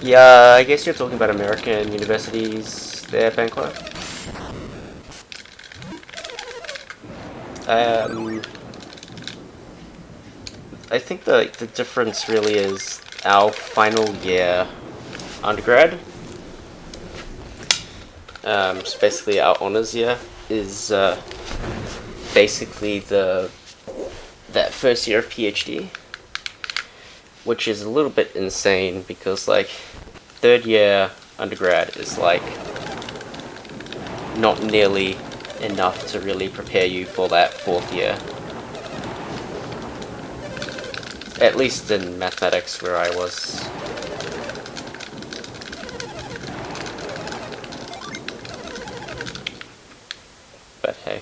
Yeah, I guess you're talking about American universities there, Banquo. Um, I think the difference really is our final year undergrad. So basically, our honors year is basically that first year of PhD, which is a little bit insane because like third year undergrad is like not nearly enough to really prepare you for that fourth year. At least in mathematics where I was. But hey.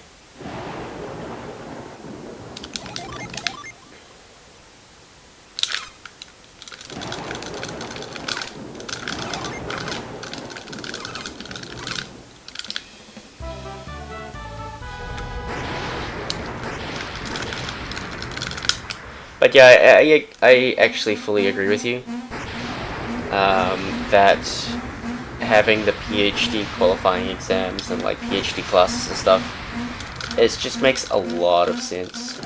But yeah, I actually fully agree with you. That having the PhD qualifying exams and like PhD classes and stuff, it just makes a lot of sense.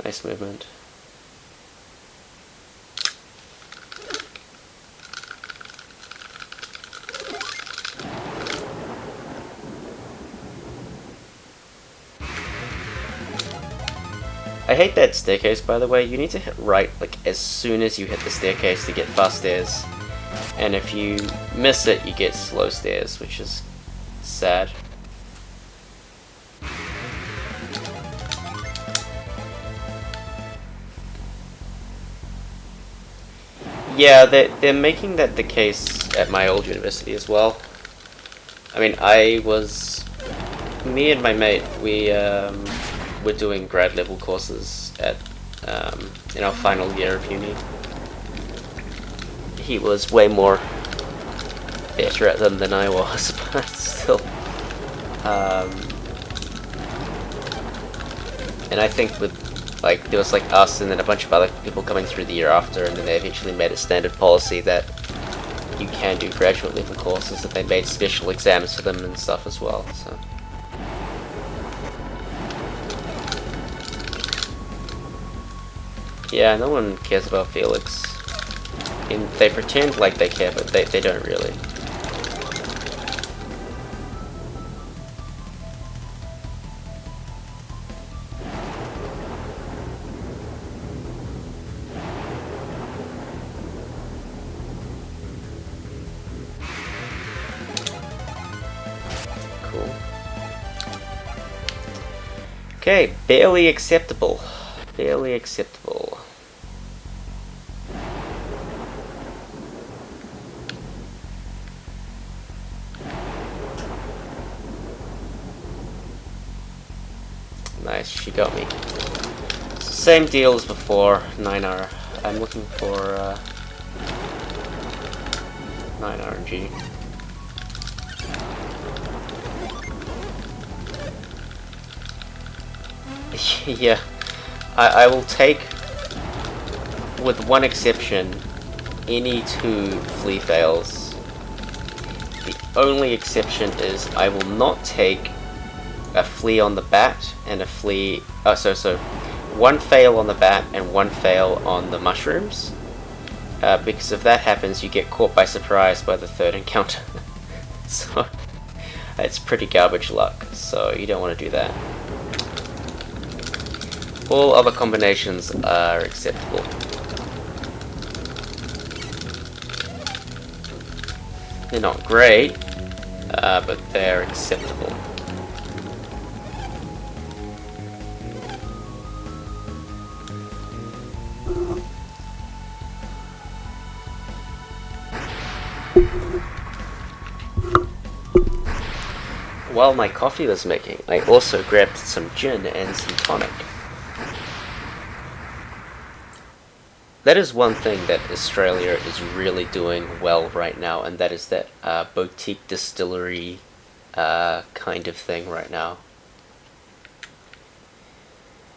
Nice movement. I hate that staircase, by the way. You need to hit right like as soon as you hit the staircase to get fast stairs. And if you miss it, you get slow stairs, which is sad. Yeah, they're making that the case at my old university as well. I mean, me and my mate, we were doing grad level courses at in our final year of uni. He was way more better at them than I was, but still. And I think with like there was like us and then a bunch of other people coming through the year after, and then they eventually made a standard policy that you can do graduate level courses, that they made special exams for them and stuff as well. So. Yeah, no one cares about Felix. And they pretend like they care, but they don't really. Cool. Okay, barely acceptable. Barely acceptable. Nice, she got me. Same deal as before, 9R. I'm looking for 9 RNG. Yeah, I will take, with one exception, any 2 flea fails. The only exception is I will not take a flea on the bat and a flea. So 1 fail on the bat and 1 fail on the mushrooms. Because if that happens, you get caught by surprise by the 3rd encounter. So it's pretty garbage luck. So you don't want to do that. All other combinations are acceptable. They're not great, but they're acceptable. While my coffee was making, I also grabbed some gin and some tonic. That is one thing that Australia is really doing well right now, and that is that boutique distillery kind of thing right now.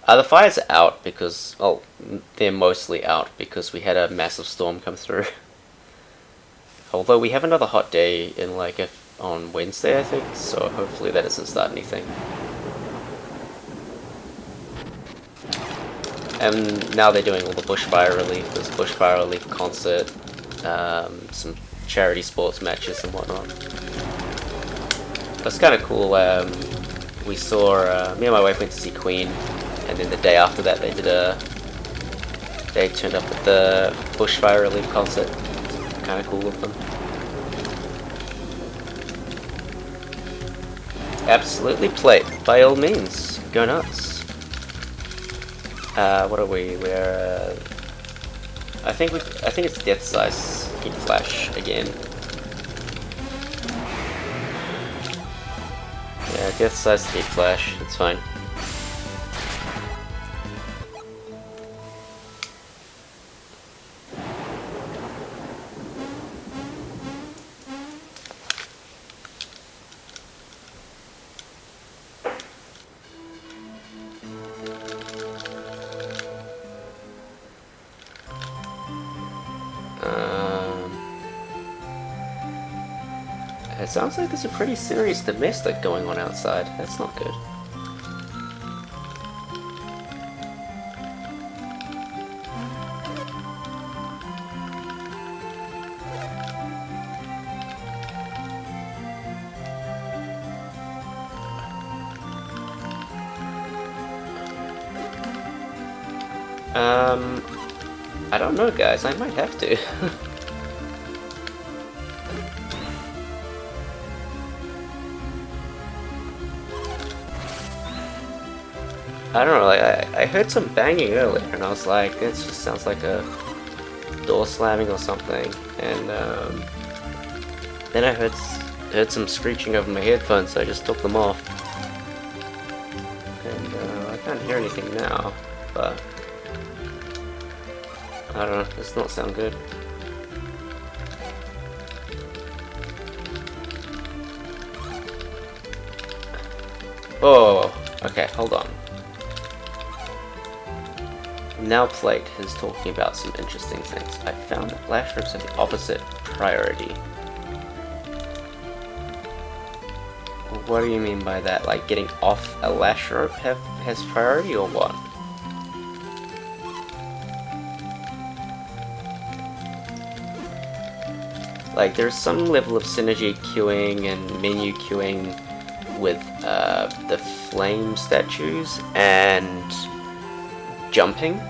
The fires are out because, well, they're mostly out because we had a massive storm come through. Although we have another hot day in on Wednesday, I think, so hopefully that doesn't start anything. And now they're doing all the bushfire relief. There's a bushfire relief concert, some charity sports matches and whatnot. That's kind of cool. We saw, me and my wife went to see Queen, and then the day after that they turned up at the bushfire relief concert. Kind of cool of them. Absolutely plate, by all means. Go nuts. What are we? We're I think it's Death Size Heat Flash again. Yeah, Death Size Heat Flash, it's fine. It sounds like there's a pretty serious domestic going on outside. That's not good. I don't know, guys. I might have to. I don't know, I heard some banging earlier, and I was like, it just sounds like a door slamming or something, and then I heard some screeching over my headphones, so I just took them off. And I can't hear anything now, but I don't know, it does not sound good. Oh, okay, hold on. Now Plate is talking about some interesting things. I found that lash ropes have the opposite priority. What do you mean by that? Like getting off a lash rope has priority or what? Like there's some level of synergy queuing and menu queuing with the flame statues and jumping.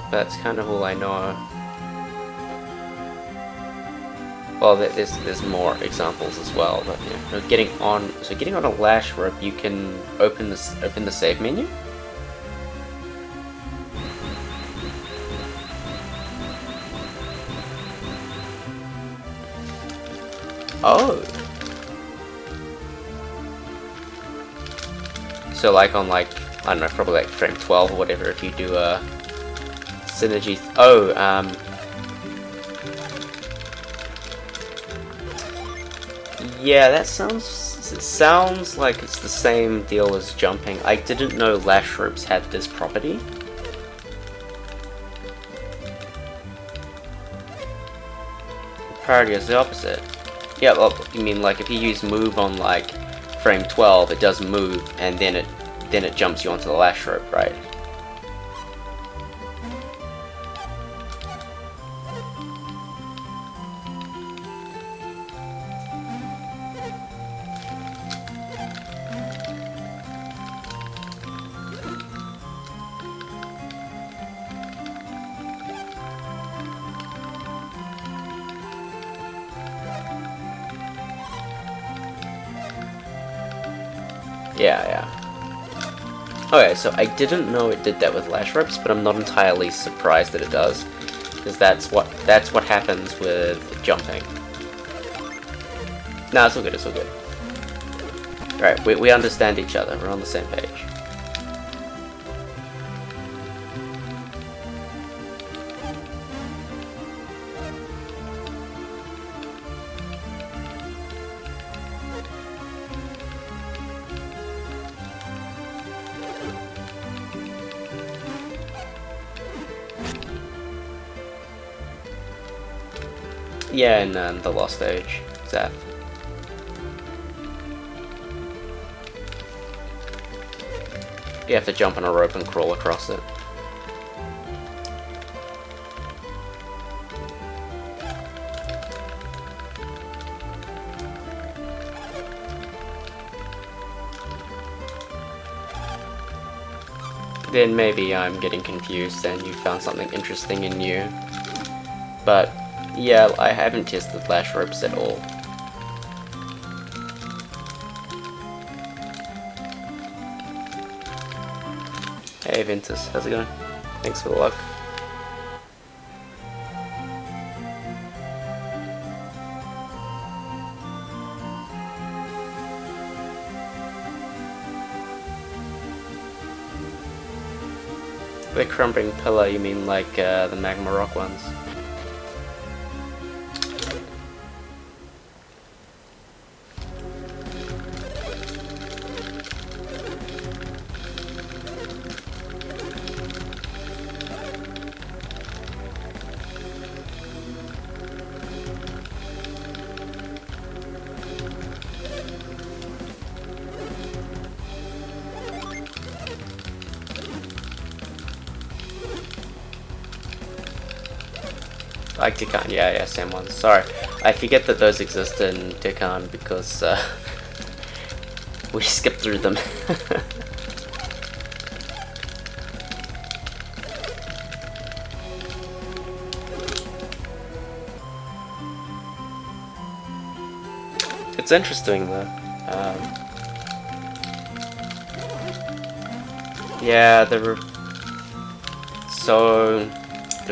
That's kind of all I know. Well, there's more examples as well, but yeah. Getting on a lash rope, you can open the save menu. Oh. So like on I don't know, probably like frame 12 or whatever, if you do a synergy. Yeah, it sounds like it's the same deal as jumping. I didn't know lash ropes had this property. Priority is the opposite. Yeah, well, you mean like if you use move on like frame 12, it does move, and then it jumps you onto the lash rope, right? Yeah. Okay, so I didn't know it did that with lash ropes, but I'm not entirely surprised that it does, because that's what happens with jumping. Nah, it's all good. It's all good. Right, we understand each other. We're on the same page. Yeah, in the Lost Age, Zap. You have to jump on a rope and crawl across it. Then maybe I'm getting confused and you found something interesting and new. But yeah, I haven't tested flash ropes at all. Hey Ventus, how's it going? Thanks for the luck. The crumbling pillar, you mean like the magma rock ones? Like Dekan, yeah, same ones. Sorry, I forget that those exist in Dekan because we skipped through them. It's interesting though. Yeah, the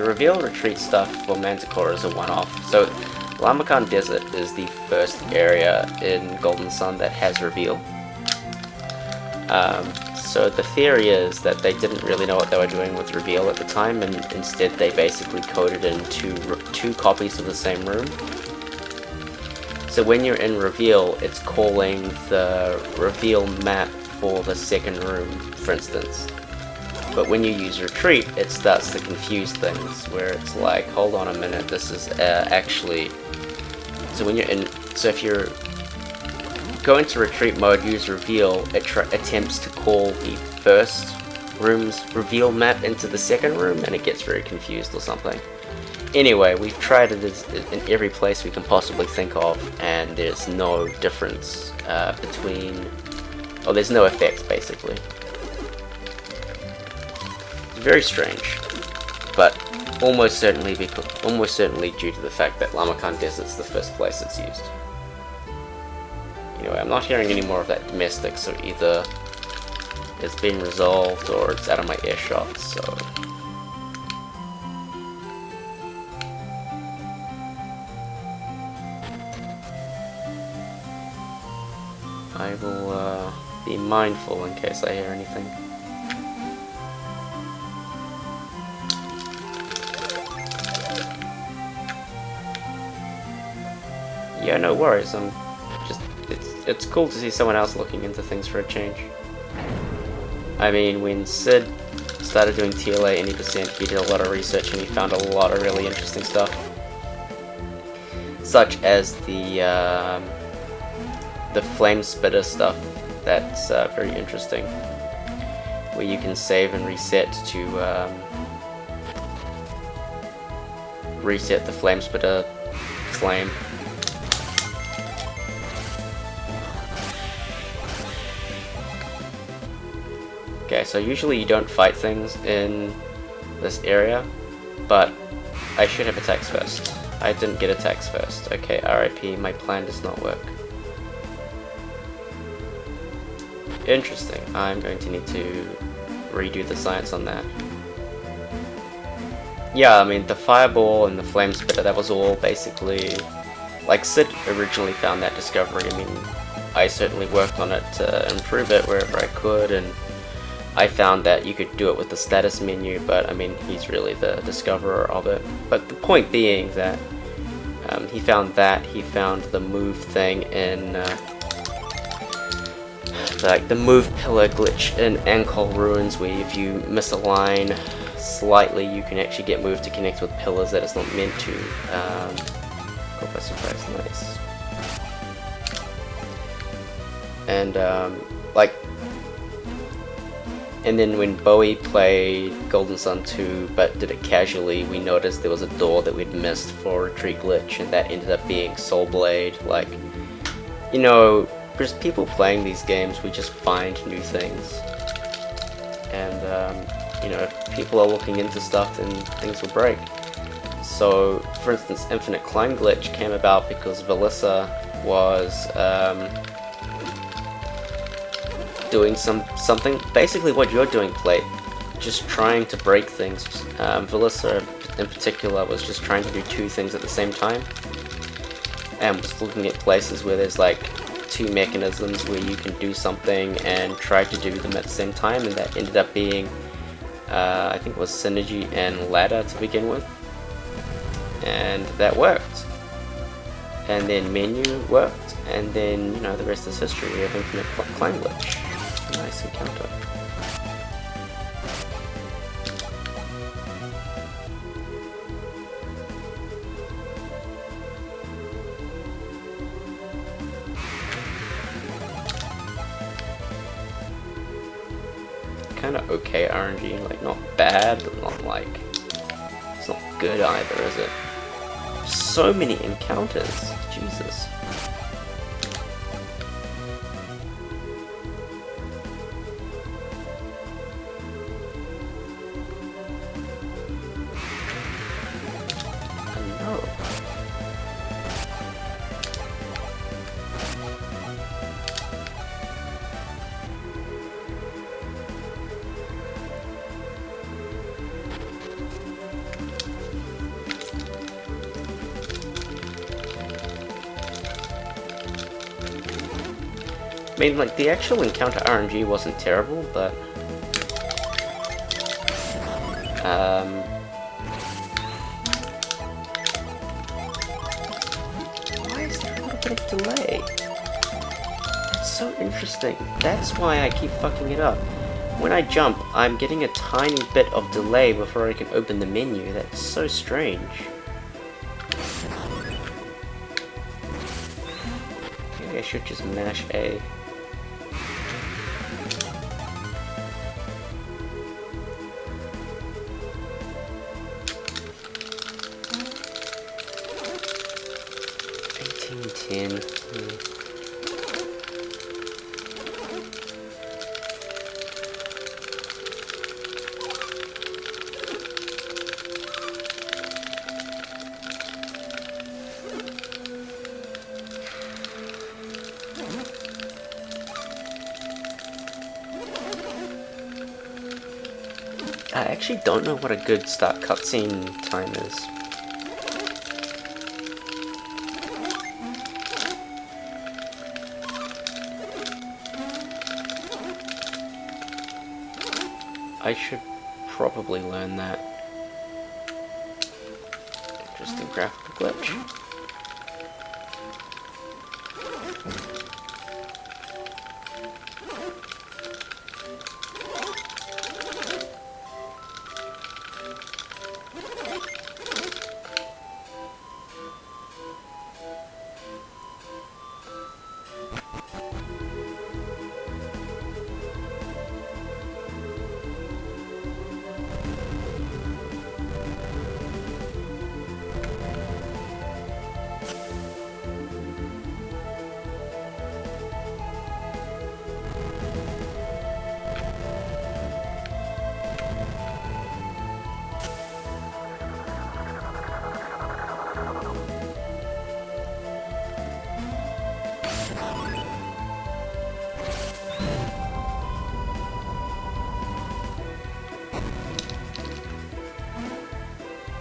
reveal retreat stuff for Manticore is a one-off. So Lamakan Desert is the first area in Golden Sun that has reveal. So the theory is that they didn't really know what they were doing with reveal at the time, and instead they basically coded in two copies of the same room. So when you're in reveal, it's calling the reveal map for the second room, for instance. But when you use retreat, it starts to confuse things, where it's like, hold on a minute, this is actually... So when you're in... So if you're going to retreat mode, use reveal, it attempts to call the first room's reveal map into the second room, and it gets very confused or something. Anyway, we've tried it in every place we can possibly think of, and there's no difference between... Oh, there's no effect, basically. Very strange, but almost certainly due to the fact that Lamakan Desert's the first place it's used. Anyway, I'm not hearing any more of that domestic, so either it's been resolved or it's out of my earshot, so... I will be mindful in case I hear anything. Yeah, no worries. It's cool to see someone else looking into things for a change. I mean, when Sid started doing TLA any percent, he did a lot of research and he found a lot of really interesting stuff, such as the flame spitter stuff. That's very interesting, where you can save and reset to reset the flame spitter flame. Okay, so usually you don't fight things in this area, but I should have attacks first. I didn't get attacks first. Okay, RIP, my plan does not work. Interesting. I'm going to need to redo the science on that. Yeah, I mean, the fireball and the flame spitter, that was all basically... Like, Sid originally found that discovery. I mean, I certainly worked on it to improve it wherever I could, and I found that you could do it with the status menu, but I mean, he's really the discoverer of it. But the point being that he found the move thing in like the move pillar glitch in Ankol Ruins, where if you misalign slightly, you can actually get moved to connect with pillars that it's not meant to. Caught by surprise, nice. And like, and then when Bowie played Golden Sun 2 but did it casually, we noticed there was a door that we'd missed for a tree glitch, and that ended up being Soul Blade. Like, you know, just people playing these games, we just find new things. And you know, if people are looking into stuff, then things will break. So, for instance, Infinite Climb Glitch came about because Velissa was doing something, basically what you're doing, Plate, just trying to break things. Velissa in particular was just trying to do two things at the same time, and was looking at places where there's like two mechanisms where you can do something and try to do them at the same time, and that ended up being I think it was Synergy and Ladder to begin with, and that worked. And then Menu worked, and then, you know, the rest is history. We have Infinite Climb Glitch. Nice encounter. Kind of okay RNG, like not bad, but not like, it's not good either, is it? So many encounters, Jesus. I mean, like, the actual encounter RNG wasn't terrible, but why is there a little bit of delay? That's so interesting. That's why I keep fucking it up. When I jump, I'm getting a tiny bit of delay before I can open the menu. That's so strange. Maybe I should just mash A. I actually don't know what a good start cutscene time is. I should probably learn that. Interesting graphical glitch.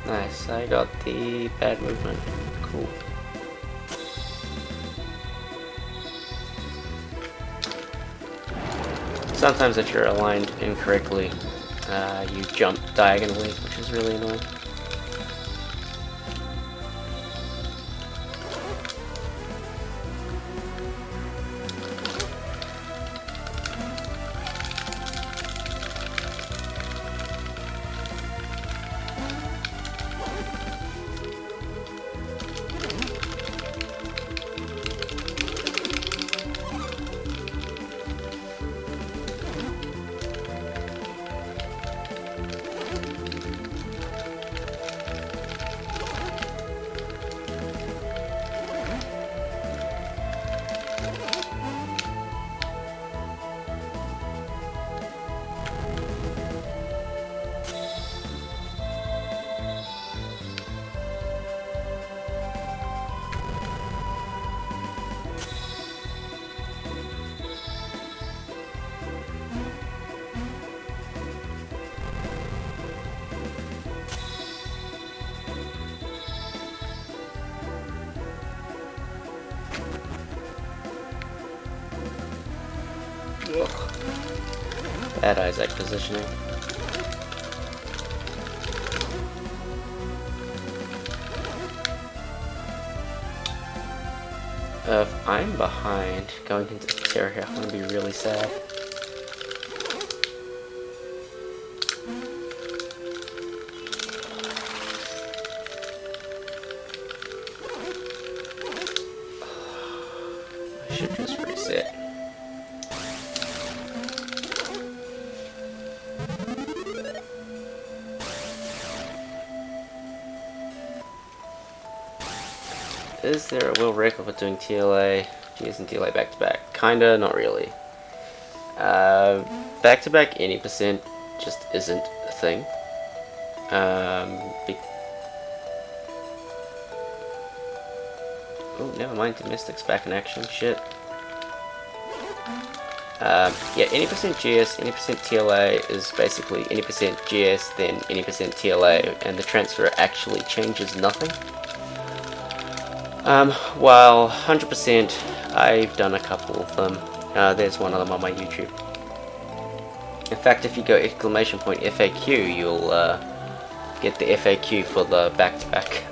Nice, I got the bad movement. Cool. Sometimes if you're aligned incorrectly, you jump diagonally, which is really annoying. Ugh. Bad Isaac positioning. If I'm behind going into Terra, I'm gonna be really sad. I should just reset. Is there a will record for doing TLA, GS and TLA back to back? Kinda, not really. Back to back any percent just isn't a thing. Oh, never mind, domestic's back in action. Shit. Yeah, any percent GS, any percent TLA is basically any percent GS, then any percent TLA, and the transfer actually changes nothing. While 100%, I've done a couple of them. There's one of them on my YouTube. In fact, if you go exclamation point FAQ, you'll get the FAQ for the back-to-back.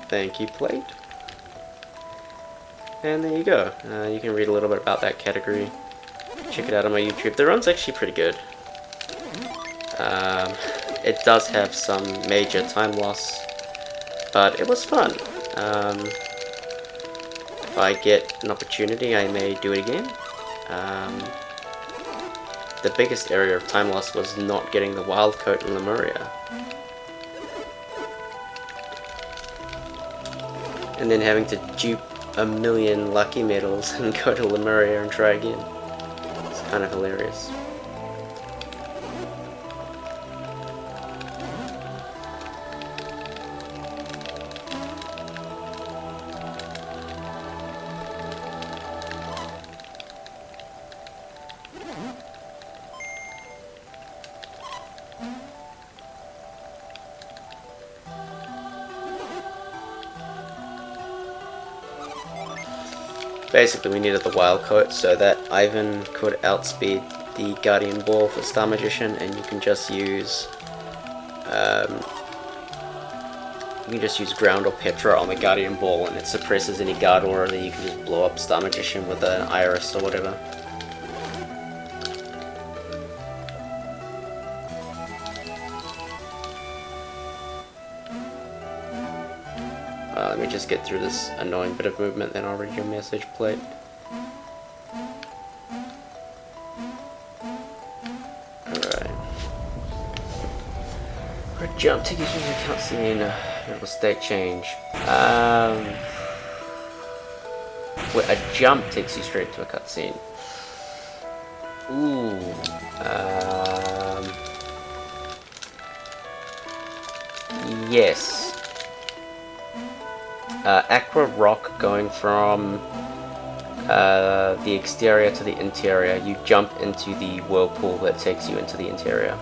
Thank you, plate. And there you go. You can read a little bit about that category. Check it out on my YouTube. The run's actually pretty good. It does have some major time loss, but it was fun. If I get an opportunity, I may do it again. The biggest area of time loss was not getting the wild coat in Lemuria. And then having to dupe a million lucky medals and go to Lemuria and try again. It's kind of hilarious. Basically, we needed the wild coat so that Ivan could outspeed the Guardian Ball for Star Magician, and you can just use Ground or Petra on the Guardian Ball, and it suppresses any guard aura. Then you can just blow up Star Magician with an Iris or whatever. Let me just get through this annoying bit of movement, then I'll read your message, plate. Alright. Red jump, take you through the cutscene. Little state change. Wait, a jump takes you straight to a cutscene. Ooh. Yes. Aqua Rock going from the exterior to the interior, you jump into the whirlpool that takes you into the interior.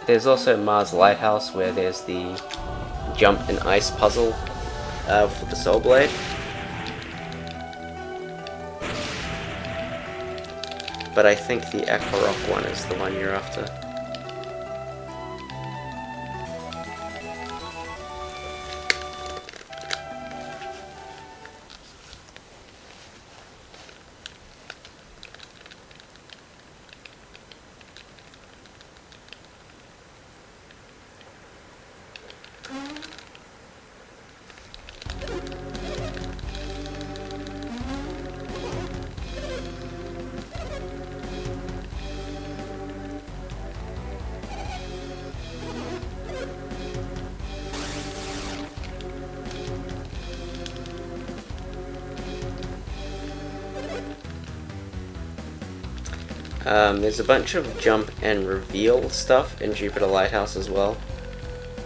There's also Mars Lighthouse, where there's the jump and ice puzzle for the Soul Blade. But I think the Aqua Rock one is the one you're after. There's a bunch of jump and reveal stuff in Jupiter Lighthouse as well,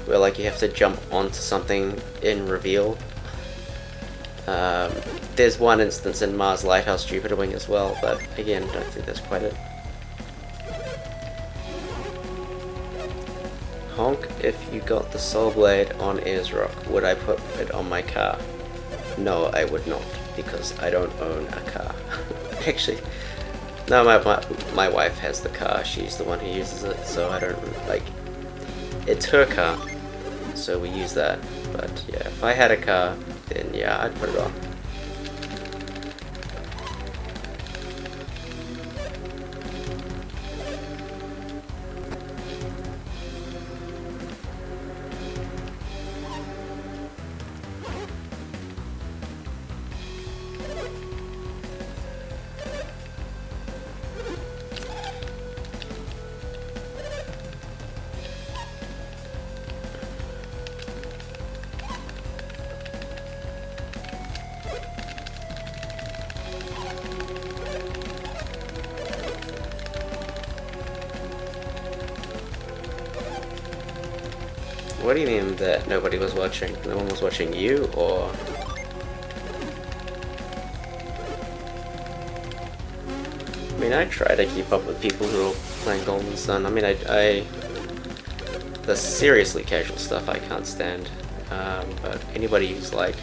where like you have to jump onto something in reveal. There's one instance in Mars Lighthouse Jupiter Wing as well, but again, don't think that's quite it. Honk, if you got the Soul Blade on Ayers Rock, would I put it on my car? No, I would not, because I don't own a car. Actually, no, my wife has the car. She's the one who uses it, so I don't, like, it's her car, so we use that. But yeah, if I had a car, then yeah, I'd put it on. What do you mean that nobody was watching? No one was watching you, or...? I mean, I try to keep up with people who are playing Golden Sun. I mean, the seriously casual stuff I can't stand. But anybody who's, like,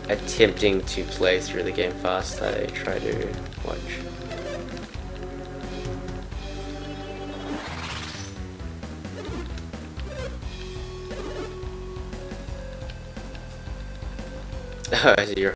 attempting to play through the game fast, I try to watch. You're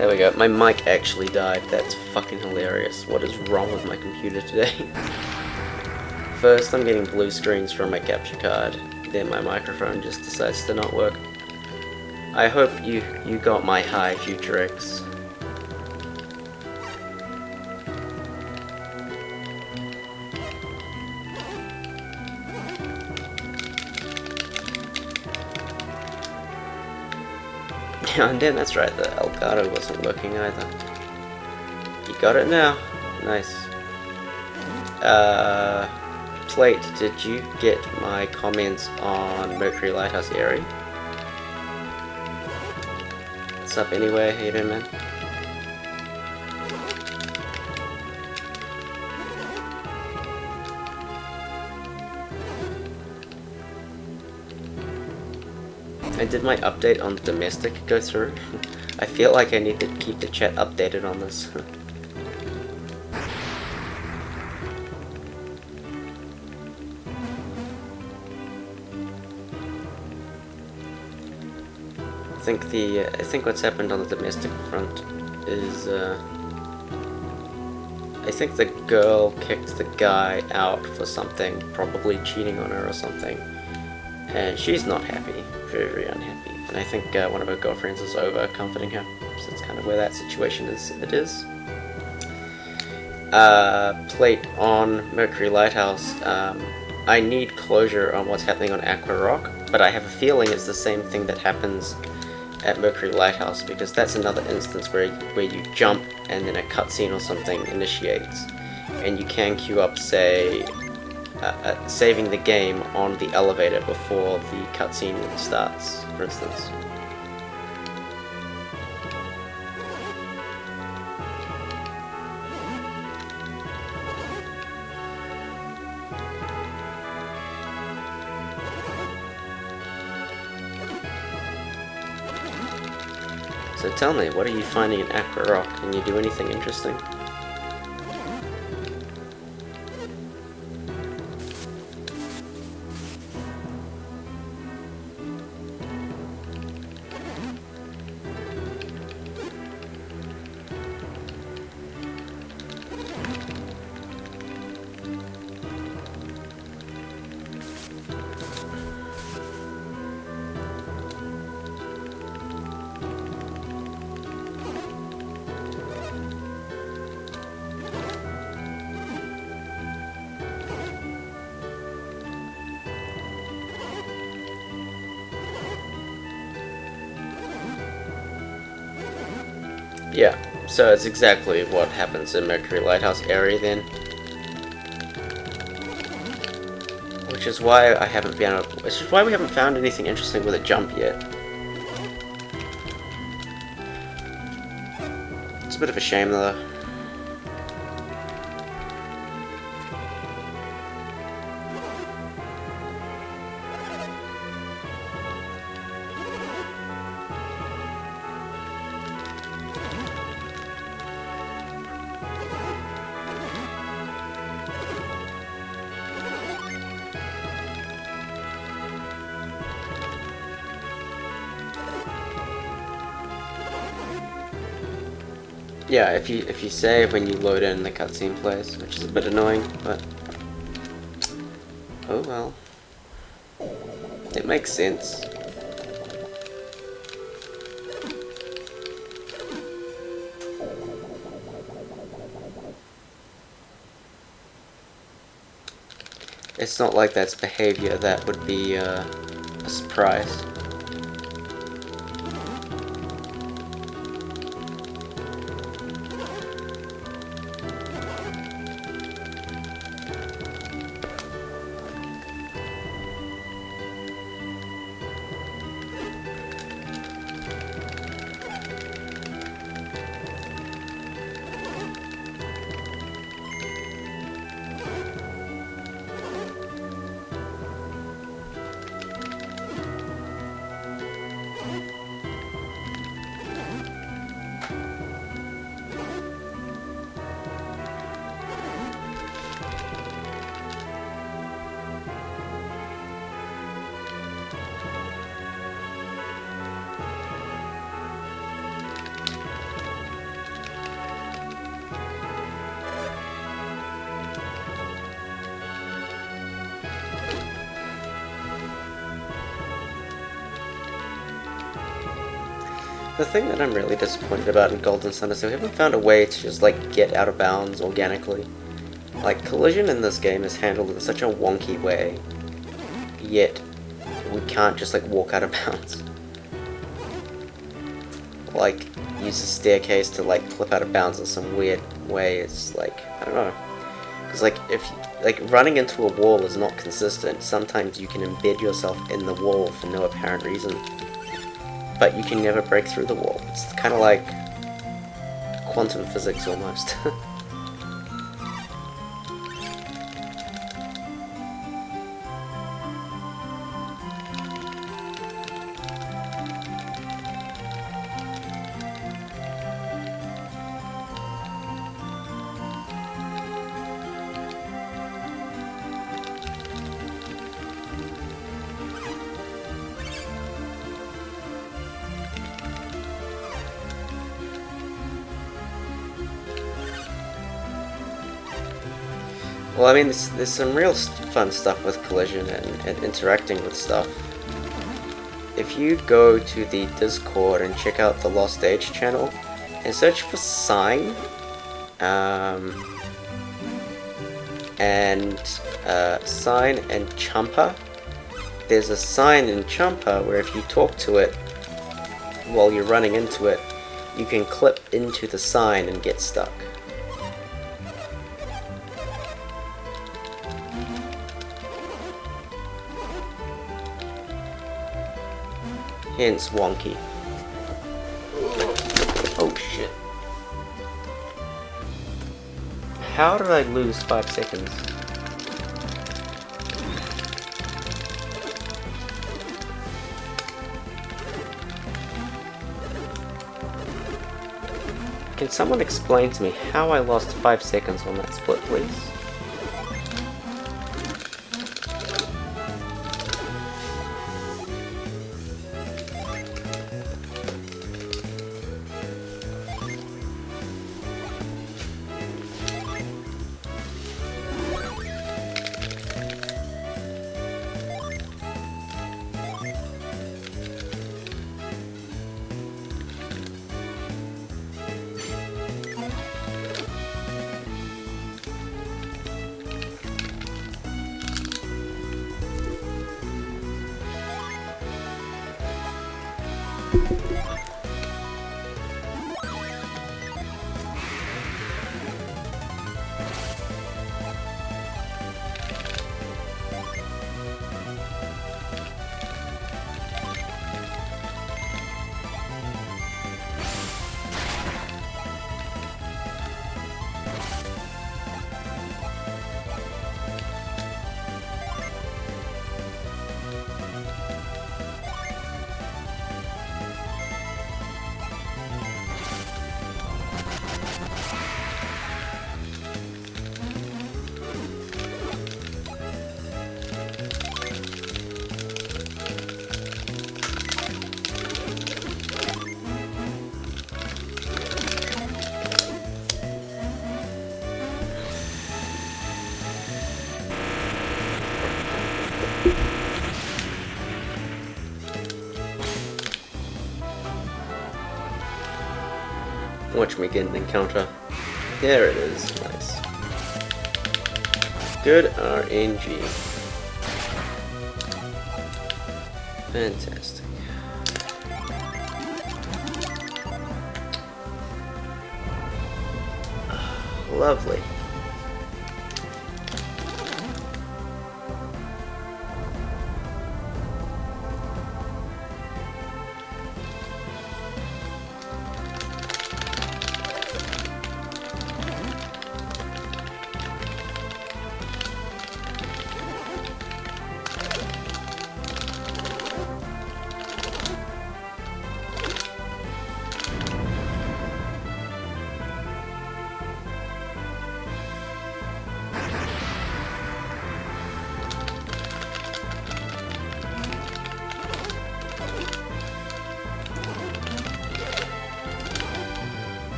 There we go. My mic actually died. That's fucking hilarious. What is wrong with my computer today? First, I'm getting blue screens from my capture card. Then my microphone just decides to not work. I hope you got my hi, Future X. And then that's right, the Elgato wasn't working either. You got it now. Nice. Plate, did you get my comments on Mercury Lighthouse area? What's up anyway? How you doing, man? And did my update on domestic go through? I feel like I need to keep the chat updated on this. I think what's happened on the domestic front is I think the girl kicked the guy out for something, probably cheating on her or something, and she's not happy, very, very unhappy. And I think one of her girlfriends is over comforting her, so that's kind of where that situation is. Plate on Mercury Lighthouse. I need closure on what's happening on Aqua Rock, but I have a feeling it's the same thing that happens at Mercury Lighthouse, because that's another instance where you jump and then a cutscene or something initiates, and you can queue up, say, saving the game on the elevator before the cutscene starts, for instance. So tell me, what are you finding in Aqua Rock? Can you do anything interesting? Yeah, so it's exactly what happens in Mercury Lighthouse area then. Which is why I haven't been able, which is why we haven't found anything interesting with a jump yet. It's a bit of a shame though. Yeah, if you save when you load in, the cutscene plays, which is a bit annoying, but oh well. It makes sense. It's not like that's behavior that would be a surprise. The thing that I'm really disappointed about in Golden Sun is we haven't found a way to just like get out of bounds organically. Like, collision in this game is handled in such a wonky way, yet we can't just like walk out of bounds. Like, use a staircase to like flip out of bounds in some weird way. It's like, I don't know. Because like, if like running into a wall is not consistent, sometimes you can embed yourself in the wall for no apparent reason. But you can never break through the wall. It's kind of like quantum physics almost. Well, I mean, there's some real fun stuff with collision and interacting with stuff. If you go to the Discord and check out the Lost Age channel and search for Sign, Sign and Chumpa, there's a sign in Chumpa where if you talk to it while you're running into it, you can clip into the sign and get stuck. Hence wonky. Oh shit. How did I lose 5 seconds? Can someone explain to me how I lost 5 seconds on that split, please? Watch me get an encounter. There it is. Nice. Good RNG. Fantastic. Lovely.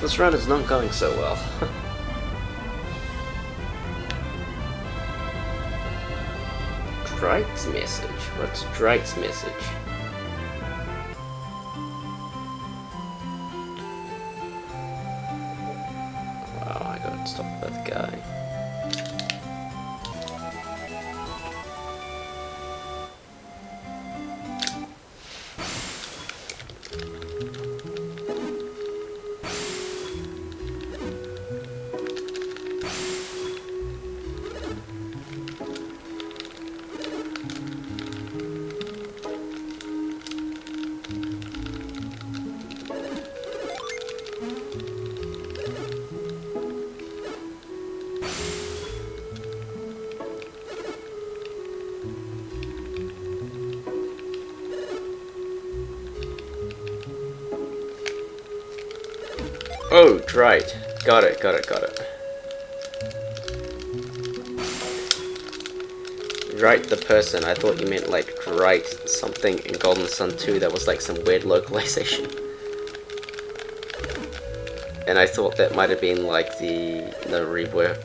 This run is not going so well. Dright's message? What's Dright's message? Wow, I got stopped by the guy. Oh, Dright. Got it. Dright the person. I thought you meant like Dright something in Golden Sun 2 that was like some weird localization. And I thought that might have been like the rework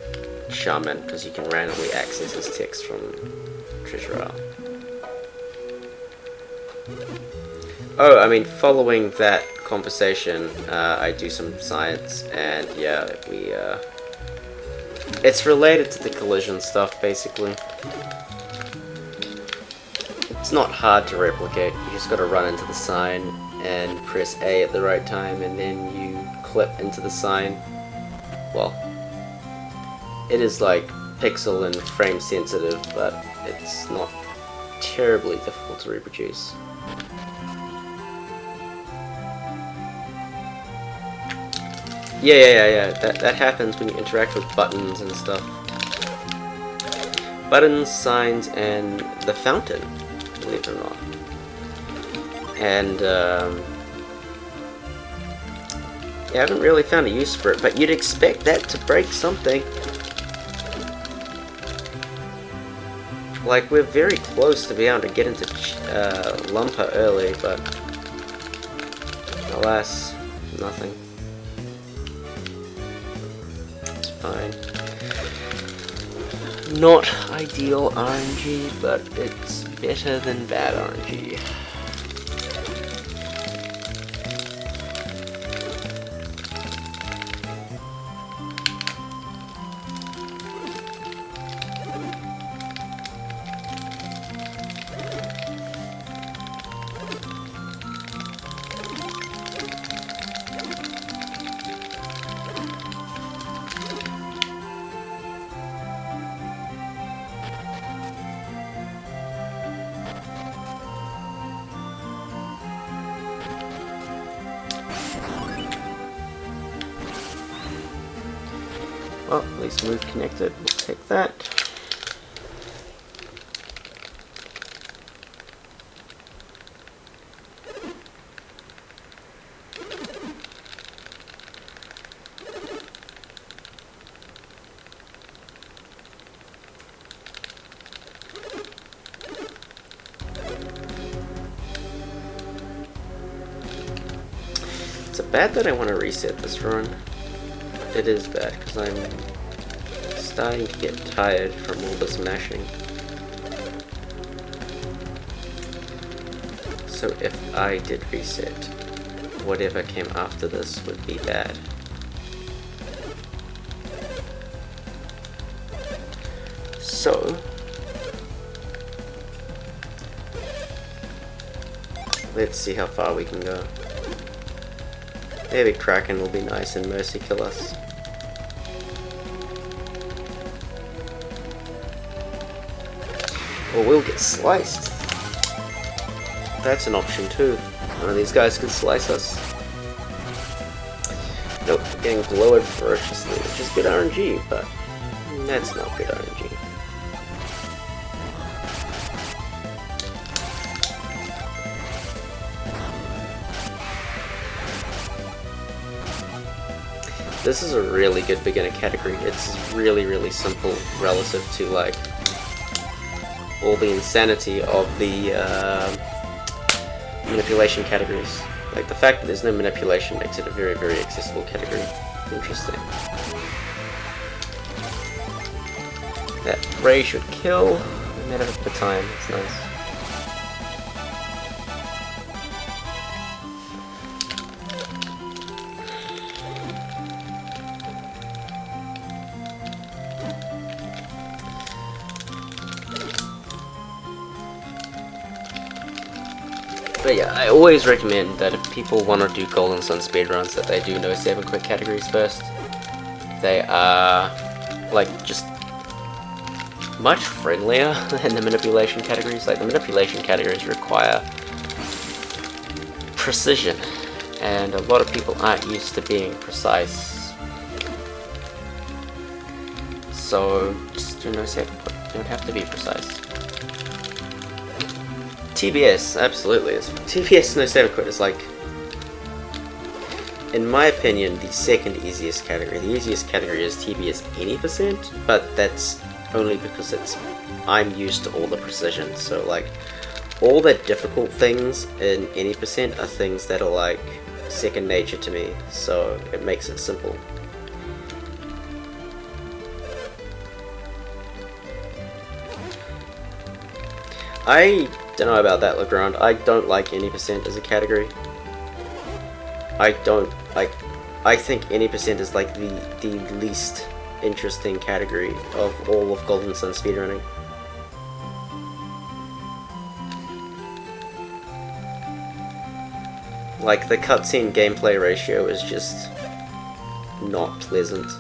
shaman, because you can randomly access his text from Treasure Isle. Oh, I mean, following that conversation, I do some science, and yeah, it's related to the collision stuff, basically. It's not hard to replicate. You just gotta run into the sign and press A at the right time, and then you clip into the sign. Well, it is like pixel and frame sensitive, but it's not terribly difficult to reproduce. Yeah. That happens when you interact with buttons and stuff. Buttons, signs, and the fountain, believe it or not. And yeah, I haven't really found a use for it, but you'd expect that to break something. Like, we're very close to being able to get into Lumpa early, but alas, nothing. It's fine. Not ideal RNG, but it's better than bad RNG. Well, at least move connected. We'll take that. It's bad that I want to reset this run. It is bad, because I'm starting to get tired from all this mashing. So if I did reset, whatever came after this would be bad. So, let's see how far we can go. Maybe Kraken will be nice and mercy kill us. Or we'll get sliced. That's an option too. One of these guys could slice us. Nope, we're getting glowed ferociously, which is good RNG, but that's not good RNG. This is a really good beginner category. It's really, really simple relative to like all the insanity of the manipulation categories. Like the fact that there's no manipulation makes it a very, very accessible category. Interesting. That ray should kill. I made it up the time, it's nice. But yeah, I always recommend that if people want to do Golden Sun speedruns, that they do No 7-Quick categories first. They are, like, just much friendlier than the manipulation categories. Like, the manipulation categories require precision, and a lot of people aren't used to being precise. So, just do No 7-Quick. You don't have to be precise. TBS, absolutely. TBS No 7-Quick is, like, in my opinion, the second easiest category. The easiest category is TBS any percent, but that's only because I'm used to all the precision. So, like, all the difficult things in any percent are things that are, like, second nature to me, so it makes it simple. I don't know about that, Legrand. I don't like any percent as a category. I think any percent is like the least interesting category of all of Golden Sun speedrunning. Like, the cutscene gameplay ratio is just not pleasant.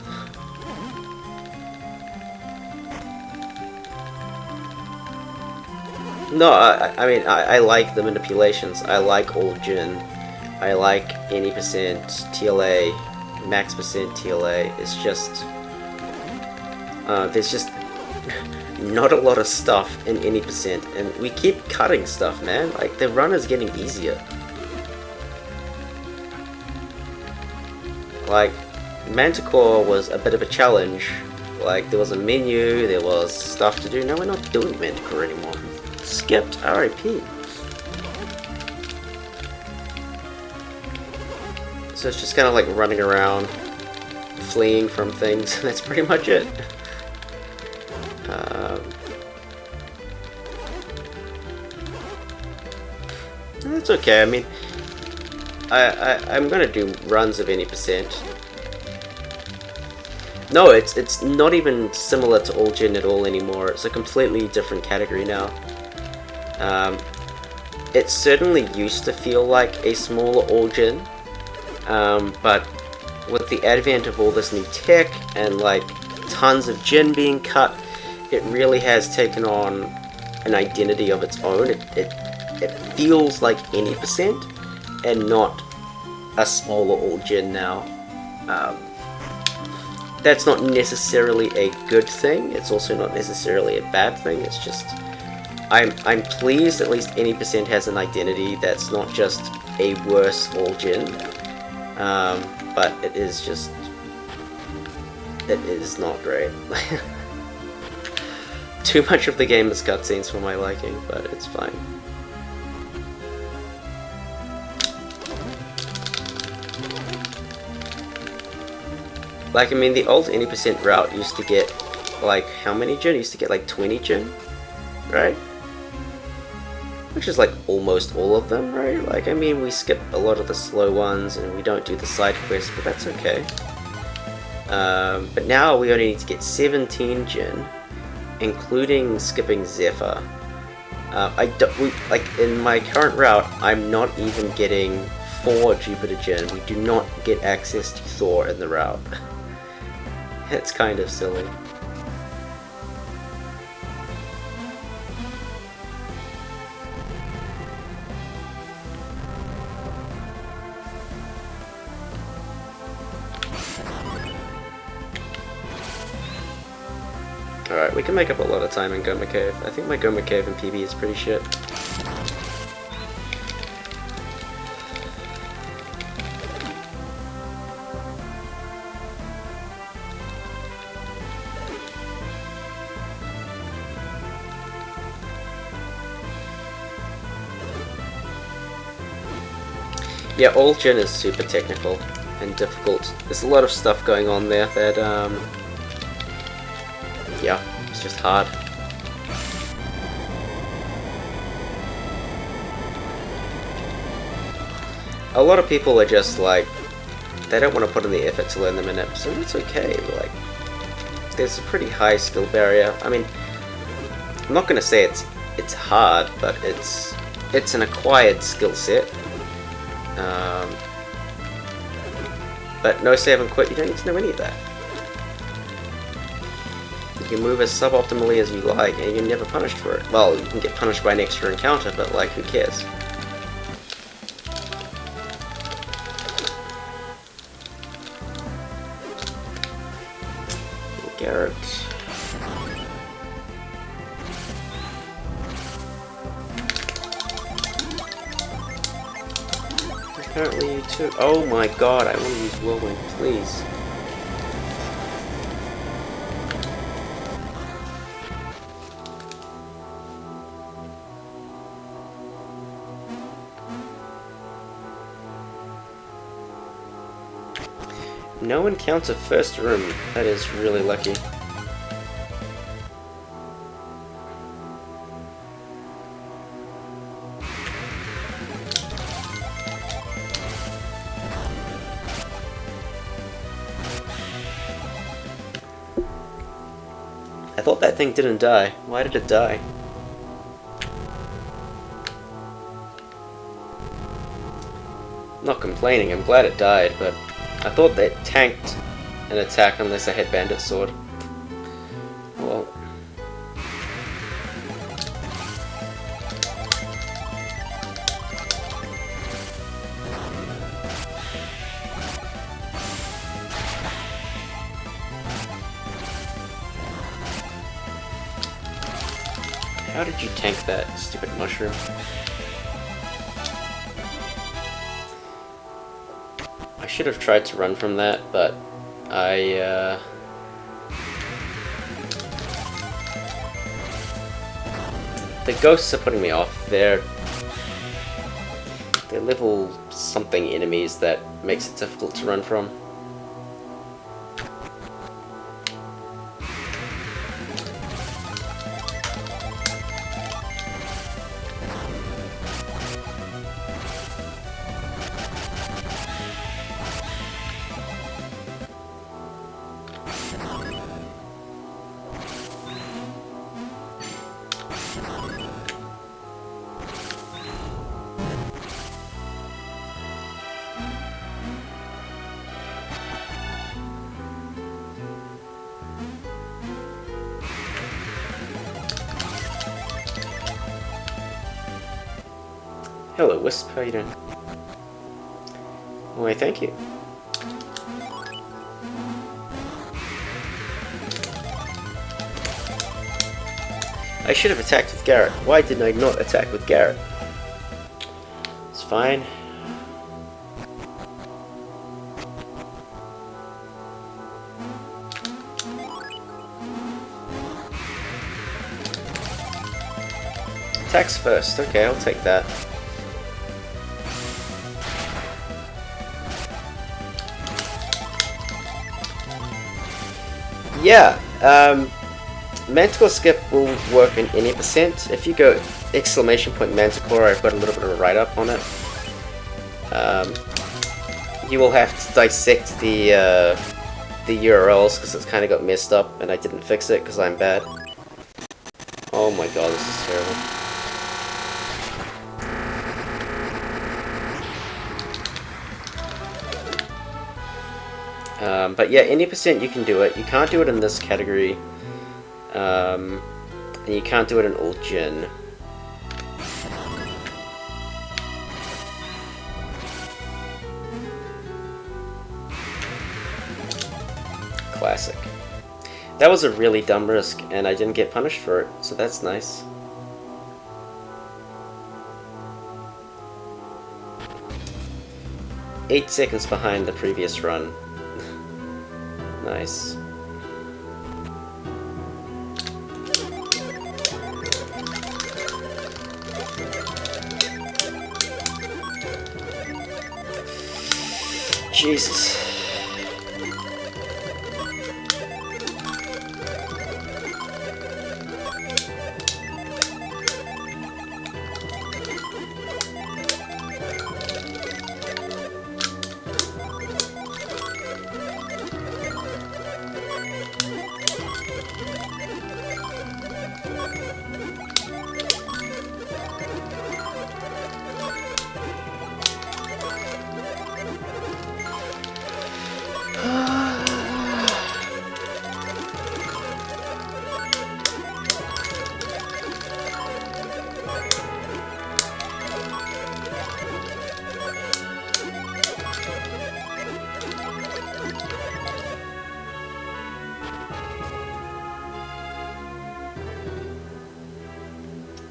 No, I mean, I like the manipulations. I like all Jin. I like any percent TLA, max percent TLA. It's just there's just not a lot of stuff in any percent, and we keep cutting stuff, man. Like, the run is getting easier. Like, Manticore was a bit of a challenge. Like, there was a menu, there was stuff to do. No, we're not doing Manticore anymore. Skipped, RIP. So it's just kind of like running around, fleeing from things. That's pretty much it. That's okay. I mean, I'm gonna do runs of any percent. No, it's not even similar to All Gen at all anymore. It's a completely different category now. It certainly used to feel like a smaller All Gen, but with the advent of all this new tech and like tons of Gen being cut, it really has taken on an identity of its own. It feels like any percent and not a smaller All Gen now. That's not necessarily a good thing. It's also not necessarily a bad thing. It's just I'm pleased at least any percent has an identity that's not just a worse All Gen, but it is not great. Too much of the game is cutscenes for my liking, but it's fine. Like, I mean, the old any percent route used to get, like, how many Gen? It used to get like 20 Gen, right? Which is like almost all of them, right? Like, I mean, we skip a lot of the slow ones and we don't do the side quests, but that's okay. But now we only need to get 17 Gen, including skipping Zephyr. Like, in my current route, I'm not even getting 4 Jupiter Gen. We do not get access to Thor in the route. It's kind of silly. Alright, we can make up a lot of time in Goma Cave. I think my Goma Cave in PB is pretty shit. Yeah, All Gen is super technical and difficult. There's a lot of stuff going on there that, yeah, it's just hard. a lot of people are just like, they don't want to put in the effort to learn them in episode. It's okay. Like, there's a pretty high skill barrier. I mean, I'm not going to say it's hard, but it's an acquired skill set. But no save and quit, you don't need to know any of that. You can move as suboptimally as you like, and you're never punished for it. Well, you can get punished by an extra encounter, but like, who cares? Garrett. Apparently you too. Oh my god, I want to use Whirlwind, please. No encounter first room. That is really lucky. I thought that thing didn't die. Why did it die? Not complaining, I'm glad it died, but I thought that tanked an attack unless I had Bandit Sword. Well. How did you tank that stupid mushroom? I should have tried to run from that, but the ghosts are putting me off. They're level something enemies that makes it difficult to run from. Hello, Wisp. How you doing? Why, thank you. I should have attacked with Garrett. Why didn't I not attack with Garrett? It's fine. Attacks first. Okay, I'll take that. Yeah, Manticore Skip will work in any percent. If you go exclamation point Manticore, I've got a little bit of a write-up on it. You will have to dissect the URLs because it's kind of got messed up, and I didn't fix it because I'm bad. Oh my god, this is terrible. But yeah, any percent you can do it. You can't do it in this category. And you can't do it in Alt Gen. Classic. That was a really dumb risk, and I didn't get punished for it, so that's nice. Eight seconds behind the previous run. Nice. Jesus.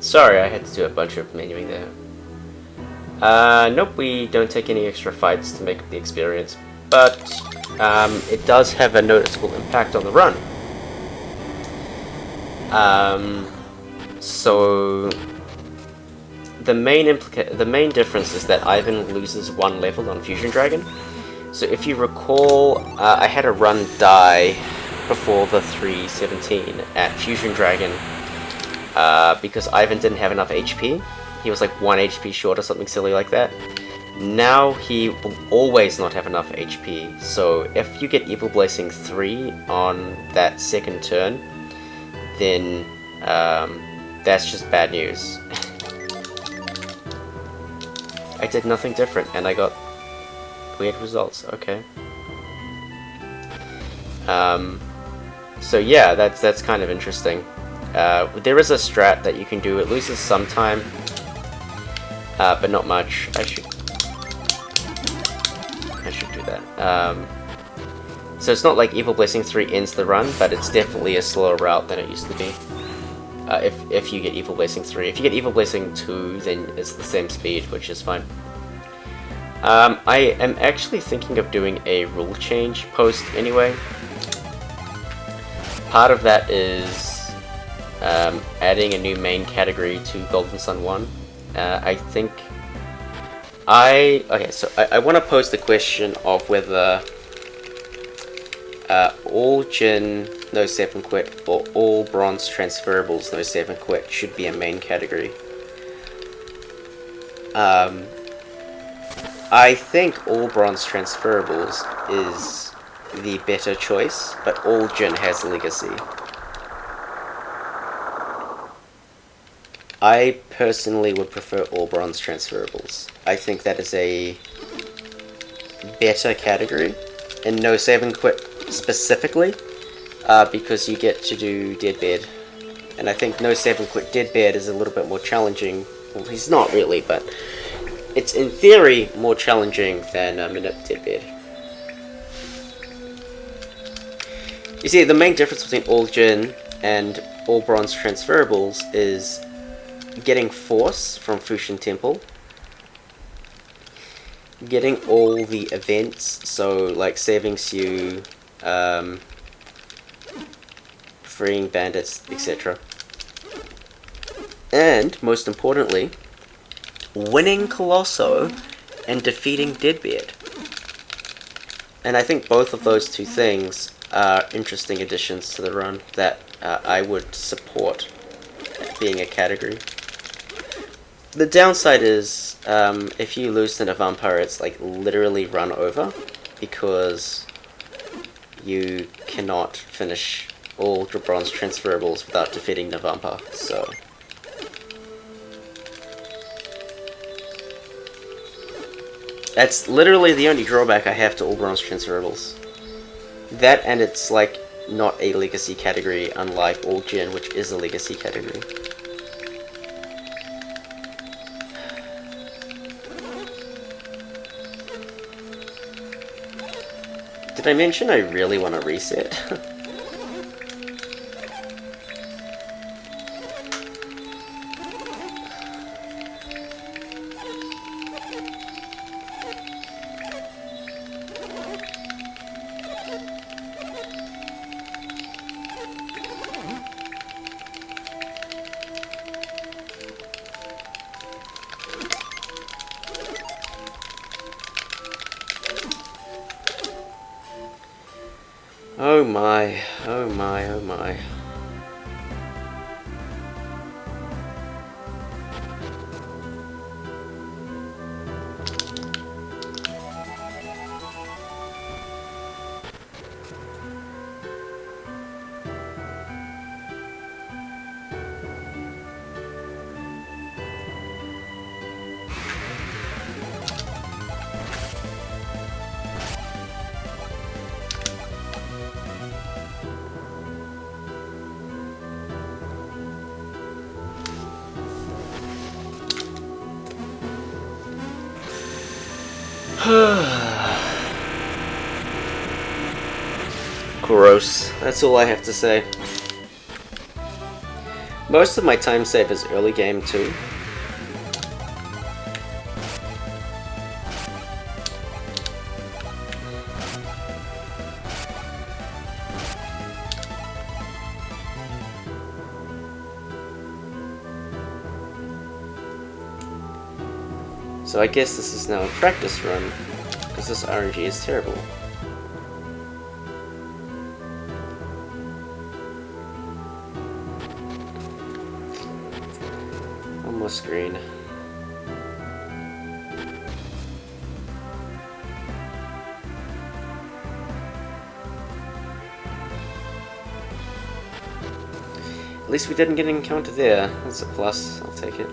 Sorry, I had to do a bunch of menuing there. Nope, we don't take any extra fights to make up the experience, but it does have a noticeable impact on the run. So the main difference is that Ivan loses 1 level on Fusion Dragon. So if you recall, I had a run die before the 317 at Fusion Dragon because Ivan didn't have enough HP. He was like 1 HP short or something silly like that. Now he will always not have enough HP, so if you get Evil Blessing 3 on that second turn, then that's just bad news. I did nothing different and I got weird results. Okay. So yeah, that's kind of interesting. There is a strat that you can do. It loses some time, but not much. I should do that. So it's not like Evil Blessing 3 ends the run, but it's definitely a slower route than it used to be. If you get Evil Blessing 3. If you get Evil Blessing 2, then it's the same speed, which is fine. I am actually thinking of doing a rule change post anyway. Part of that is adding a new main category to Golden Sun 1. I think I want to pose the question of whether all Gin No 7 Quit or all Bronze Transferables No 7 Quit should be a main category. I think all Bronze Transferables is the better choice, but all Gin has Legacy. I personally would prefer all Bronze Transferables. I think that is a better category, and No 7 Quit specifically, because you get to do Deadbed. And I think No 7 Quit Deadbed is a little bit more challenging. Well, he's not really, but it's in theory more challenging than Minute Deadbed. You see, the main difference between all Gin and all Bronze Transferables is getting Force from Fushin Temple, getting all the events, so like saving Siu, freeing bandits, etc. And, most importantly, winning Colosso and defeating Deadbeard. And I think both of those two things are interesting additions to the run that I would support being a category. The downside is, if you lose to Navampire, it's like literally run over, because you cannot finish all the Bronze Transferables without defeating Navampire, so... That's literally the only drawback I have to all Bronze Transferables. That, and it's like not a Legacy category, unlike all Gin, which is a Legacy category. Did I mention I really want to reset? Oh my, oh my, oh my. Gross. That's all I have to say. Most of my time save is early game too. So I guess this is now a practice run, because this RNG is terrible. One more screen. At least we didn't get an encounter there. That's a plus, I'll take it.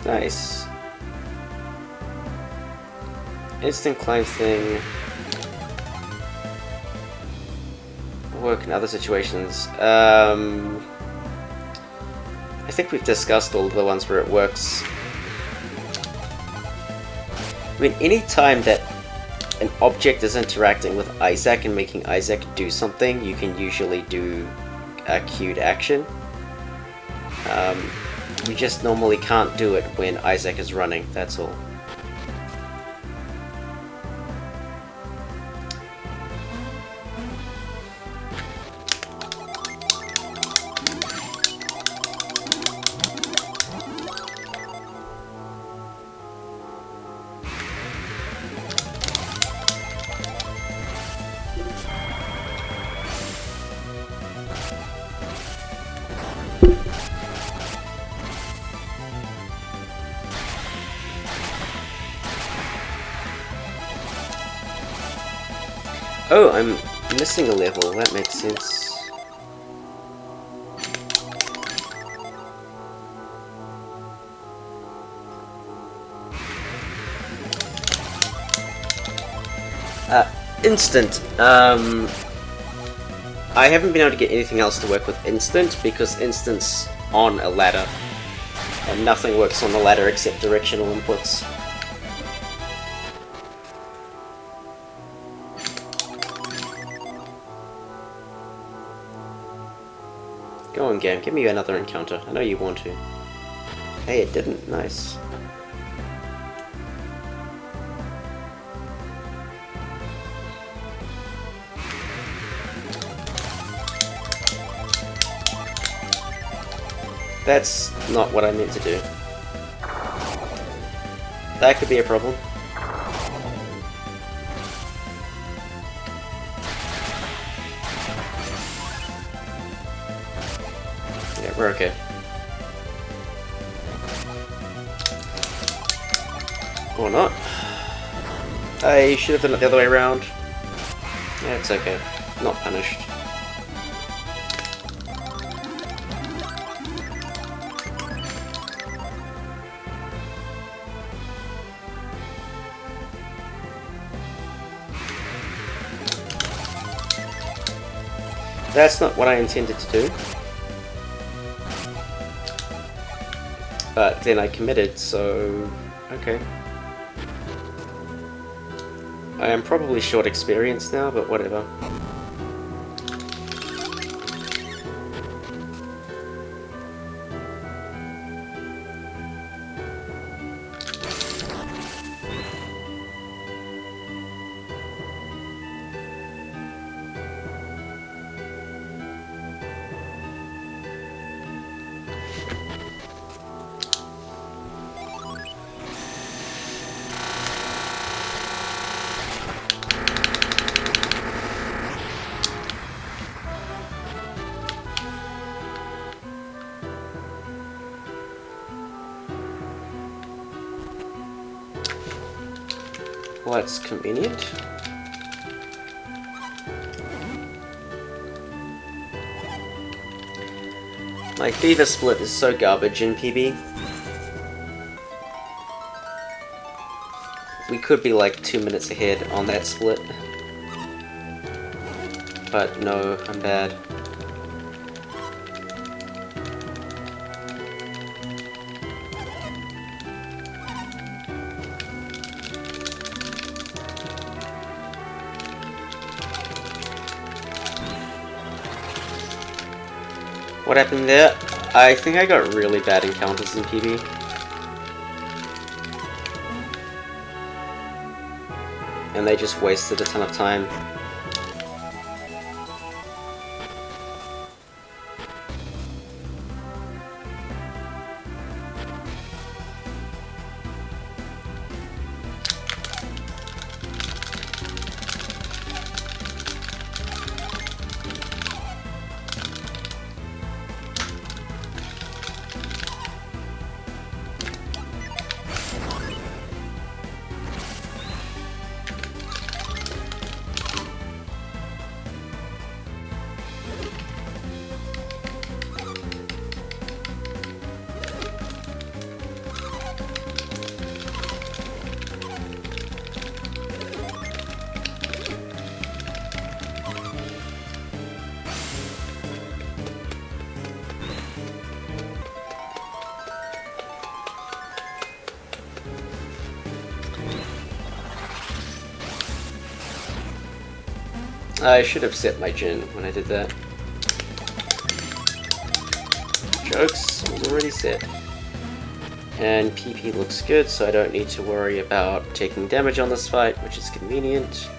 Nice. Instant climb thing. Work in other situations. I think we've discussed all of the ones where it works. I mean, any time that an object is interacting with Isaac and making Isaac do something, you can usually do a queued action. We just normally can't do it when Isaac is running, that's all. Oh, I'm missing a level, that makes sense. Instant. I haven't been able to get anything else to work with instant because instant's on a ladder. And nothing works on the ladder except directional inputs. Go on, game, give me another encounter. I know you want to. Hey, it didn't. Nice. That's not what I meant to do. That could be a problem. Yeah, we're okay. Or not. I should have done it the other way around. Yeah, it's okay. Not punished. That's not what I intended to do. But then I committed, so... okay. I am probably short experience now, but whatever. Well, that's convenient. My fever split is so garbage in PB. We could be like 2 minutes ahead on that split. But no, I'm bad. What happened there? I think I got really bad encounters in PB. And they just wasted a ton of time. I should have set my Jin when I did that. Jokes, was already set. And PP looks good, so I don't need to worry about taking damage on this fight, which is convenient.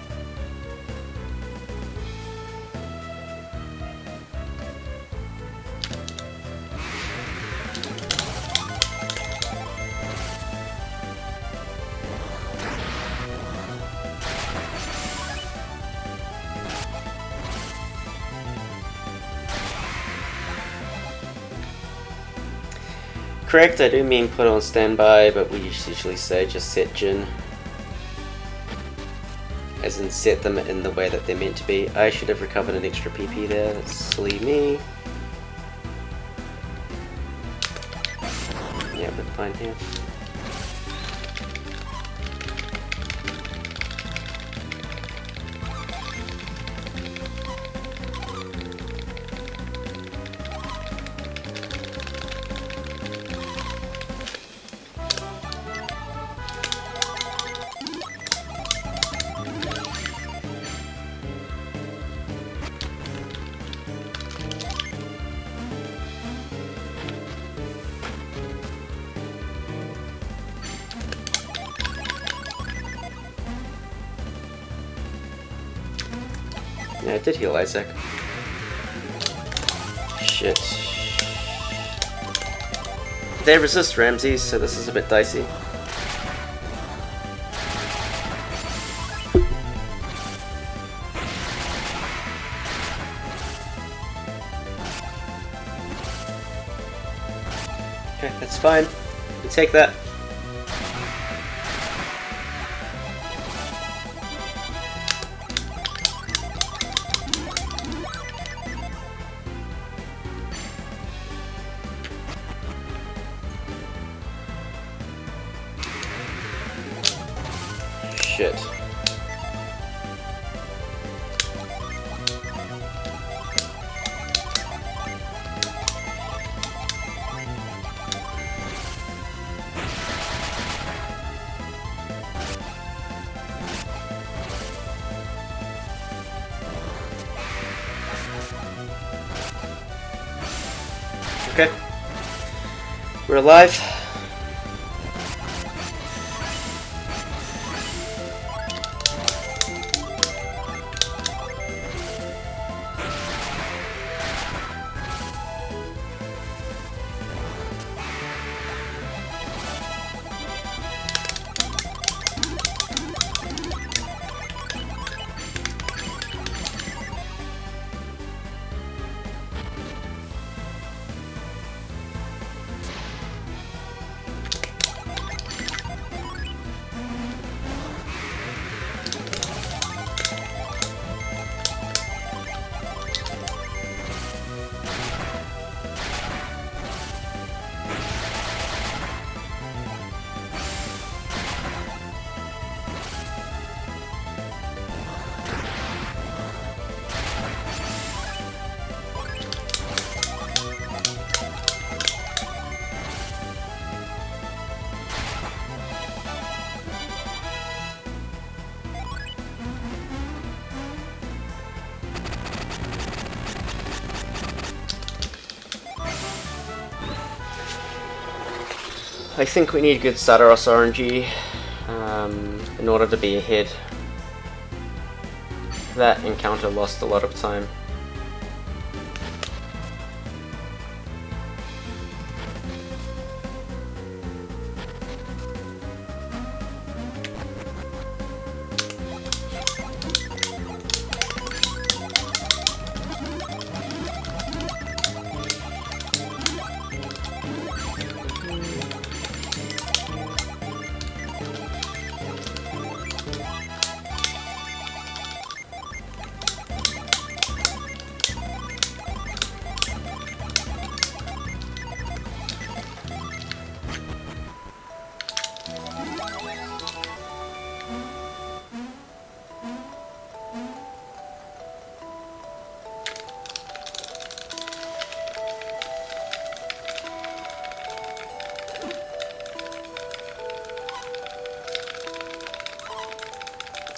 Correct, I do mean put on standby, but we usually say just set Jin. As in set them in the way that they're meant to be. I should have recovered an extra PP there, that's silly me. Yeah, but fine here. Yeah, I did heal Isaac. Shit. They resist Ramses, so this is a bit dicey. Okay, that's fine. We take that. Shit. Okay. We're alive. I think we need good Sadaros RNG in order to be ahead. That encounter lost a lot of time.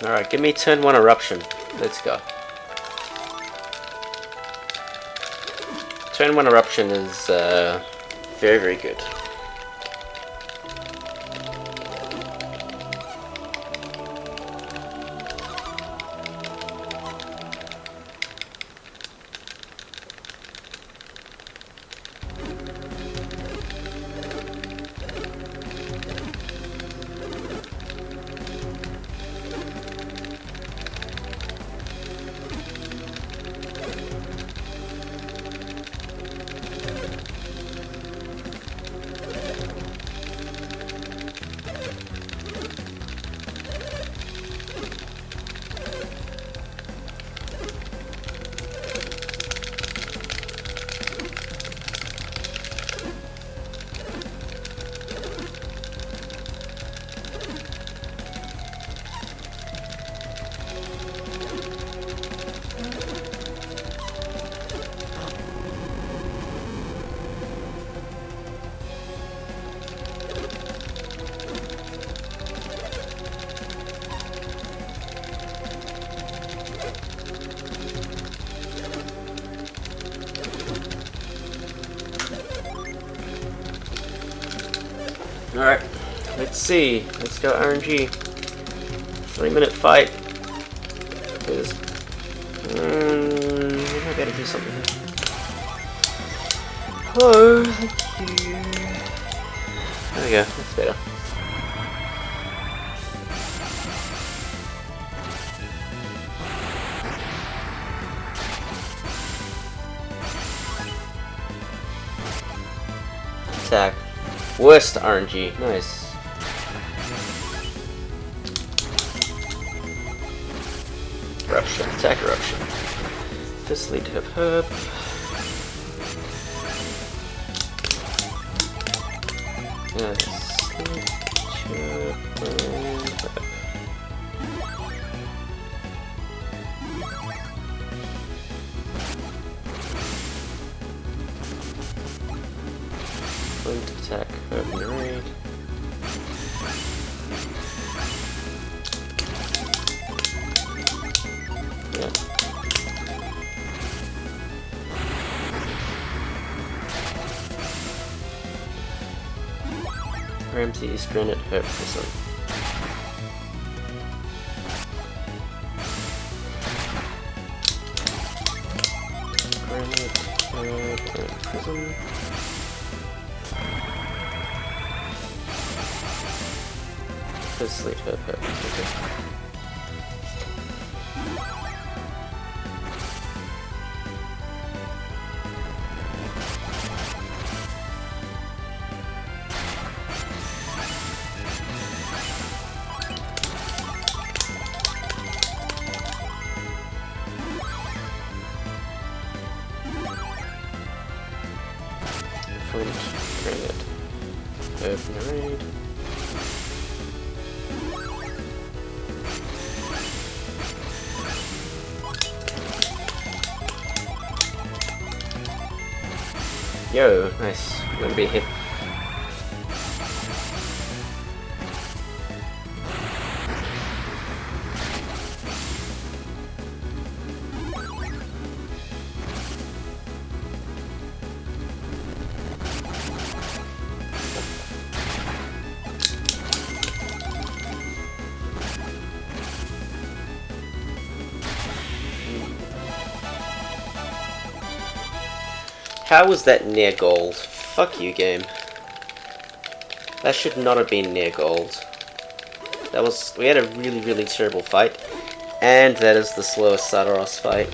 Alright, give me turn 1 eruption. Let's go. Turn 1 eruption is very, very good. Alright, let's see. Let's go RNG. 3-minute fight. Is I gotta do something here. Oh, thank you. There we go, that's better. Attack. Worst RNG. Nice. Eruption. Attack eruption. This lead to herb. Yes. Flint attack herb and raid. Yeah. Ramsey is granite herb prison. Granite herb and prison. This lead herb herb. Okay. Flint, granite, herb in the raid. Yo, nice. I'm gonna be hit. How was that near gold? Fuck you, game. That should not have been near gold. That was... We had a really, really terrible fight. And that is the slowest Sadaros fight.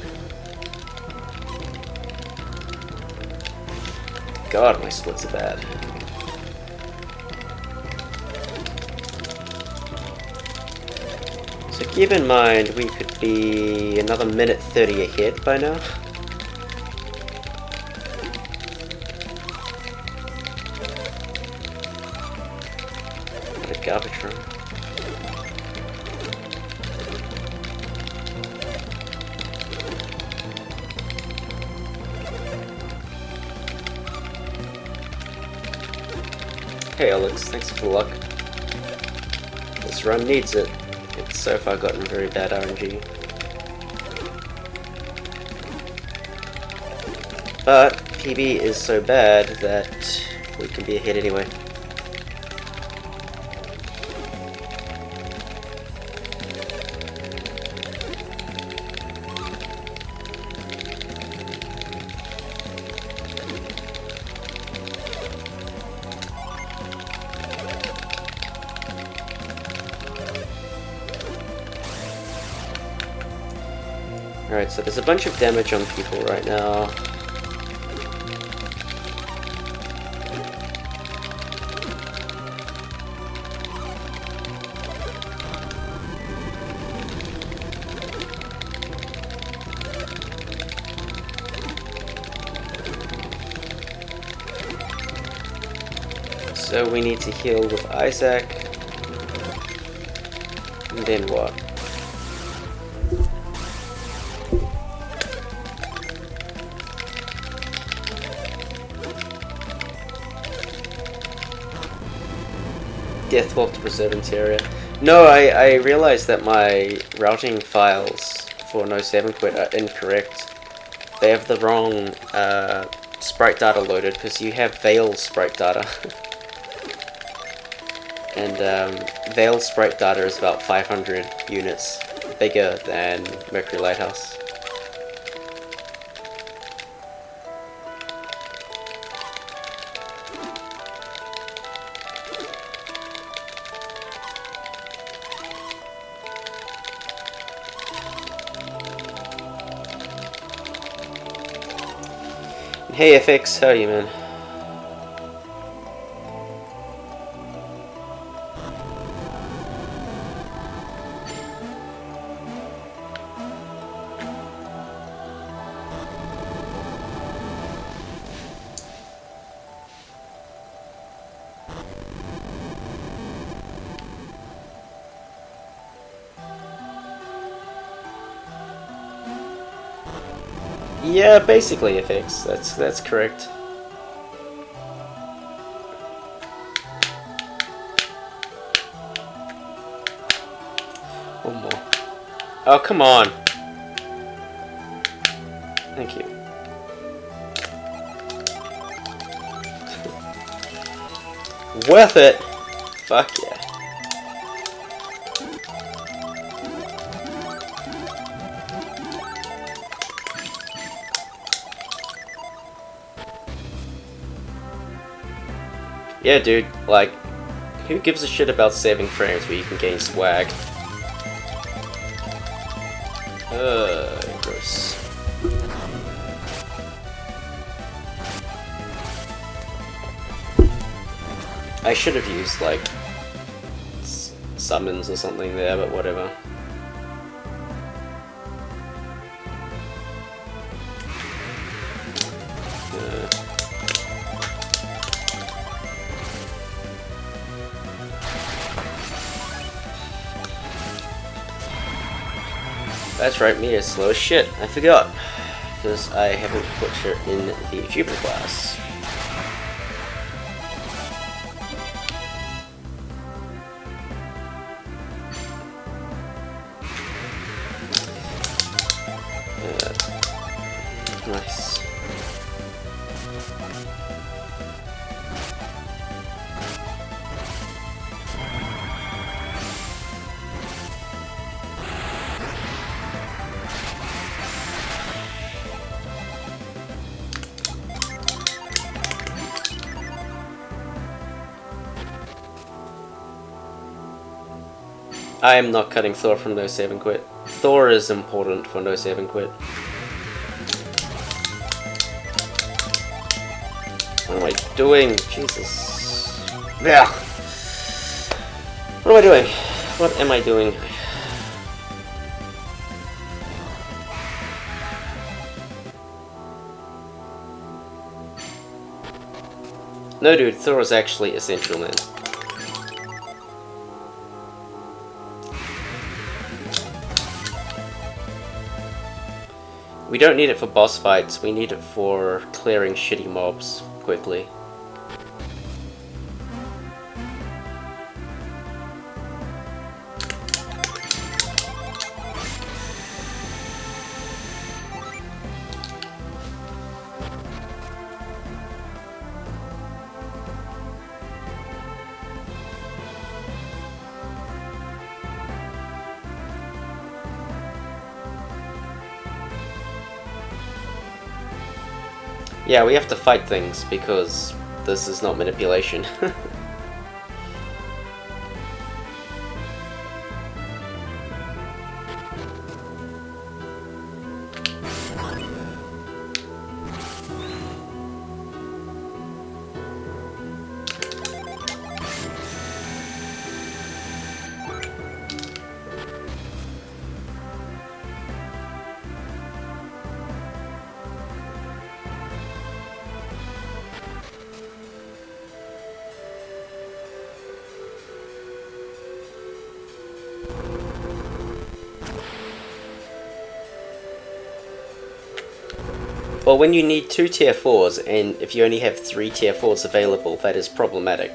God, my splits are bad. So keep in mind, we could be another minute 30 ahead by now. What a garbage room. Hey Alex, thanks for the luck. This run needs it. It's so far gotten very bad RNG. But PB is so bad that we can be ahead anyway. Alright, so there's a bunch of damage on people right now. So we need to heal with Isaac. And then what? Deathwalk to preserve interior. No, I realized that my routing files for No S&Q are incorrect. They have the wrong sprite data loaded because you have Veil sprite data. And Veil sprite data is about 500 units bigger than Mercury Lighthouse. Hey FX, how are you, man? Yeah, basically FX. That's correct. One more. Oh, come on. Thank you. Worth it. Fuck yeah. Yeah, dude, like, who gives a shit about saving frames where you can gain swag? Gross. I should have used, like, summons or something there, but whatever. That's right, me is slow as shit. I forgot. Because I haven't put her in the Jupiter class. Nice. I am not cutting Thor from No Save and Quit. Thor is important for No Save and Quit. What am I doing? Jesus. Yeah. What am I doing? What am I doing? No, dude, Thor is actually essential, man. We don't need it for boss fights, we need it for clearing shitty mobs quickly. Yeah, we have to fight things because this is not manipulation. Well, when you need 2 tier 4s, and if you only have 3 tier 4s available, that is problematic.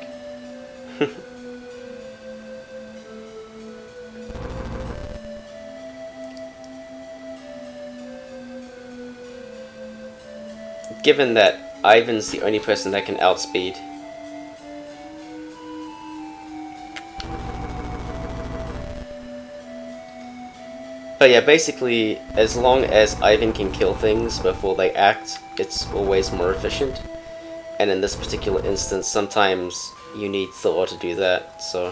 Given that Ivan's the only person that can outspeed. But yeah, basically, as long as Ivan can kill things before they act, it's always more efficient. And in this particular instance, sometimes you need Thor to do that, so...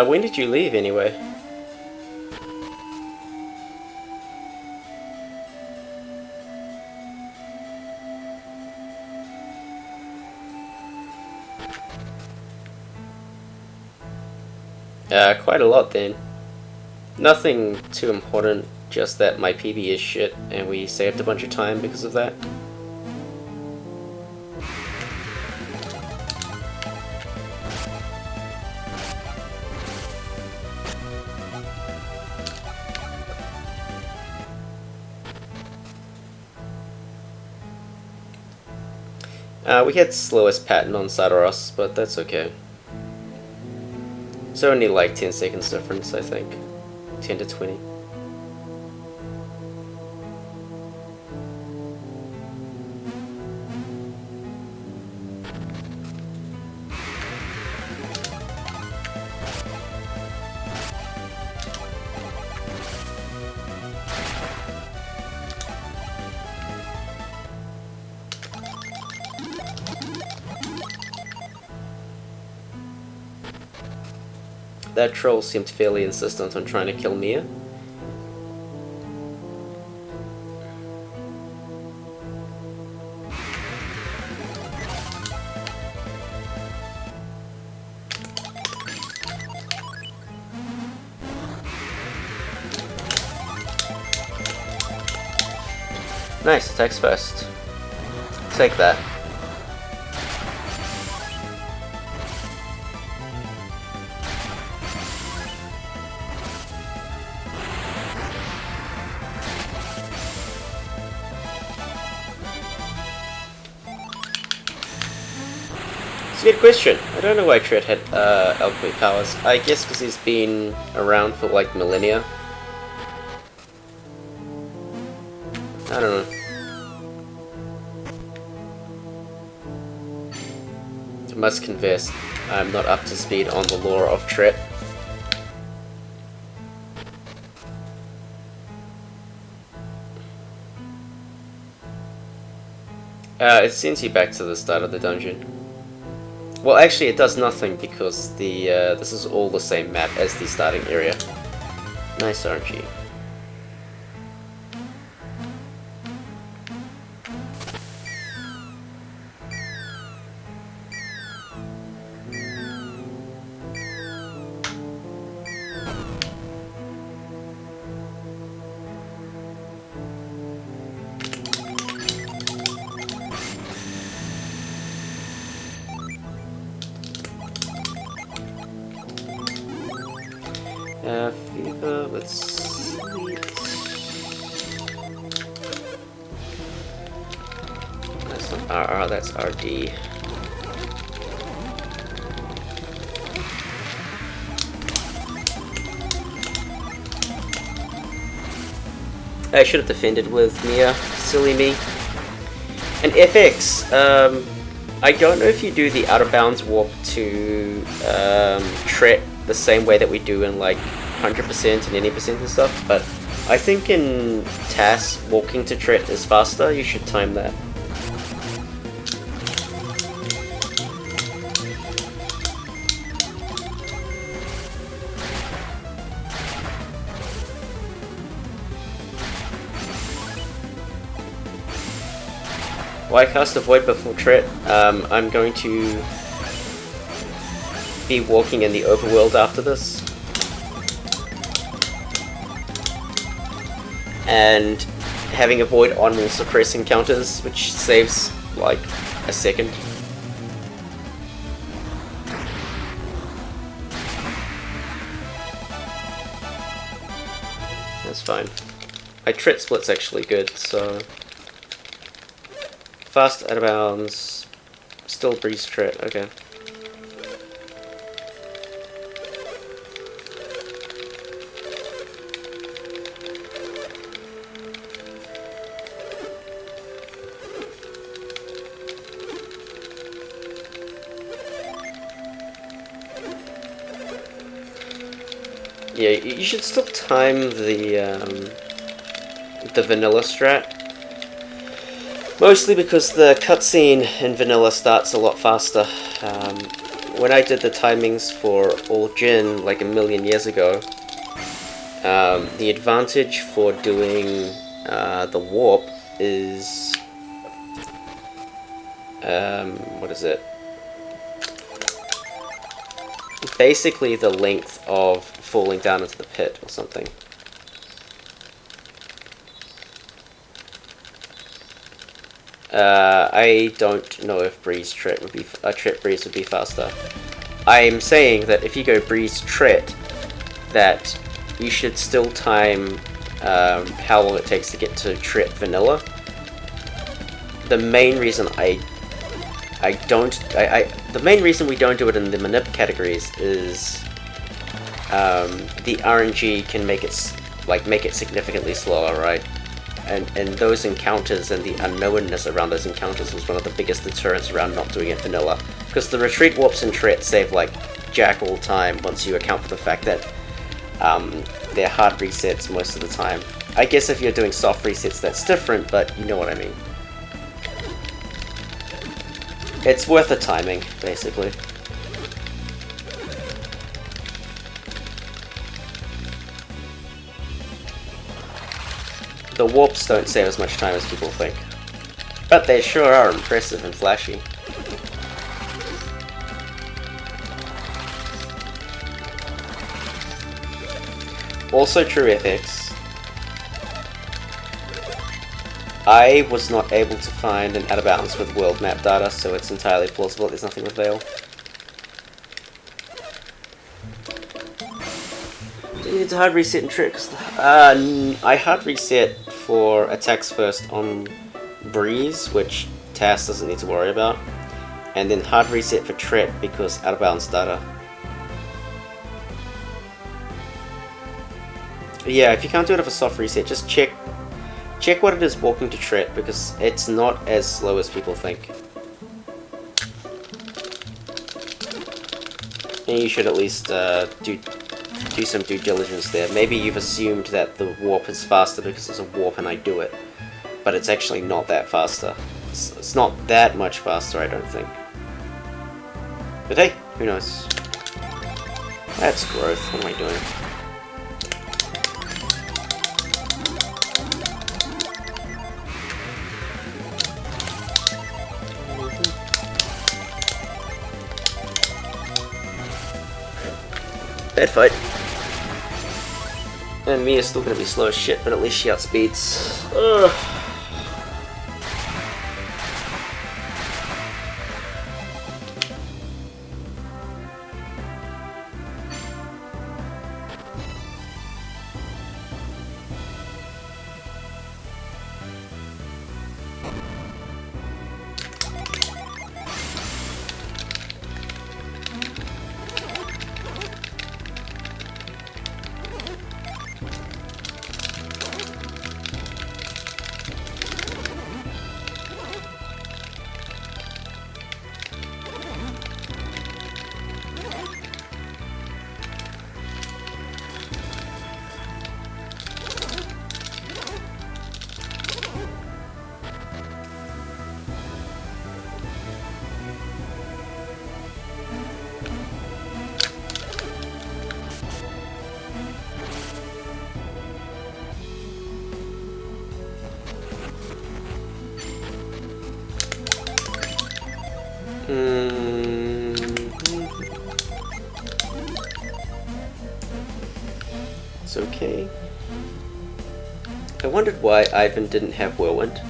when did you leave anyway? Quite a lot then. Nothing too important, just that my PB is shit and we saved a bunch of time because of that. We had slowest pattern on Sadaros, but that's okay. It's only like 10 seconds difference, I think. 10 to 20. That troll seemed fairly insistent on trying to kill Mia. Nice, attacks first. Take that. It's a good question. I don't know why Tret had alchemy powers. I guess because he's been around for like millennia. I don't know. I must confess, I'm not up to speed on the lore of Tret. It sends you back to the start of the dungeon. Well, actually, it does nothing because the this is all the same map as the starting area. Nice RNG. Fever, let's see. That's not RR, that's RD. I should have defended with Mia, silly me. And FX, I don't know if you do the out of bounds warp to Tret the same way that we do in like 100% and 80% and stuff, but I think in TAS, walking to Tret is faster. You should time that. Why cast a Void before Tret? I'm going to be walking in the overworld after this. And having a Void on will suppress encounters, which saves like a second. That's fine. My Tret split's actually good, so... Fast out of bounds, still breeze Tret, okay. Yeah, you should still time the vanilla strat. Mostly because the cutscene in vanilla starts a lot faster. When I did the timings for All Jin like a million years ago, the advantage for doing the warp is... what is it? Basically the length of falling down into the pit or something. I don't know if breeze Tret would be Tret breeze would be faster. I'm saying that if you go breeze Tret, that you should still time how long it takes to get to Tret vanilla. The main reason the main reason we don't do it in the manip categories is the RNG can make it significantly slower, right? And those encounters and the unknownness around those encounters was one of the biggest deterrents around not doing it vanilla. Because the retreat warps in Tret save like jack all time once you account for the fact that they're hard resets most of the time. I guess if you're doing soft resets that's different, but you know what I mean. It's worth the timing, basically. The warps don't save as much time as people think. But they sure are impressive and flashy. Also true FX. I was not able to find an out of bounds with world map data, so it's entirely plausible there's nothing with Veil. Do you need to hard reset and tricks? I hard reset for attacks first on Breeze, which Tass doesn't need to worry about, and then hard reset for Tret because out of bounds data. Yeah, if you can't do it with a soft reset, just check what it is walking to Tret, because it's not as slow as people think. And you should at least do some due diligence there. Maybe you've assumed that the warp is faster because it's a warp and I do it, but it's actually not that faster. It's not that much faster, I don't think. But hey, who knows? That's growth. What am I doing? Bad fight. And Mia's still gonna be slow as shit, but at least she outspeeds. Ugh. It's okay. I wondered why Ivan didn't have Whirlwind.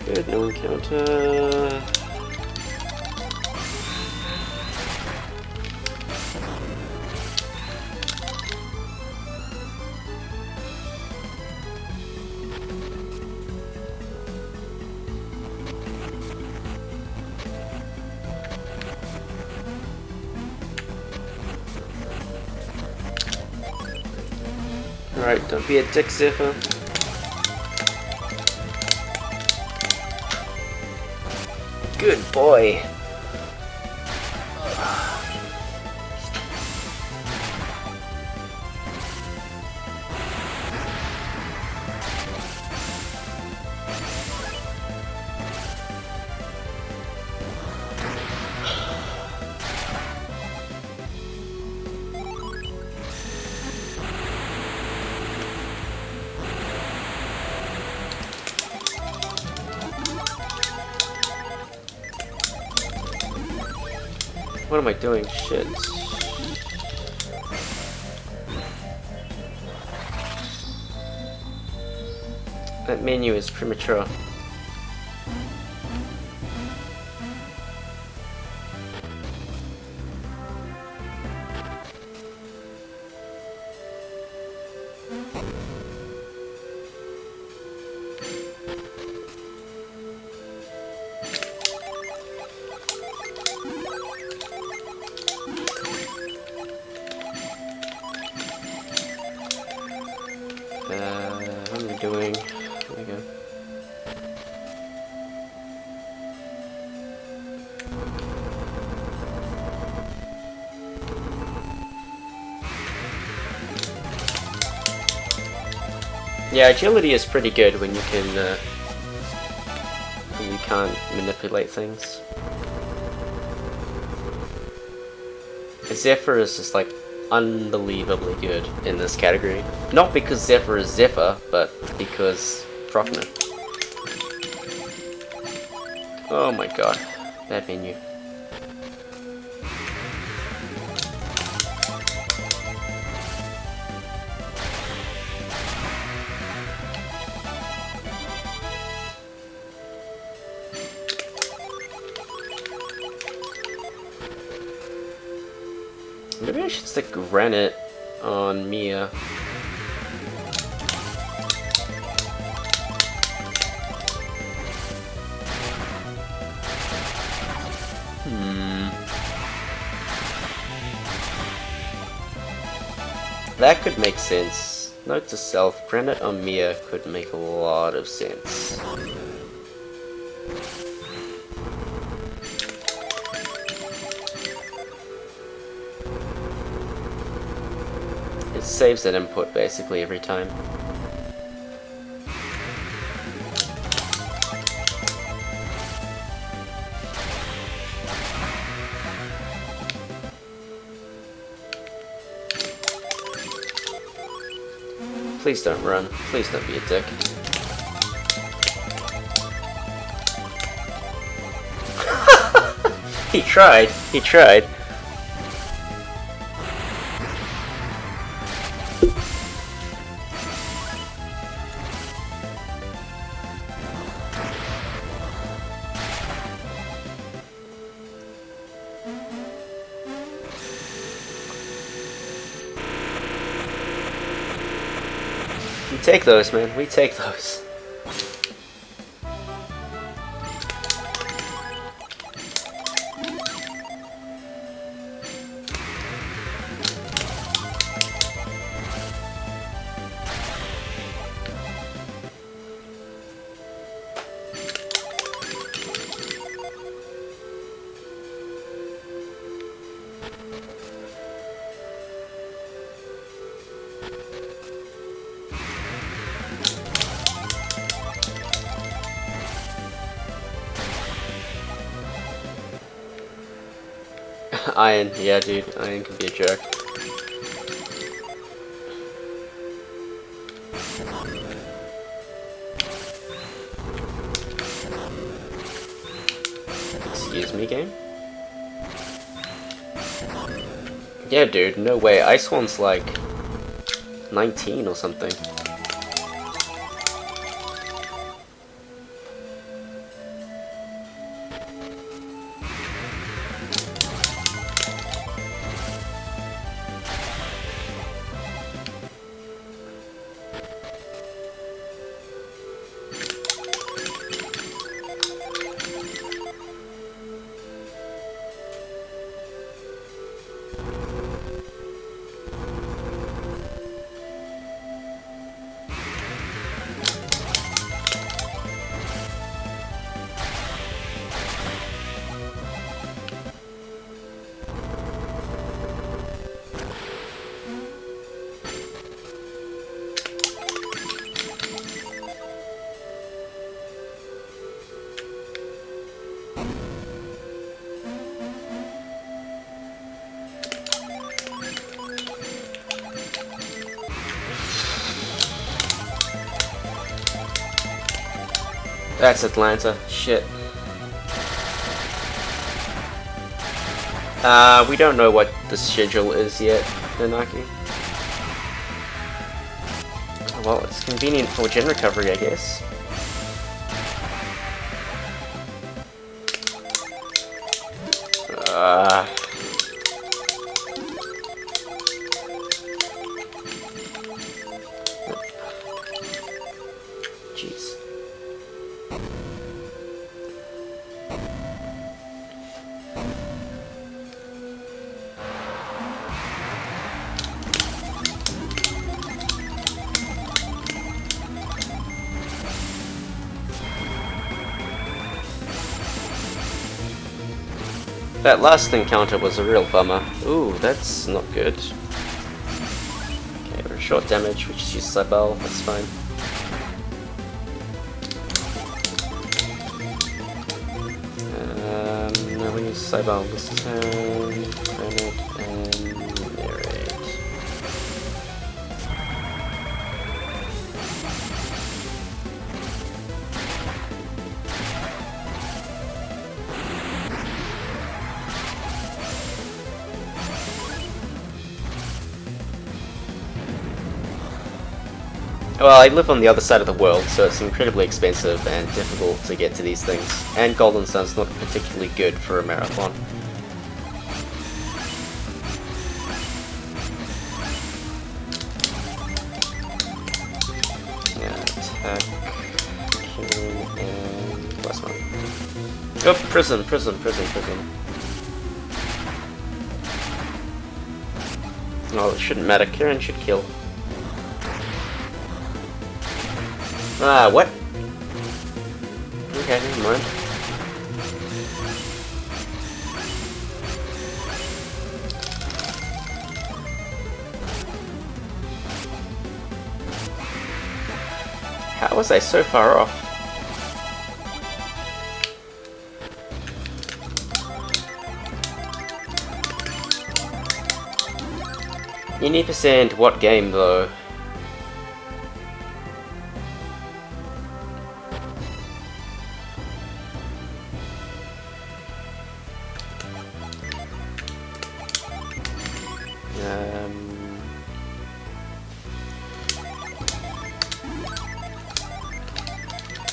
Good, no encounter. Alright, don't be a dick, Zephyr. Good boy. What am I doing? Shit. That menu is premature. What am I doing? There we go. Yeah, agility is pretty good when you can't manipulate things. Zephyr is just like unbelievably good in this category. Not because Zephyr is Zephyr, but because Profner. Oh my god, bad menu. Maybe I should stick granite on Mia. That could make sense. Note to self, granite on Mia could make a lot of sense. It saves that input basically every time. Please don't run. Please don't be a dick. He tried. He tried. We take those, man. We take those. Iron, yeah, dude. Iron can be a jerk. Excuse me, game? Yeah, dude, no way. Ice one's like 19 or something. That's Atlanta. Shit. We don't know what the schedule is yet, Nanaki. Well, it's convenient for gen recovery, I guess. Jeez. That last encounter was a real bummer. Ooh, that's not good. Okay, we're short damage, we just use Cybele, that's fine. Now we use Cybele this turn, Granite, and Narrate. Well, I live on the other side of the world, so it's incredibly expensive and difficult to get to these things. And Golden Sun's not particularly good for a marathon. Oh, prison, prison, prison, prison. Oh, it shouldn't matter. Kieran should kill. Ah, what? Okay, never mind. How was I so far off? You need to send what game though?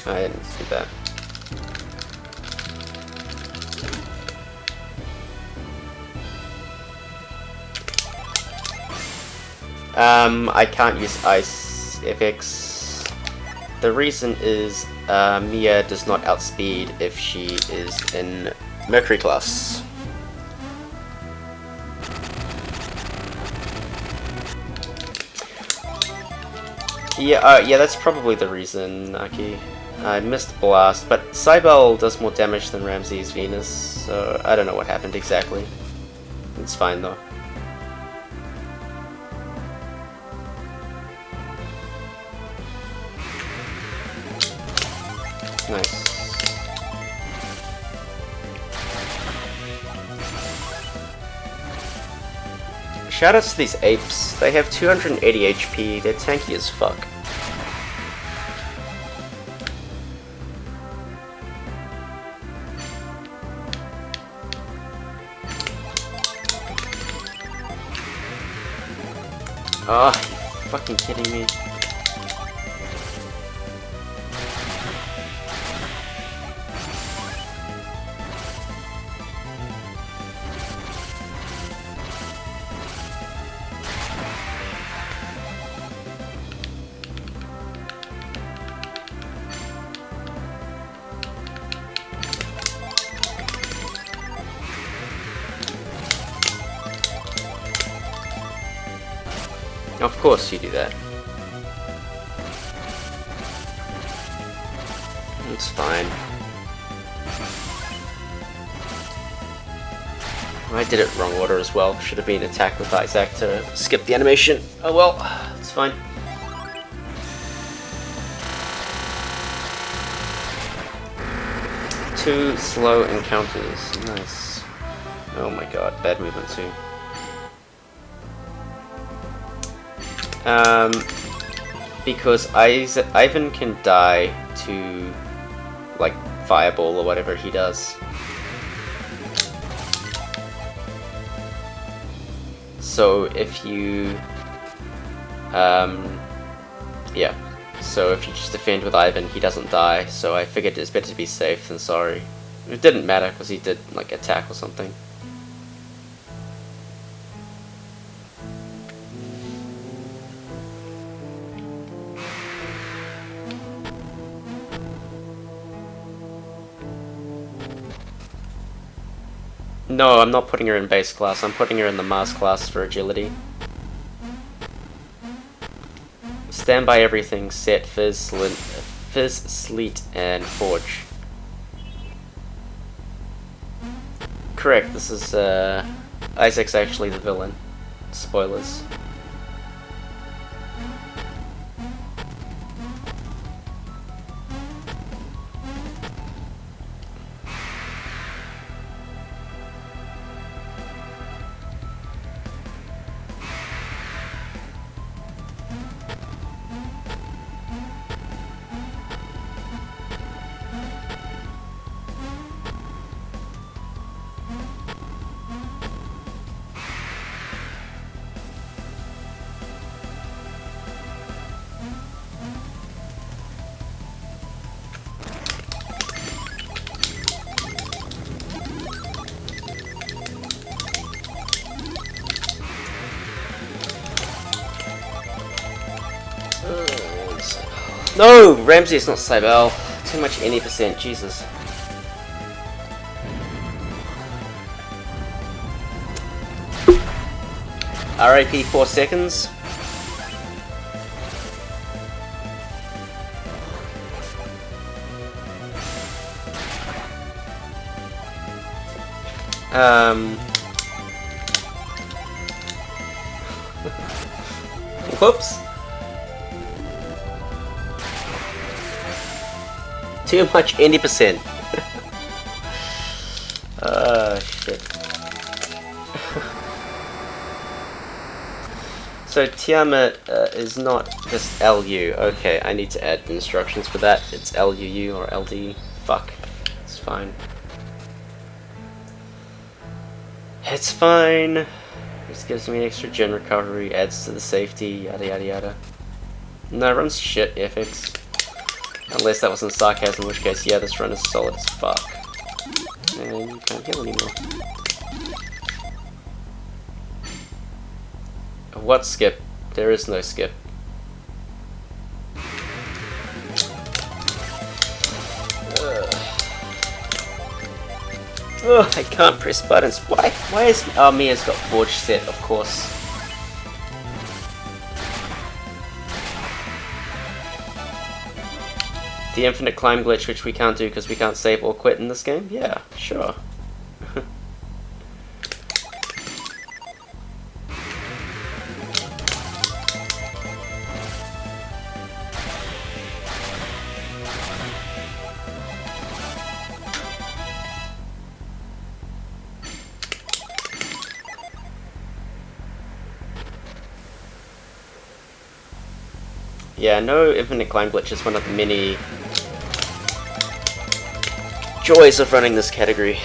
I didn't see that. I can't use Ice FX. The reason is Mia does not outspeed if she is in Mercury class. Yeah, that's probably the reason, Aki. I missed Blast, but Cybele does more damage than Ramsey's Venus, so I don't know what happened exactly. It's fine though. Nice. Shoutouts to these apes. They have 280 HP, they're tanky as fuck. Oh, you fucking kidding me? Of course you do that. It's fine. I did it wrong order as well. Should have been attack with Isaac to skip the animation. Oh well, it's fine. Two slow encounters. Nice. Oh my god, bad movement too. Because Ivan can die to, like, Fireball or whatever he does. So if you, yeah. So if you just defend with Ivan, he doesn't die, so I figured it's better to be safe than sorry. It didn't matter, because he did, like, attack or something. No, I'm not putting her in base class, I'm putting her in the Mars class for agility. Stand by everything, set, Fizz, Sleet, and Forge. Correct, this is, Isaac's actually the villain. Spoilers. No! Ramsey is not Cybele. Too much any percent, Jesus. RIP 4 seconds. Whoops. Too much 80%. Shit. So Tiamat is not just LU. Okay, I need to add instructions for that. It's LUU or LD. Fuck. It's fine. It's fine. This gives me extra gen recovery, adds to the safety, yada yada yada. No, run's shit, FX. Unless that wasn't sarcasm, in which case, yeah, this run is solid as fuck. And you can't heal anymore. What skip? There is no skip. Oh, I can't press buttons. Why is... Oh, Mia's got Forge set, of course. The infinite climb glitch, which we can't do because we can't save or quit in this game? Yeah, sure. Yeah, no infinite climb glitch is one of the many joys of running this category.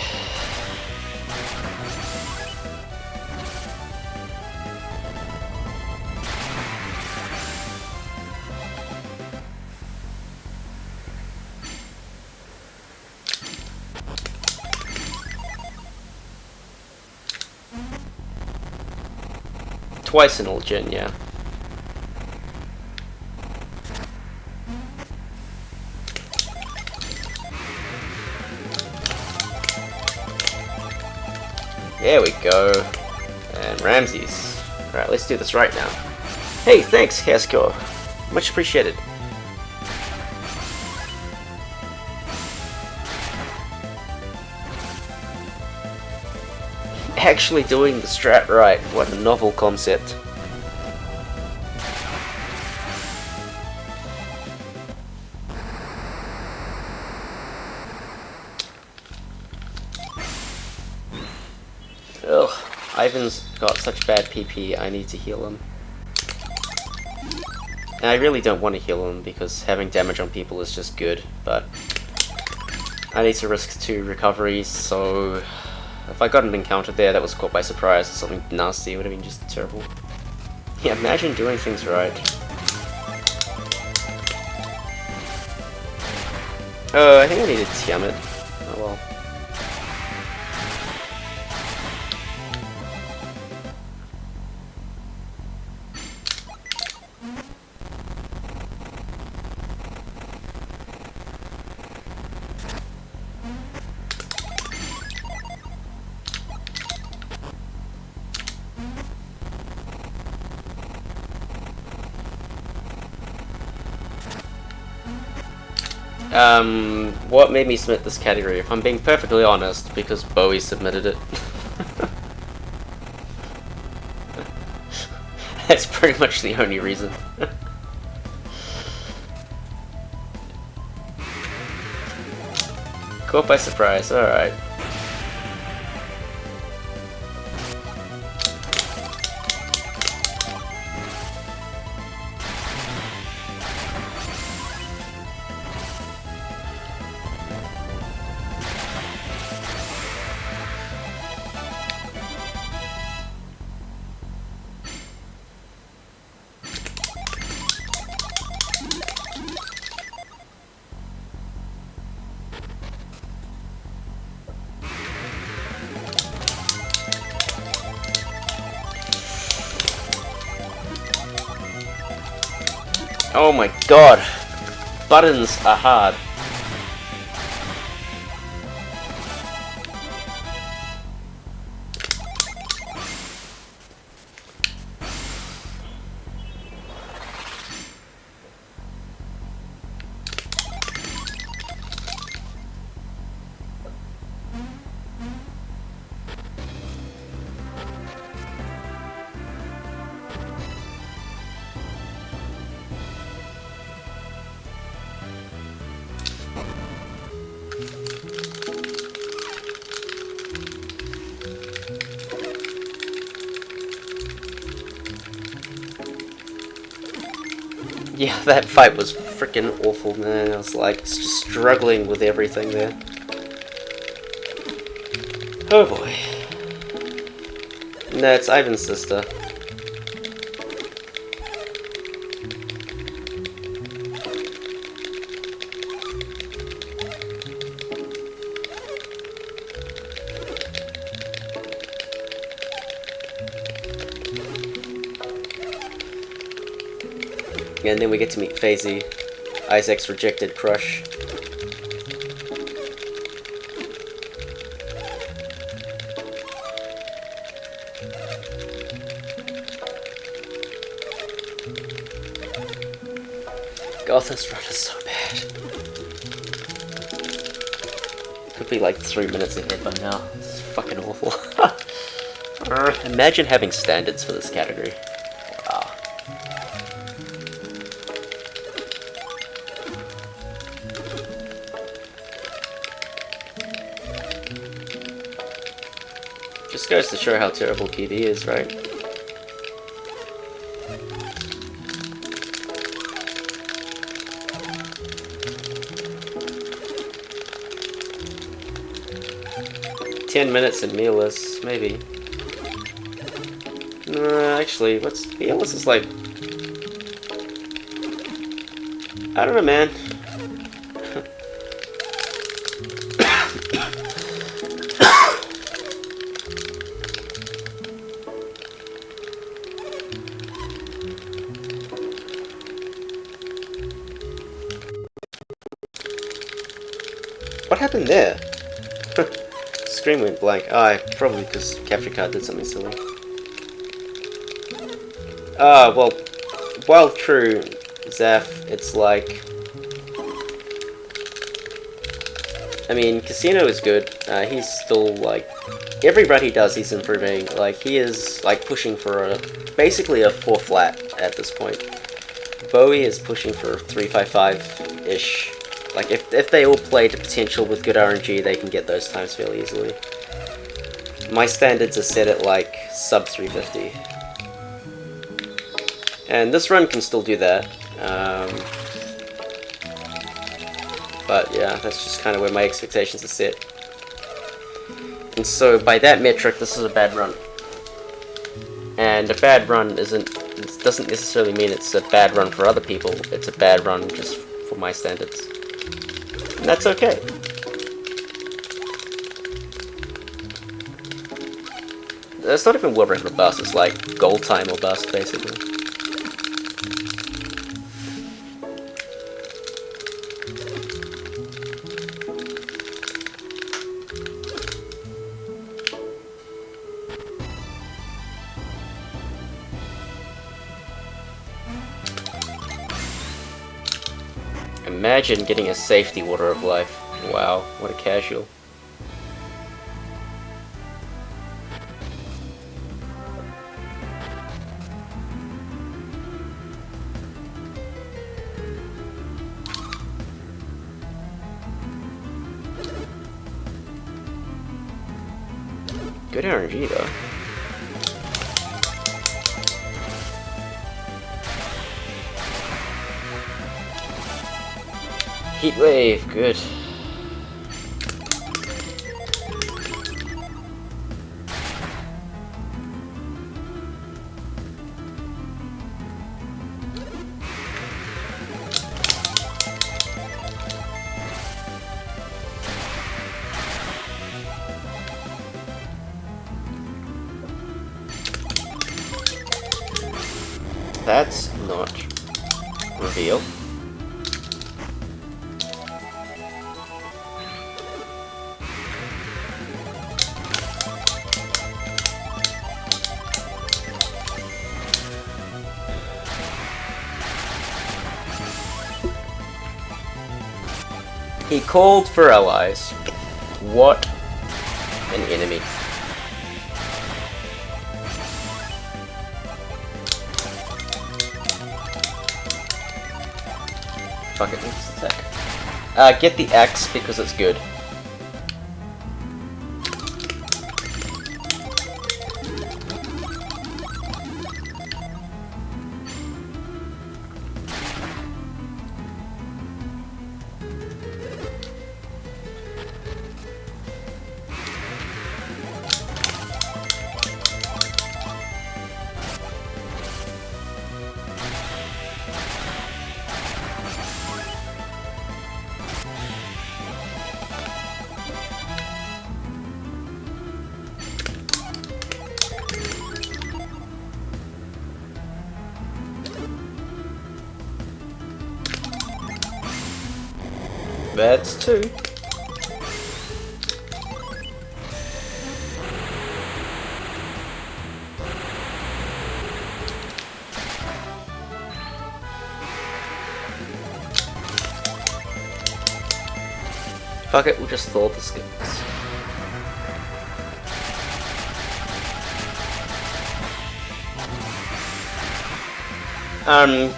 Twice in all gen, yeah. There we go. And Ramses. Alright, let's do this right now. Hey, thanks, Casco. Much appreciated. Actually doing the strat right. What a novel concept. Ugh, Ivan's got such bad PP, I need to heal him. And I really don't want to heal him because having damage on people is just good, but I need to risk 2 recoveries, so if I got an encounter there that was caught by surprise or something nasty, it would have been just terrible. Yeah, imagine doing things right. Oh, I think I needed Tiamat. Oh well. What made me submit this category? If I'm being perfectly honest, because Bowie submitted it. That's pretty much the only reason. Caught by surprise, alright. Oh my god, buttons are hard. Yeah, that fight was freaking awful, man. I was like just struggling with everything there. Oh boy. No, it's Ivan's sister. And then we get to meet FaZe, Isaac's rejected crush. God, this run is so bad. Could be like 3 minutes ahead by now. This is fucking awful. Imagine having standards for this category. Wow. Just goes to show how terrible PV is, right? .10 minutes in mealless, maybe. No, actually, what's mealless is like... I don't know, man. What happened there? Screen went blank. Ah, probably because capture card did something silly. Well, while true, Zaf, it's like... I mean, Casino is good. He's still, like... Every run he does, he's improving. Like, he is, like, pushing for basically a 4 flat at this point. Bowie is pushing for 355-ish. Like, if they all play to potential with good RNG, they can get those times fairly easily. My standards are set at, like, sub 350. And this run can still do that. But, yeah, that's just kind of where my expectations are set. And so, by that metric, this is a bad run. And a bad run doesn't necessarily mean it's a bad run for other people. It's a bad run just for my standards. And that's okay. It's not even world record bust, it's like gold time or bust, basically. Imagine getting a safety Water of Life. Wow, what a casual. Good RNG though. Heat wave, good. That's not reveal. He called for allies. What an enemy. Fuck it, let's attack. Get the axe because it's good. That's 2. Fuck it, we'll just throw the skins.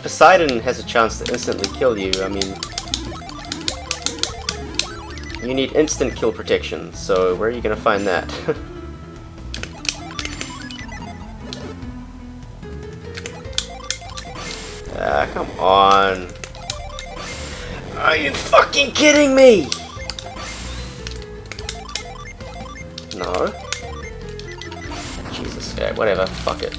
Poseidon has a chance to instantly kill you. I mean, you need instant kill protection, so where are you gonna find that? Ah, come on. Are you fucking kidding me? No. Jesus, yeah, whatever, fuck it.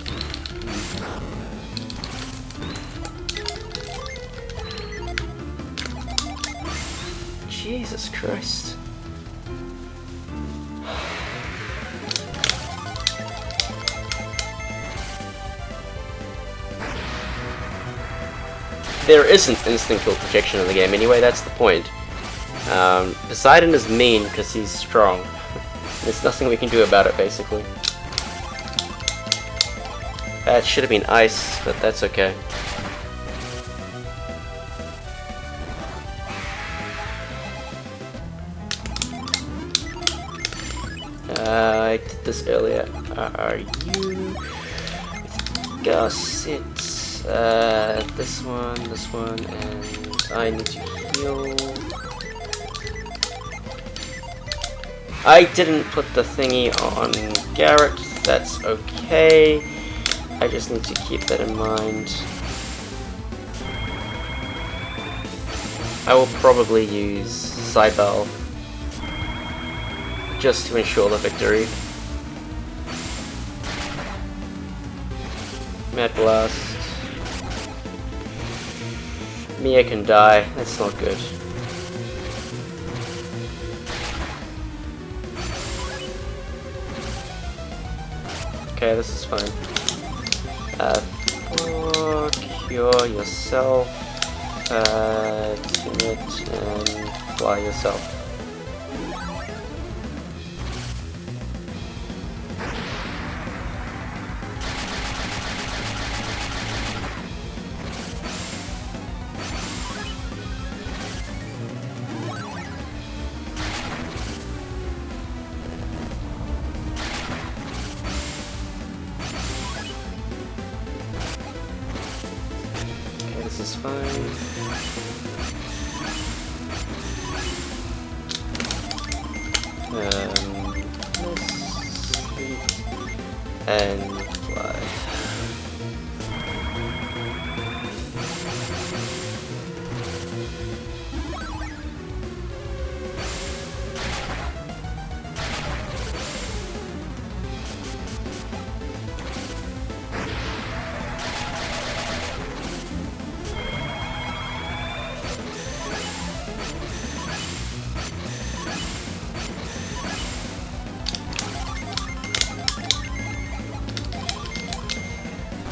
Jesus Christ. There isn't instant kill protection in the game anyway, that's the point. Poseidon is mean because he's strong. There's nothing we can do about it, basically. That should have been ice, but that's okay. I did this earlier. Are you? Gusset. This one, and I need to heal. I didn't put the thingy on Garrett. That's okay. I just need to keep that in mind. I will probably use Cybele just to ensure the victory. Mad Blast. Mia can die. That's not good. Okay, this is fine. Cure yourself. Timid and fly yourself. This is fine. And fly.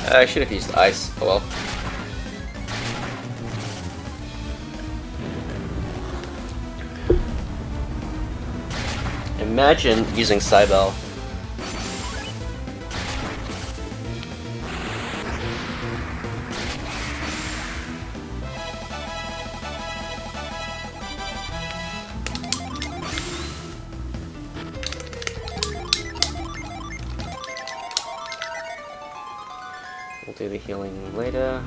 I should have used ice. Oh well. Imagine using Cybele. We'll do the healing later.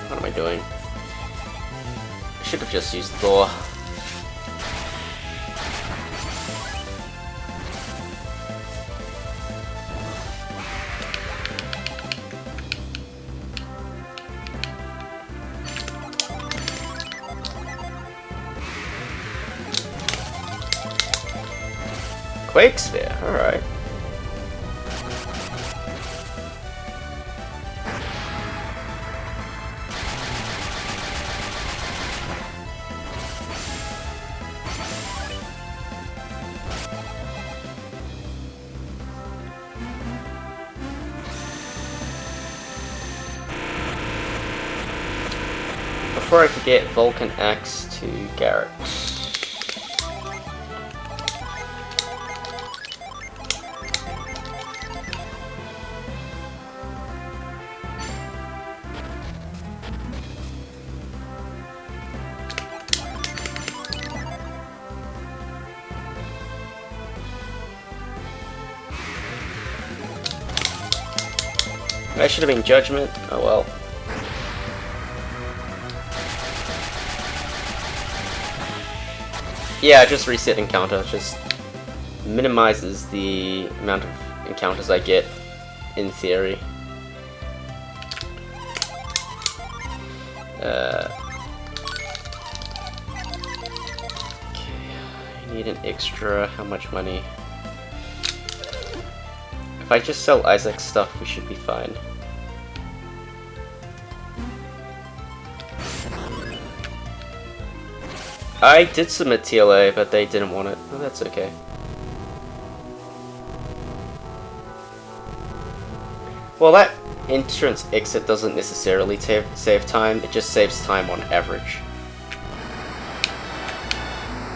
What am I doing? I should have just used Thor. Quake Sphere, alright. before I forget, Vulcan Axe to Garrett. That should have been Judgment. Oh well. Yeah, just reset encounter. Just minimizes the amount of encounters I get, in theory. Okay, I need an extra. How much money? If I just sell Isaac's stuff, we should be fine. I did submit TLA, but they didn't want it. Oh, that's okay. Well, that entrance exit doesn't necessarily save time, it just saves time on average.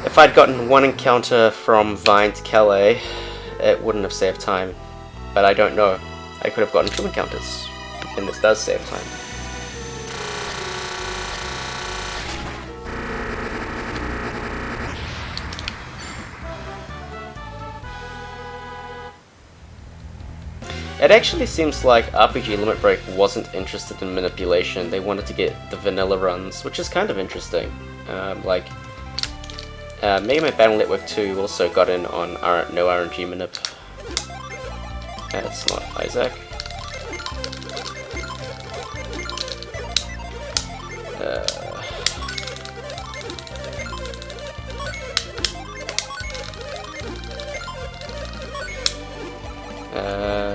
If I'd gotten one encounter from Vine to Calais, it wouldn't have saved time. But I don't know. I could have gotten 2 encounters, and this does save time. It actually seems like RPG Limit Break wasn't interested in manipulation. They wanted to get the vanilla runs, which is kind of interesting. Mega Man Battle Network 2 also got in on no RNG manip. That's not Isaac.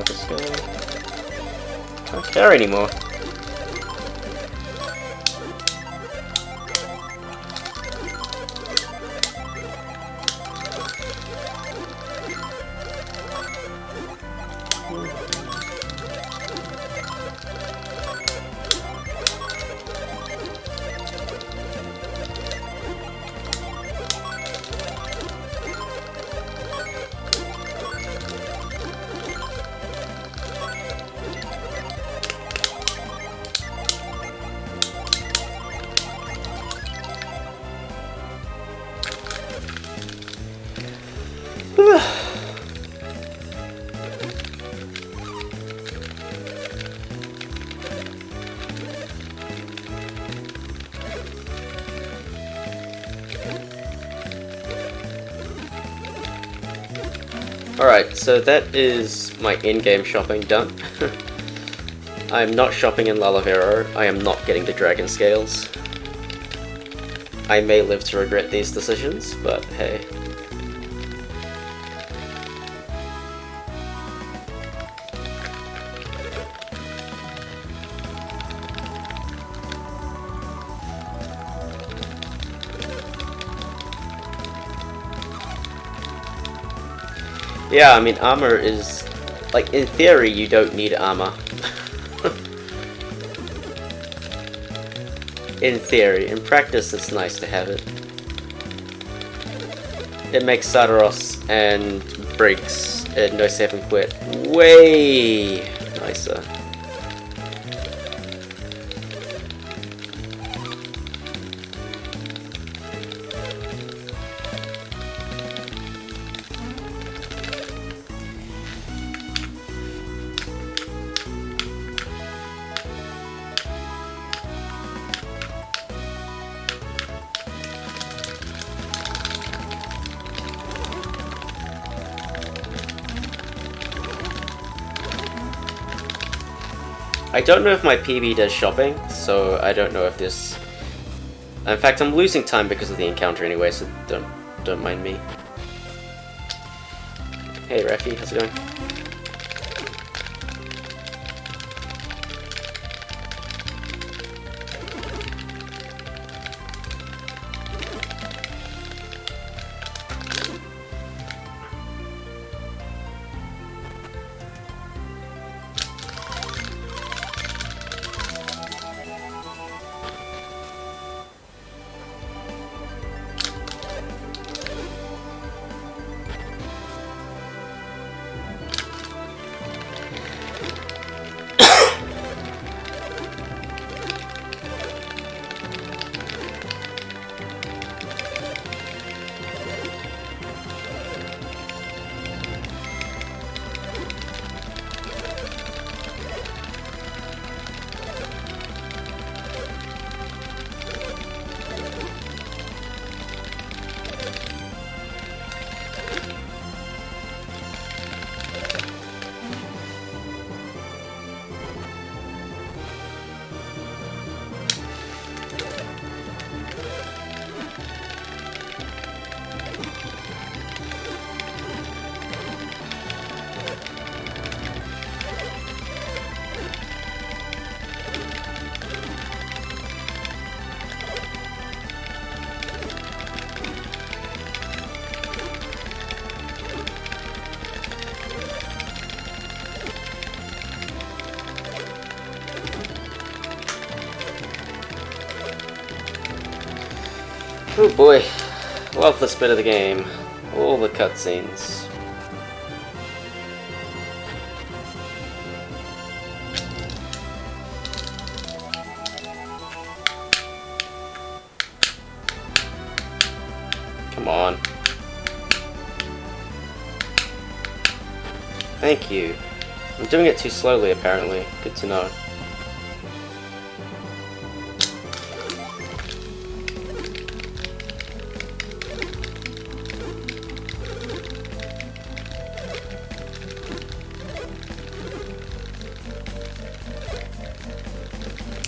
This guy can't carry anymore. Alright, so that is my in-game shopping done. I'm not shopping in Lalavero. I am not getting the dragon scales. I may live to regret these decisions, but hey. Yeah, I mean, armor is... like, in theory, you don't need armor. In theory. In practice, it's nice to have it. It makes Sardaros and Briggs and No S&Q way nicer. I don't know if my PB does shopping, so I don't know if this... In fact, I'm losing time because of the encounter anyway, so don't mind me. Hey Rafi, how's it going? Oh boy, love this bit of the game. All the cutscenes. Come on. Thank you. I'm doing it too slowly apparently. Good to know.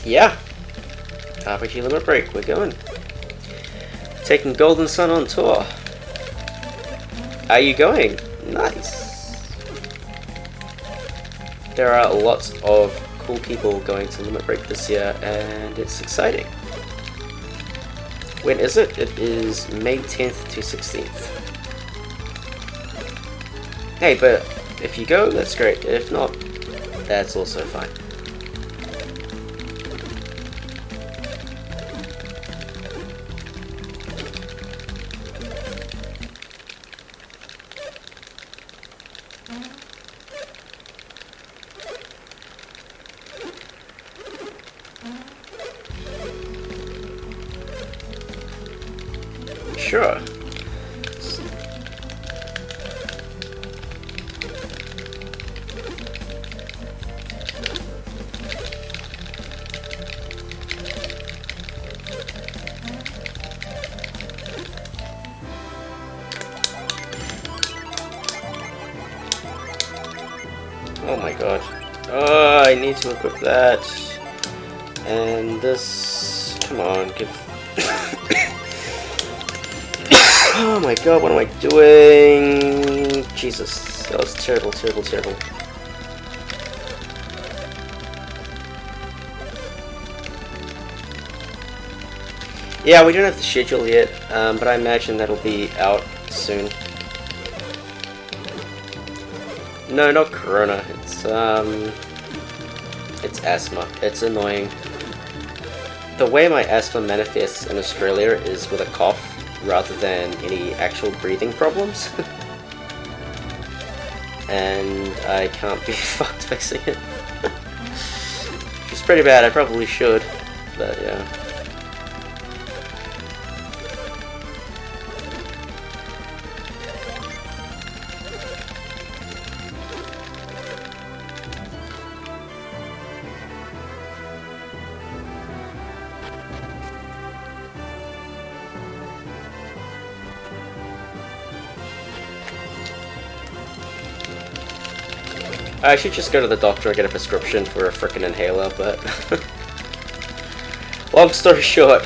Yeah. RPG Limit Break, we're going. Taking Golden Sun on tour. Are you going? Nice. There are lots of cool people going to Limit Break this year, and it's exciting. When is it? It is May 10th to 16th. Hey, but if you go, that's great. If not, that's also fine. Sure. Oh my god. Oh, I need to equip that. And this... Come on, give... Oh my god, what am I doing? Jesus, that was terrible, terrible, terrible. Yeah, we don't have the schedule yet, but I imagine that'll be out soon. No, not Corona. It's asthma. It's annoying. The way my asthma manifests in Australia is with a cough rather than any actual breathing problems. And I can't be fucked fixing it. It's pretty bad. I probably should, but yeah. I should just go to the doctor and get a prescription for a frickin' inhaler, but... Long story short,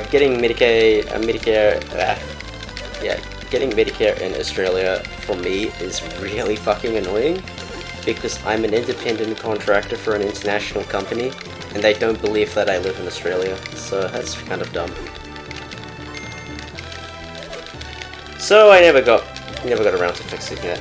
getting Medicare in Australia for me is really fucking annoying, because I'm an independent contractor for an international company, and they don't believe that I live in Australia, so that's kind of dumb. So I never got around to fixing it.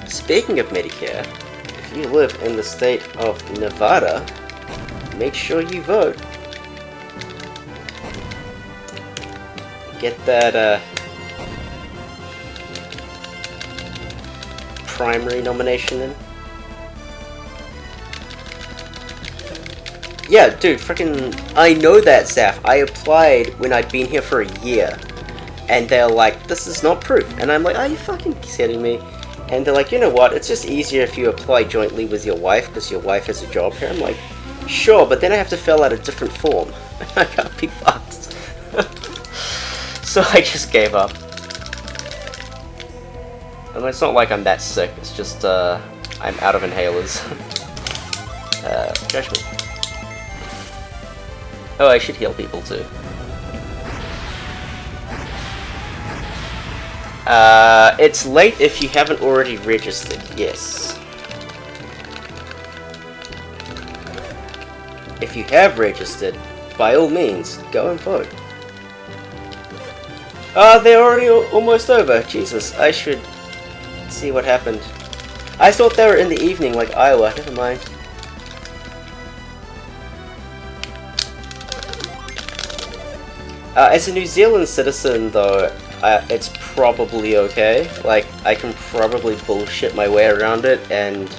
Speaking of Medicare, if you live in the state of Nevada, make sure you vote. Get that primary nomination in. Yeah, dude, freaking, I know that, Saf. I applied when I'd been here for a year, and they're like, this is not proof. And I'm like, are you fucking kidding me? And they're like, you know what, it's just easier if you apply jointly with your wife, because your wife has a job here. I'm like, sure, but then I have to fill out a different form. I can't be fucked. So I just gave up. I mean, it's not like I'm that sick, it's just, I'm out of inhalers. Judgment. Oh, I should heal people too. It's late if you haven't already registered, yes. if you have registered, by all means, go and vote. They're already almost over. Jesus, I should see what happened. I thought they were in the evening like Iowa, never mind. As a New Zealand citizen, though, it's probably okay. Like, I can probably bullshit my way around it, and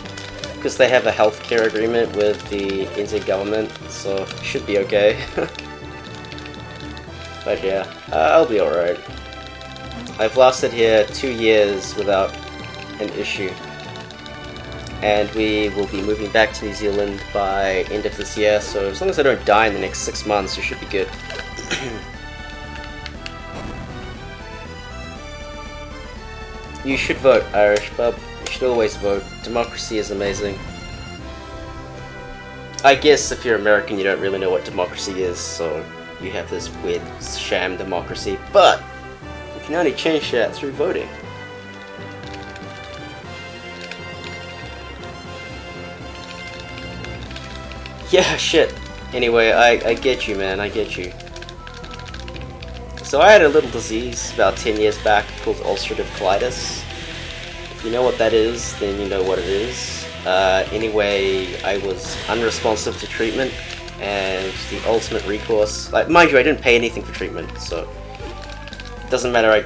because they have a healthcare agreement with the NZ government, so it should be okay. But yeah, I'll be alright. I've lasted here 2 years without an issue. And we will be moving back to New Zealand by end of this year, so as long as I don't die in the next 6 months, it should be good. You should vote, Irish bub. You should always vote. Democracy is amazing. I guess if you're American, you don't really know what democracy is, so you have this weird sham democracy, but you can only change that through voting. Yeah, shit. Anyway, I get you, man. I get you. So I had a little disease about 10 years back called ulcerative colitis. If you know what that is, then you know what it is. Anyway, I was unresponsive to treatment, and the ultimate recourse... Like, mind you, I didn't pay anything for treatment, so... It doesn't matter, I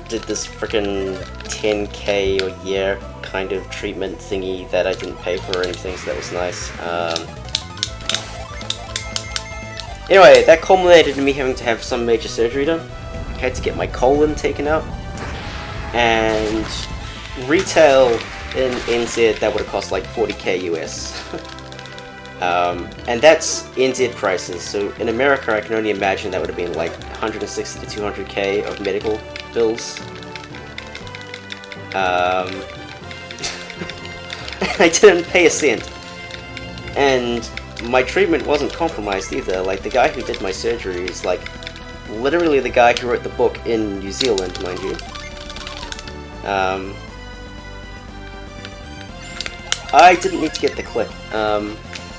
did this frickin' 10k a year kind of treatment thingy that I didn't pay for or anything, so that was nice. Anyway, that culminated in me having to have some major surgery done. I had to get my colon taken out. And retail in NZ, that would have cost like 40k US. And that's NZ prices, so in America I can only imagine that would have been like 160 to 200k of medical bills. I didn't pay a cent. And my treatment wasn't compromised either. Like, the guy who did my surgery is like literally the guy who wrote the book in New Zealand, mind you. I didn't need to get the clip.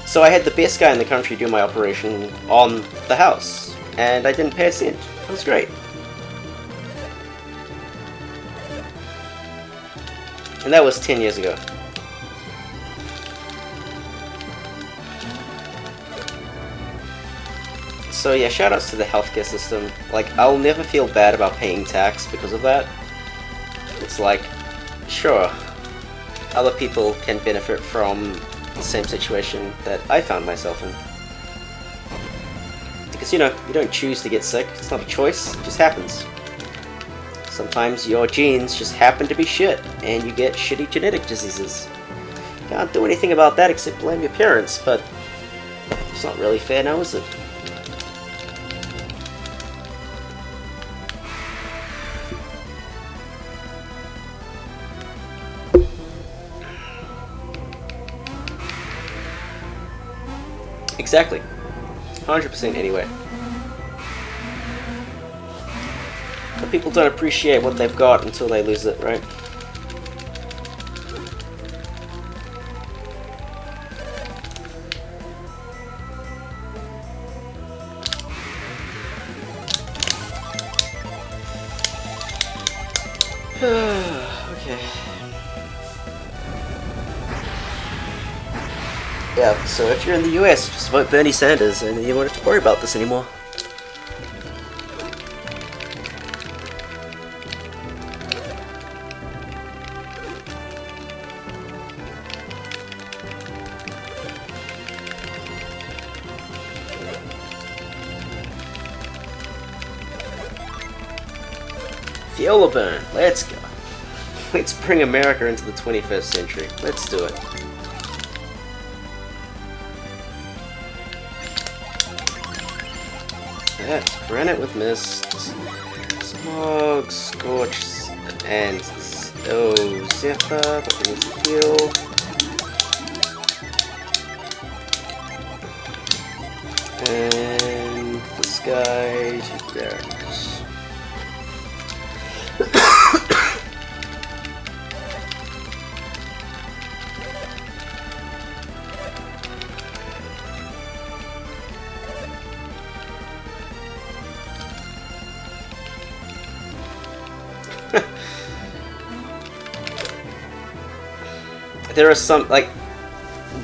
So I had the best guy in the country do my operation on the house, and I didn't pay a cent. It was great. And that was 10 years ago. So yeah, shoutouts to the healthcare system. Like, I'll never feel bad about paying tax because of that. It's like, sure, other people can benefit from the same situation that I found myself in. Because, you know, you don't choose to get sick, it's not a choice, it just happens. Sometimes your genes just happen to be shit, and you get shitty genetic diseases. Can't do anything about that except blame your parents, but it's not really fair now, is it? Exactly. 100% anyway. But people don't appreciate what they've got until they lose it, right? Okay. Yeah, so if you're in the US, just vote Bernie Sanders and you won't have to worry about this anymore. Viola burn, let's go. Let's bring America into the 21st century. Let's do it. Yeah, granite with mist, smog, scorch, and zephyr, but we need to heal. And the sky to there. there are some, like,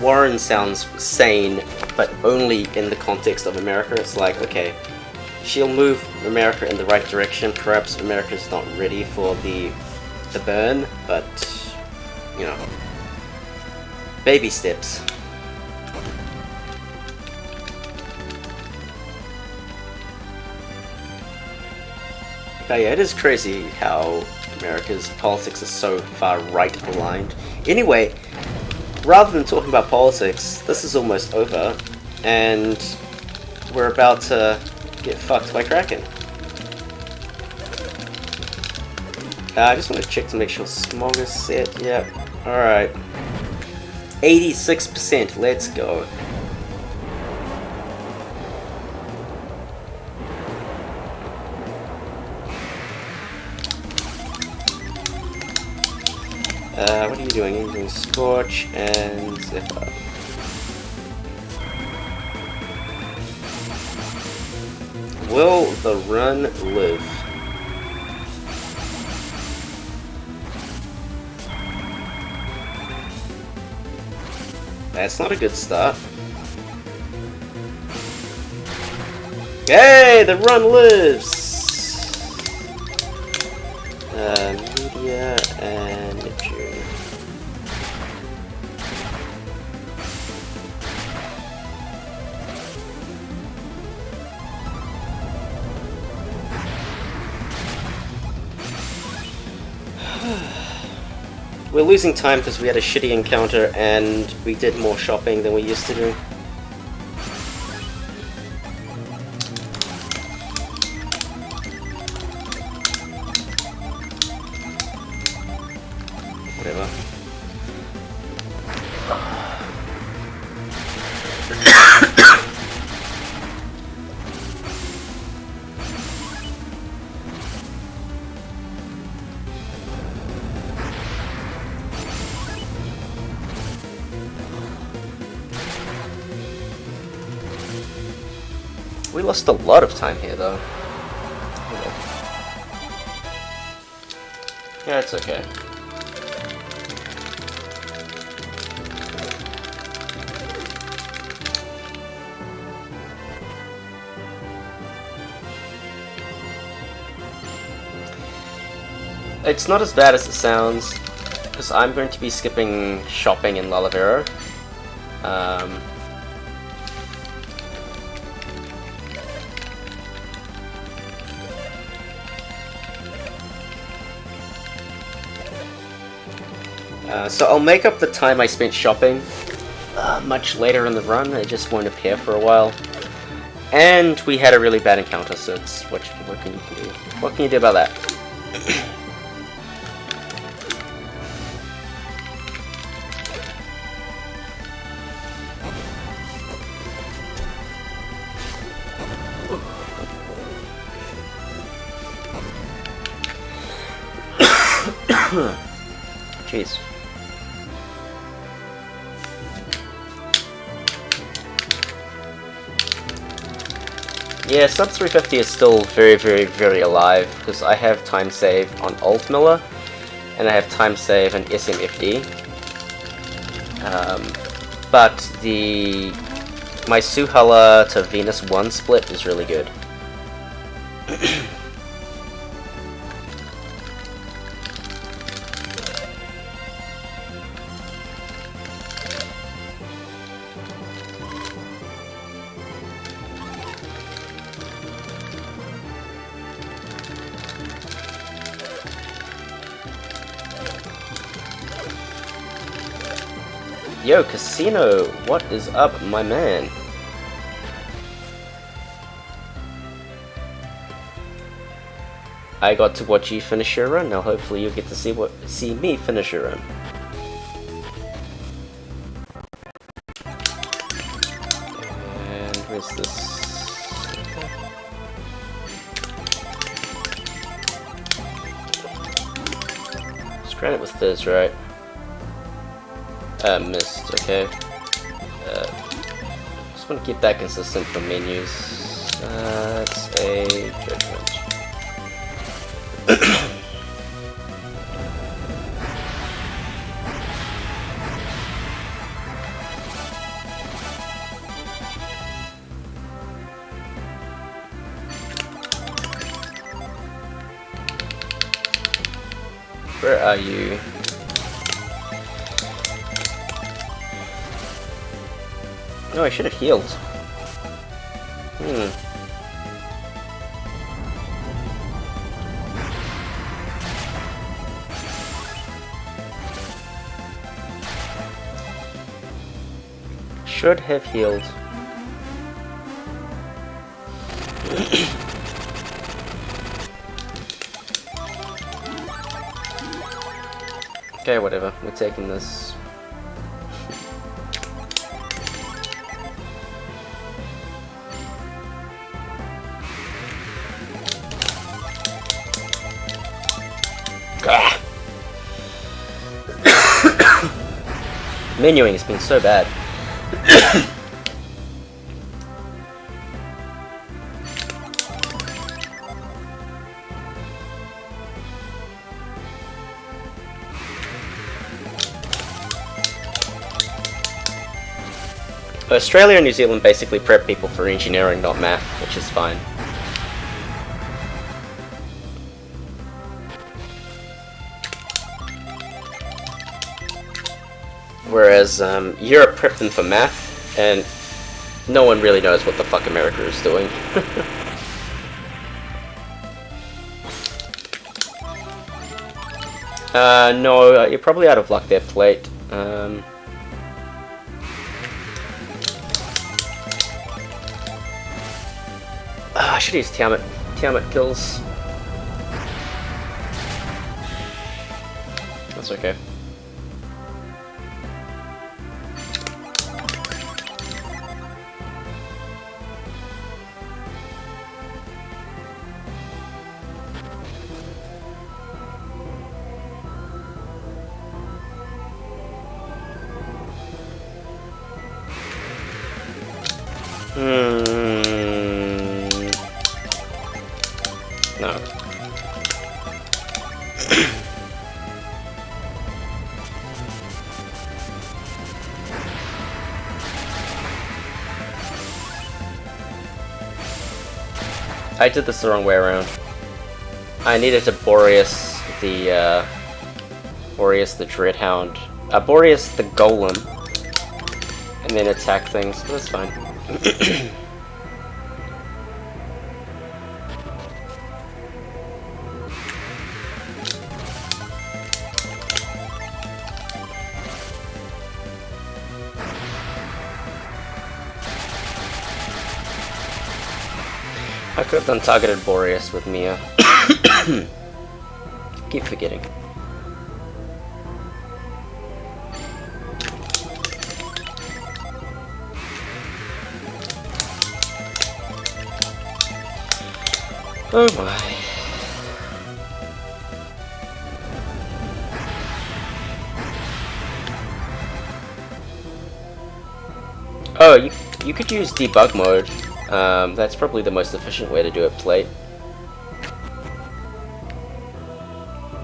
Warren sounds sane, but only in the context of America. It's like, okay, she'll move America in the right direction. Perhaps America's not ready for the burn, but, you know, baby steps. But yeah, it is crazy how America's politics are so far right aligned. Anyway, rather than talking about politics, this is almost over, and we're about to get fucked by Kraken. I just want to check to make sure Smog is set. Yep. Alright. 86%. Let's go. What are you doing? You're doing Scorch and Zephyr. Will the run live? That's not a good start. Hey, the run lives! Media and Neptune. We're losing time because we had a shitty encounter and we did more shopping than we used to do. Whatever. We lost a lot of time here, though. Yeah, it's okay. It's not as bad as it sounds, because I'm going to be skipping shopping in Lalavero. So I'll make up the time I spent shopping much later in the run. It just won't appear for a while. And we had a really bad encounter, so it's what can you do? What can you do about that? Jeez. Yeah, sub 350 is still very, very, very alive, because I have time save on Alt Miller, and I have time save on SMFD. But my Suhala to Venus 1 split is really good. Yo, Casino, what is up, my man? I got to watch you finish your run, now hopefully you'll get to see me finish your run. And where's this? Let's grant it with Fizz, right? Missed, okay. Just want to keep that consistent for menus. It's a judgment. Where are you? No, I should have healed. Should have healed. Okay, whatever. We're taking this. Menuing has been so bad. Australia and New Zealand basically prep people for engineering, not math, which is fine. Whereas Europe prepped them for math, and no one really knows what the fuck America is doing. No, you're probably out of luck there, Plate. I should use Tiamat. Tiamat kills. That's okay. No. I did this the wrong way around. I needed to Boreas the Dreadhound. Boreas the Golem. And then attack things, but that's fine. I could have done targeted Boreas with Mia. Keep forgetting. Oh my. Oh, you could use debug mode. That's probably the most efficient way to do it, Plate.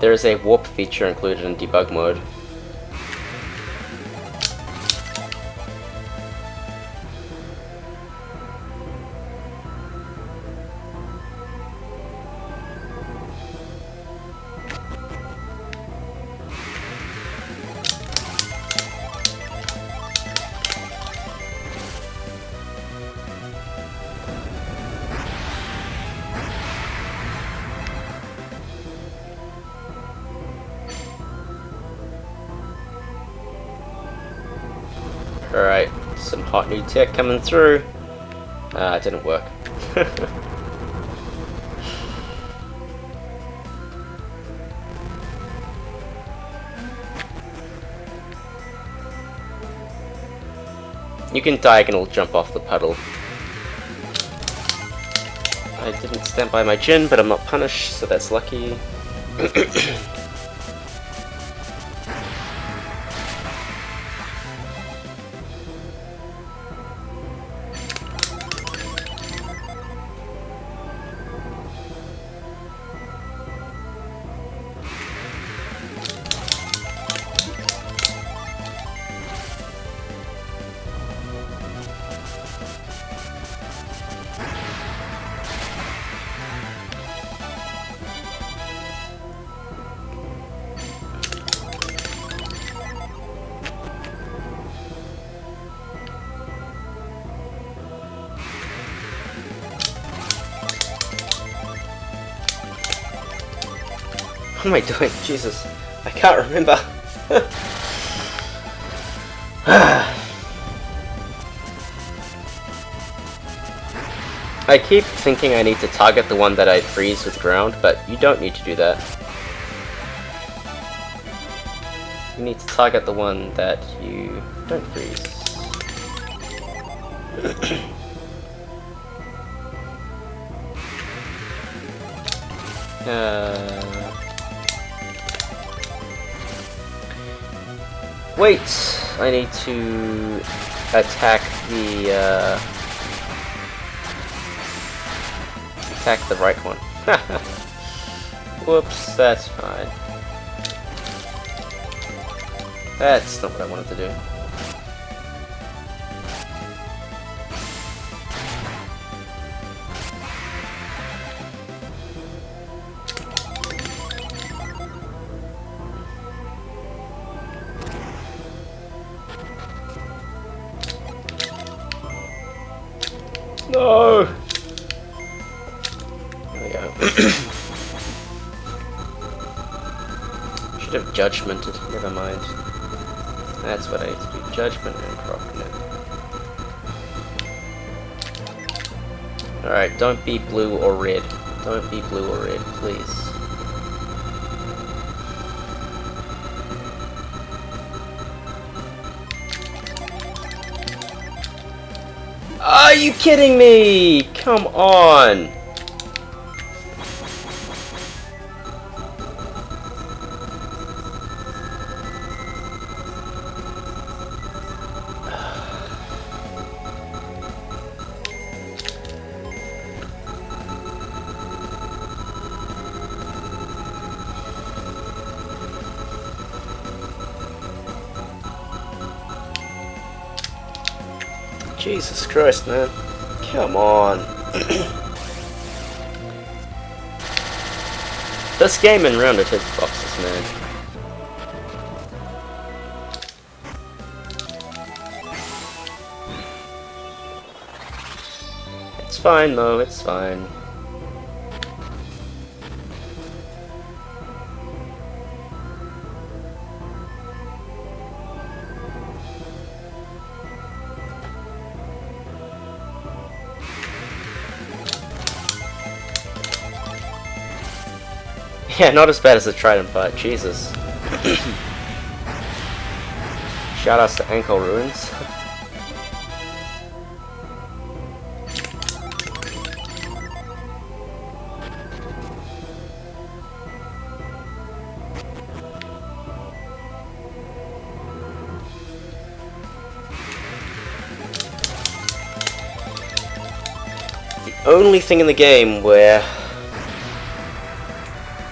There is a warp feature included in debug mode. Alright, some hot new tech coming through. It didn't work. You can diagonal jump off the puddle. I didn't stand by my gin, but I'm not punished, so that's lucky. What am I doing? Jesus. I can't remember. I keep thinking I need to target the one that I freeze with ground, but you don't need to do that. You need to target the one that you don't freeze. Wait! I need to attack the right one. Whoops, that's fine. That's not what I wanted to do. No! There we go. Should have judgmented. Never mind. That's what I need to do. Judgment and Crocknet. Alright, don't be blue or red. Don't be blue or red, please. Are you kidding me? Come on! Jesus Christ, man. Come on. This game and rounded hitboxes, man. It's fine though, it's fine. Yeah, not as bad as the Trident part, Jesus. Shoutouts to Ankle Ruins. The only thing in the game where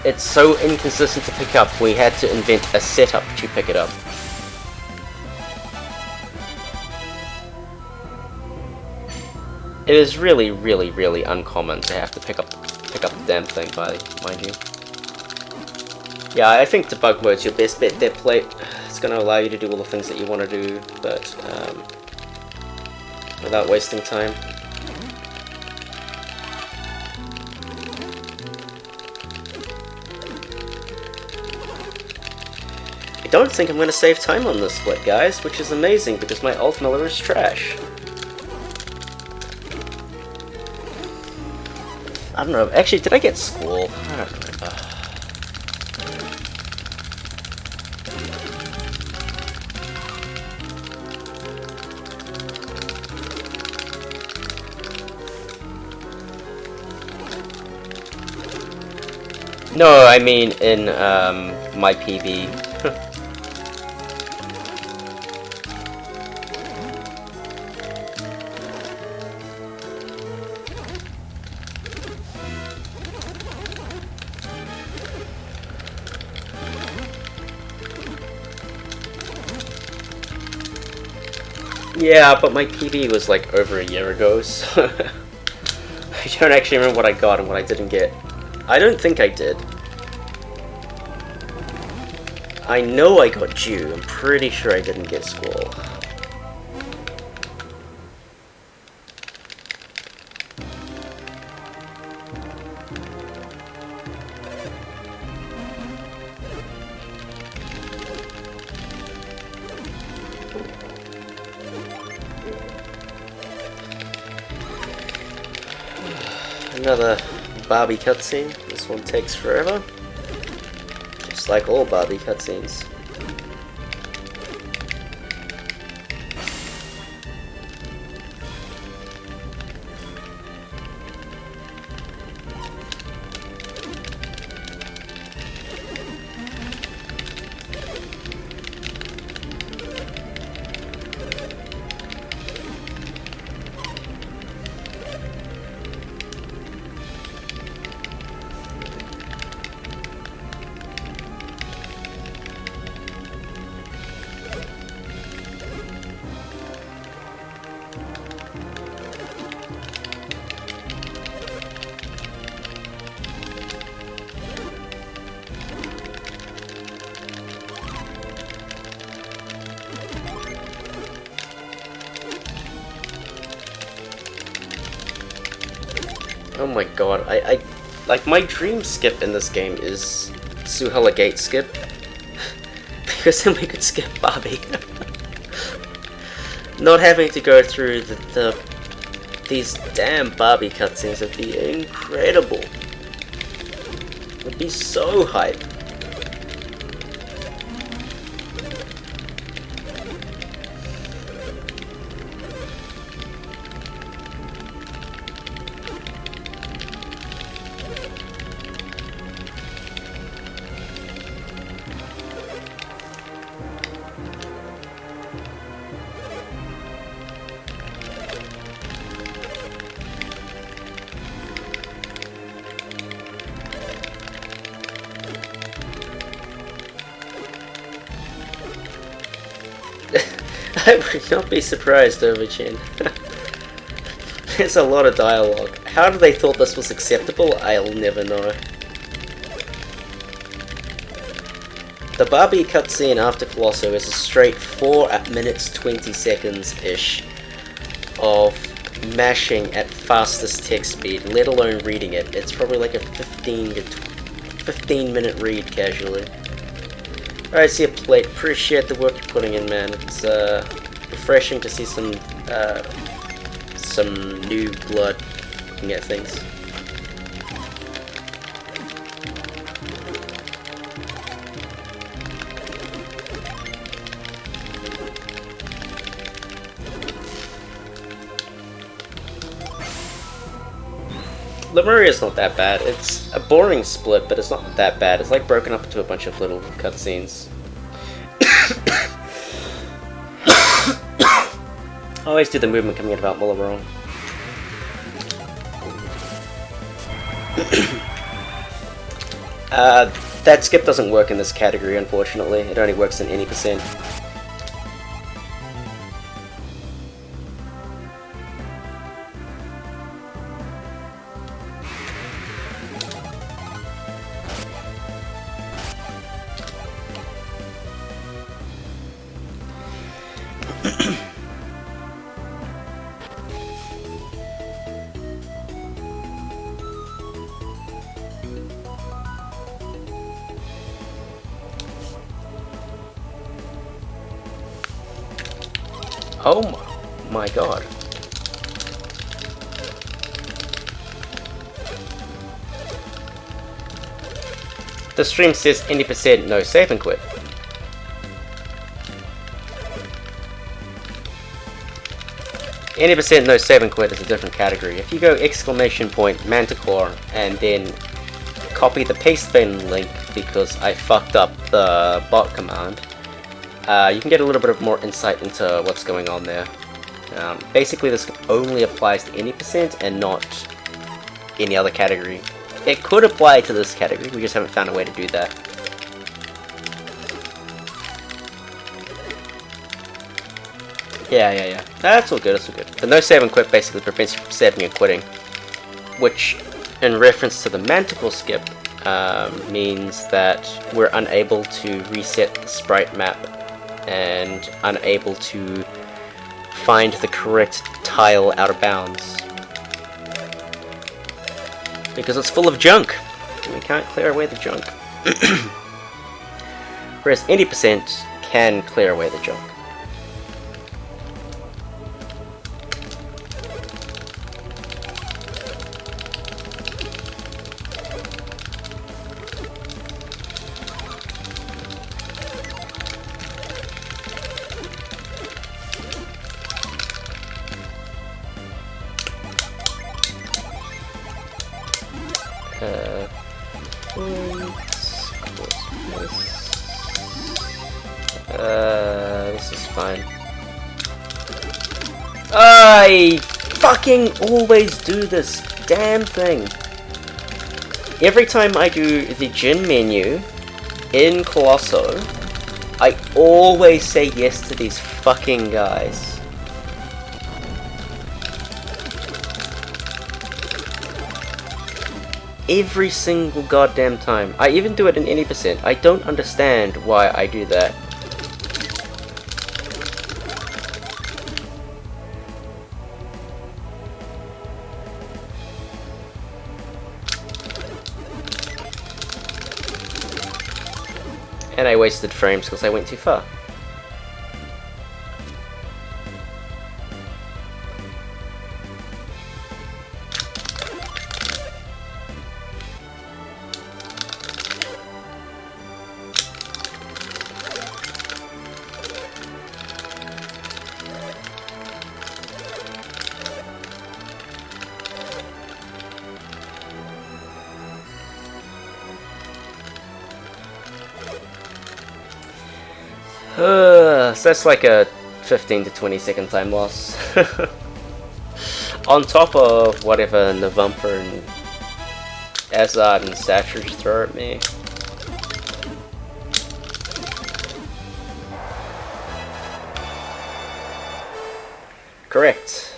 it's so inconsistent to pick up, we had to invent a setup to pick it up. It is really, really, really uncommon to have to pick up the damn thing, mind you. Yeah, I think debug mode's your best bet there, Plate. It's going to allow you to do all the things that you want to do, but without wasting time. I don't think I'm going to save time on this split, guys, which is amazing because my alt miller is trash. I don't know. Actually, did I get Squall? I don't remember. No, I mean in my PB. Yeah, but my PB was like over a year ago, so I don't actually remember what I got and what I didn't get. I don't think I did. I know I got Dew. I'm pretty sure I didn't get Squall. Another Barbie cutscene. This one takes forever. Just like all Barbie cutscenes. Oh my god, I like my dream skip in this game is Suhala Gate skip. Because then we could skip Barbie. Not having to go through these damn Barbie cutscenes would be incredible. Would be so hype. I would not be surprised, Overchin. There's a lot of dialogue. How did they thought this was acceptable? I'll never know. The Barbie cutscene after Colosso is a straight 4 minutes 20 seconds-ish of mashing at fastest text speed, let alone reading it. It's probably like a 15 minute read casually. Alright, see a plate. Appreciate the work you're putting in, man. It's refreshing to see some new blood looking at things. Lemuria's not that bad. It's a boring split, but it's not that bad. It's like broken up into a bunch of little cutscenes. I always do the movement coming out about Muller wrong. That skip doesn't work in this category, unfortunately. It only works in any percent. Oh my god. The stream says 80% no save and quit. Any percent no save and quit is a different category. If you go exclamation point Manticore and then copy the paste bin link because I fucked up the bot command, you can get a little bit of more insight into what's going on there. Basically, this only applies to any percent and not any other category. It could apply to this category, we just haven't found a way to do that. Yeah. That's all good, that's all good. The no save and quit basically prevents you from saving and quitting, which, in reference to the Manticore skip, means that we're unable to reset the sprite map and unable to find the correct tile out of bounds. Because it's full of junk, and we can't clear away the junk. Whereas 80% can clear away the junk. This is fine. I fucking always do this damn thing. Every time I do the gin menu in Colosso, I always say yes to these fucking guys. Every single goddamn time. I even do it in any percent. I don't understand why I do that. And I wasted frames because I went too far. So that's like a 15 to 20 second time loss. On top of whatever Navumper and Azard and Satchers throw at me. Correct.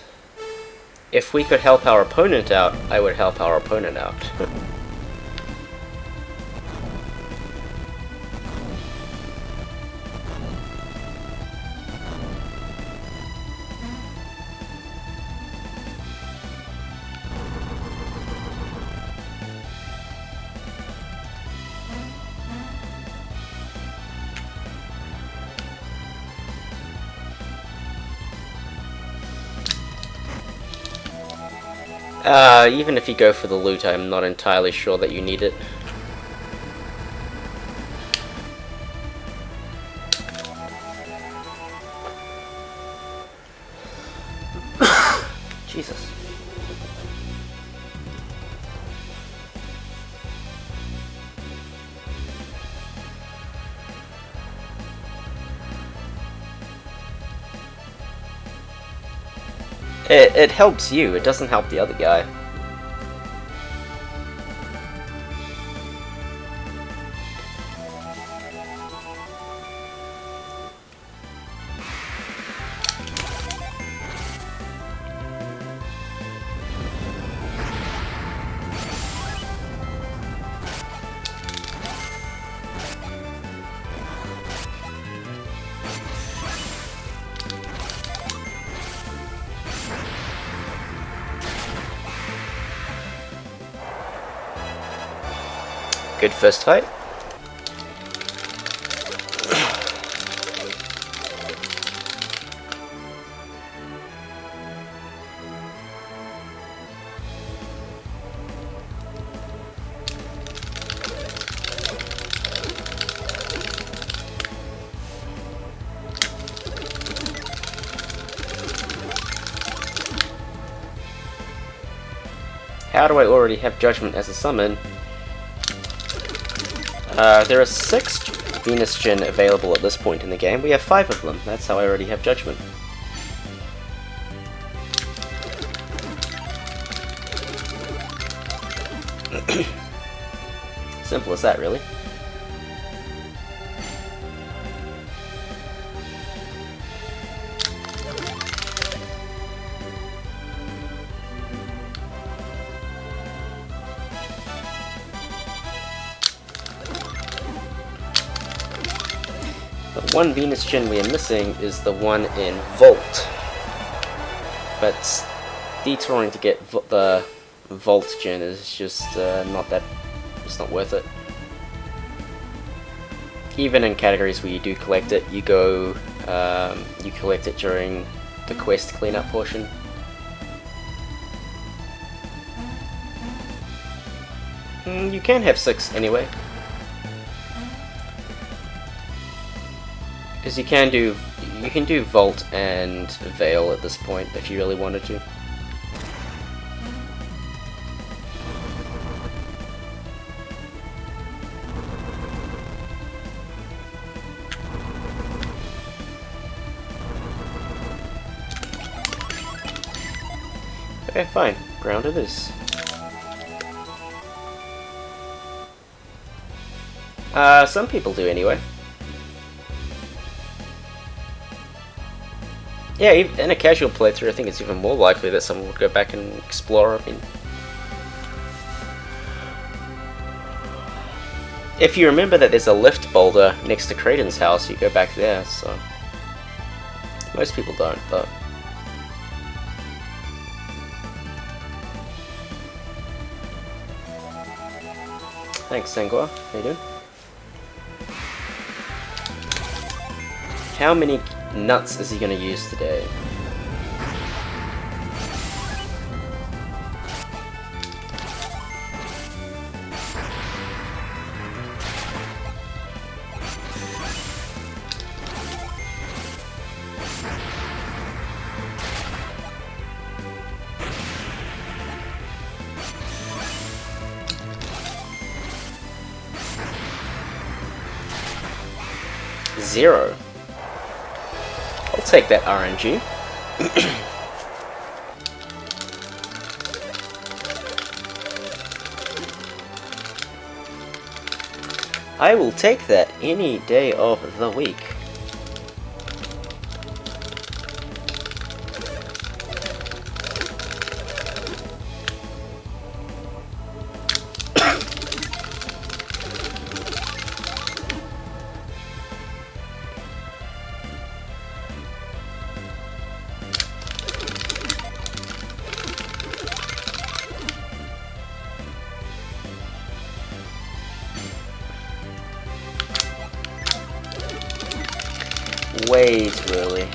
If we could help our opponent out, I would help our opponent out. Even if you go for the loot, I'm not entirely sure that you need it. Jesus. It helps you, it doesn't help the other guy. Good first fight. How do I already have Judgment as a summon? There are 6 Venus Gen available at this point in the game. We have 5 of them. That's how I already have Judgment. Simple as that, really. The one Venus Gen we are missing is the one in Vault. But detouring to get the Vault Gen is just it's not worth it. Even in categories where you do collect it, you collect it during the quest cleanup portion. You can have 6 anyway. Because you can do Vault and Veil at this point if you really wanted to. Okay, fine. Ground it is. Some people do anyway. Yeah, in a casual playthrough, I think it's even more likely that someone would go back and explore. I mean, if you remember that there's a lift boulder next to Kraden's house, you go back there, so... Most people don't, but... Thanks, Sangua. How you doing? How many nuts is he going to use today? Zero. I'll take that RNG. I will take that any day of the week. Way too early.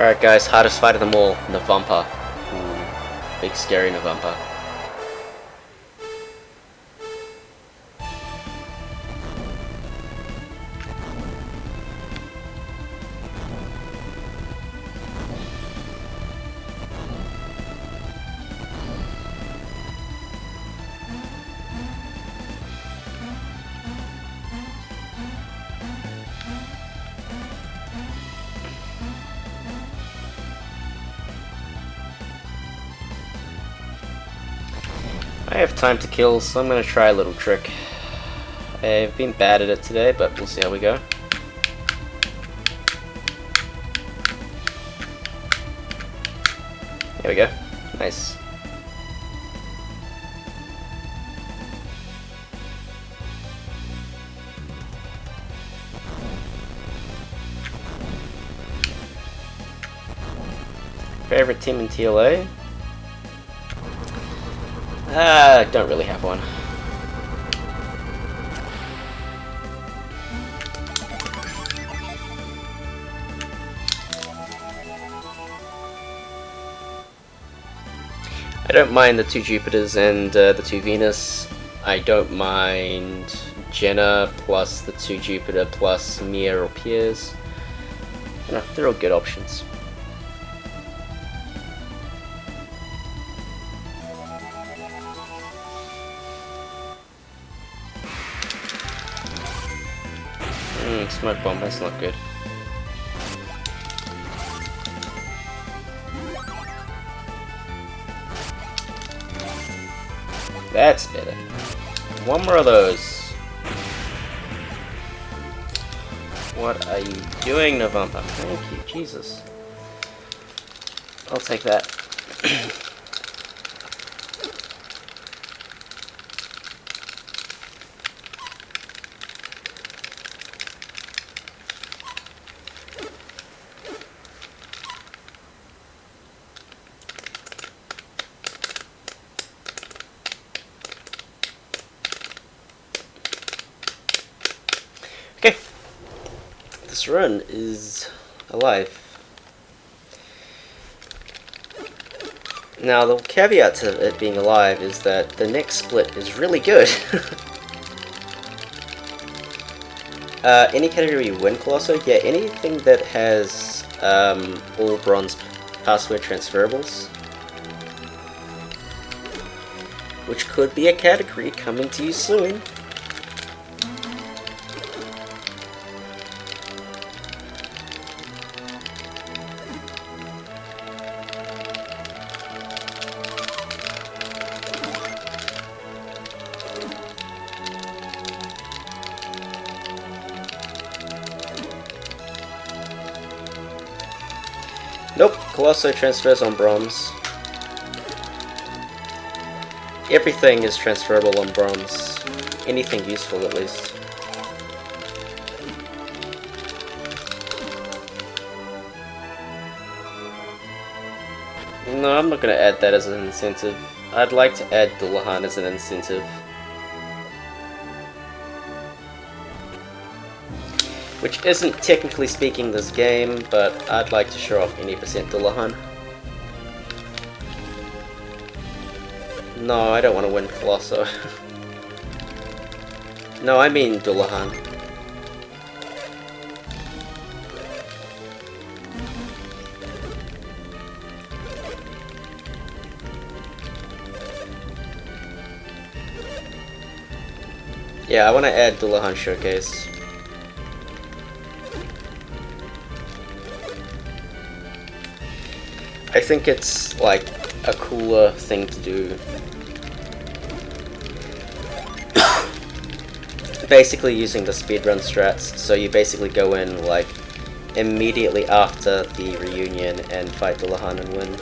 Alright guys, hardest fight of them all, Navampa. Ooh, big scary Navampa. I have time to kill, so I'm going to try a little trick. I've been bad at it today, but we'll see how we go. There we go. Nice. Favorite team in TLA? I don't really have one. I don't mind the 2 Jupiters and the 2 Venus. I don't mind Jenna plus the 2 Jupiter plus Mia or Piers. You know, they're all good options. Smoke bomb, that's not good. That's better. One more of those. What are you doing, Navampa? Thank you, Jesus. I'll take that. Okay, this run is alive. Now, the caveat to it being alive is that the next split is really good. Any category you win, Colosso? Yeah, anything that has all bronze password transferables. Which could be a category coming to you soon. Nope, Colosso transfers on bronze. Everything is transferable on bronze. Anything useful, at least. No, I'm not going to add that as an incentive. I'd like to add Dullahan as an incentive. Which isn't technically speaking this game, but I'd like to show off any percent Dullahan. No, I don't want to win Colosso. No, I mean Dullahan. Yeah, I want to add Dullahan Showcase. I think it's like a cooler thing to do. Basically using the speedrun strats, so you basically go in like immediately after the reunion and fight Dullahan and win.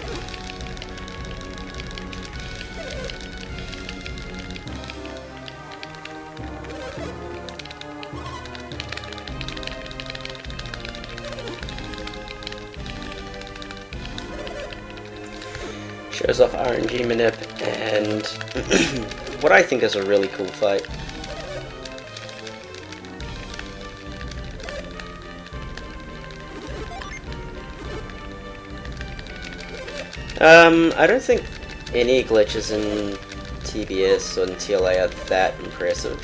Shows off RNG manip and what I think is a really cool fight. I don't think any glitches in TBS or in TLA are that impressive.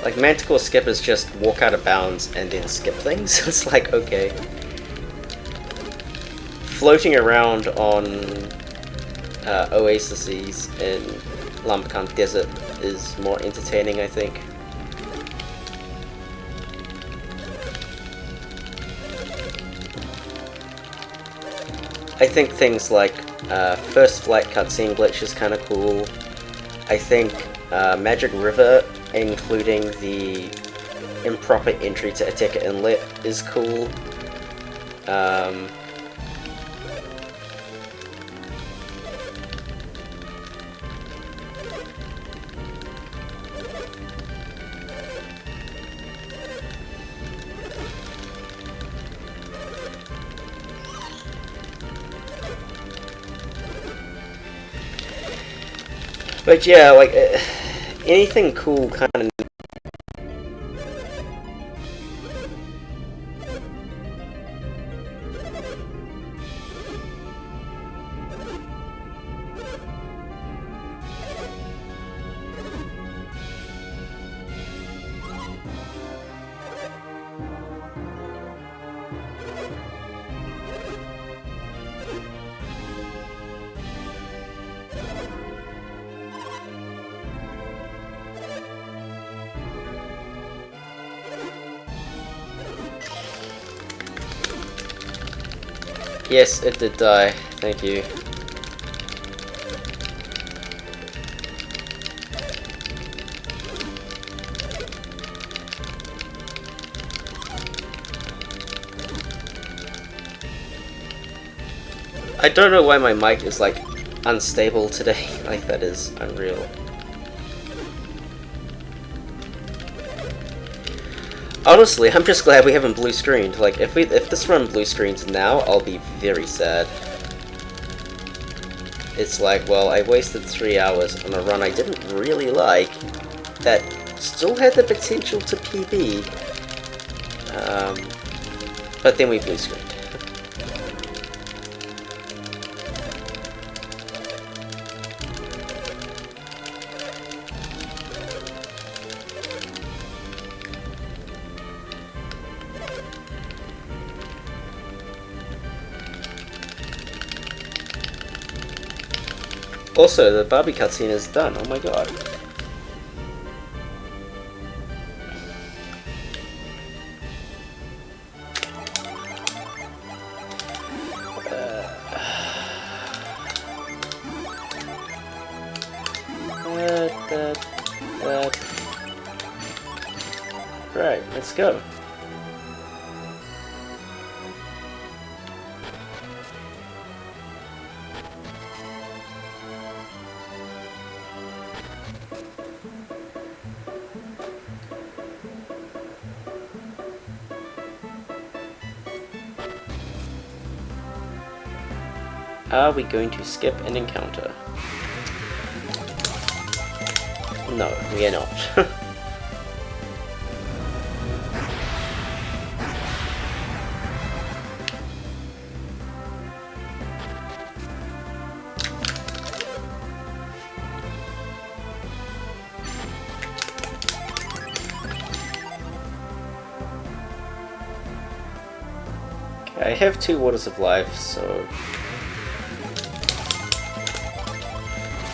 Like Manticore skippers just walk out of bounds and then skip things. It's like, okay. Floating around on oases in Lambakan Desert is more entertaining, I think. I think things like first flight cutscene glitch is kind of cool. I think Magic River, including the improper entry to Ateka Inlet, is cool. But yeah, like anything cool kind of. Yes, it did die. Thank you. I don't know why my mic is like unstable today. Like that is unreal. Honestly, I'm just glad we haven't blue screened. Like, if this run blue screens now, I'll be very sad. It's like, well, I wasted 3 hours on a run I didn't really like, that still had the potential to PB, but then we blue screened. Also, the Barbie cutscene is done. Oh my god. Right, let's go. Are we going to skip an encounter? No, we are not. Okay, I have 2 waters of life, so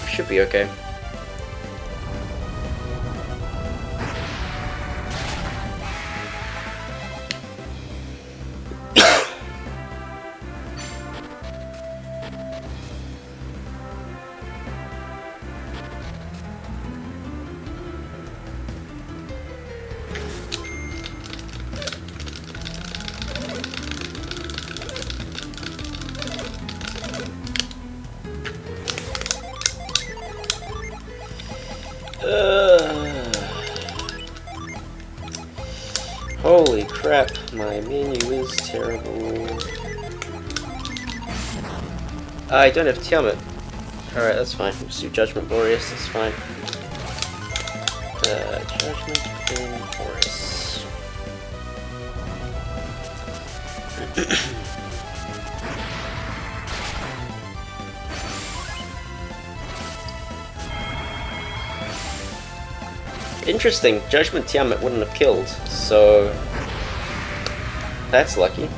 should be okay. Holy crap, my menu is terrible. I don't have Tiamat. Alright, that's fine. We'll just do Judgment Glorious, that's fine. Judgment Glorious. Interesting, Judgment Tiamat wouldn't have killed, so that's lucky.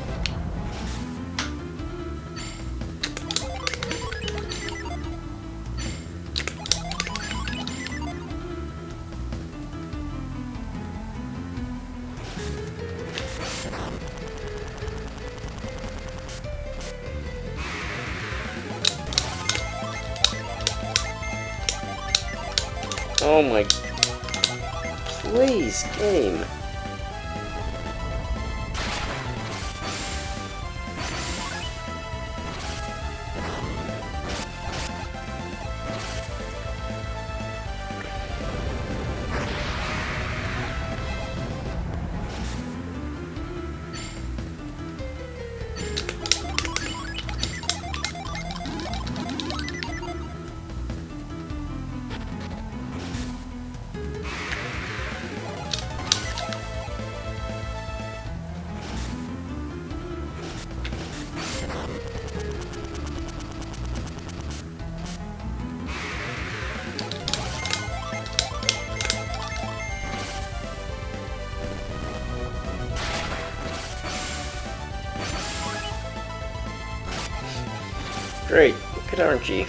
Oh my... Please, game. Great, good RNG.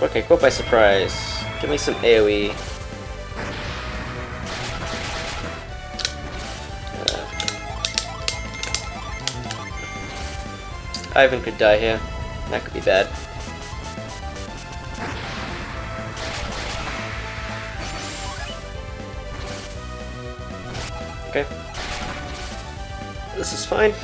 Okay, caught by surprise. Give me some AoE. Ivan could die here. That could be bad. Okay. This is fine.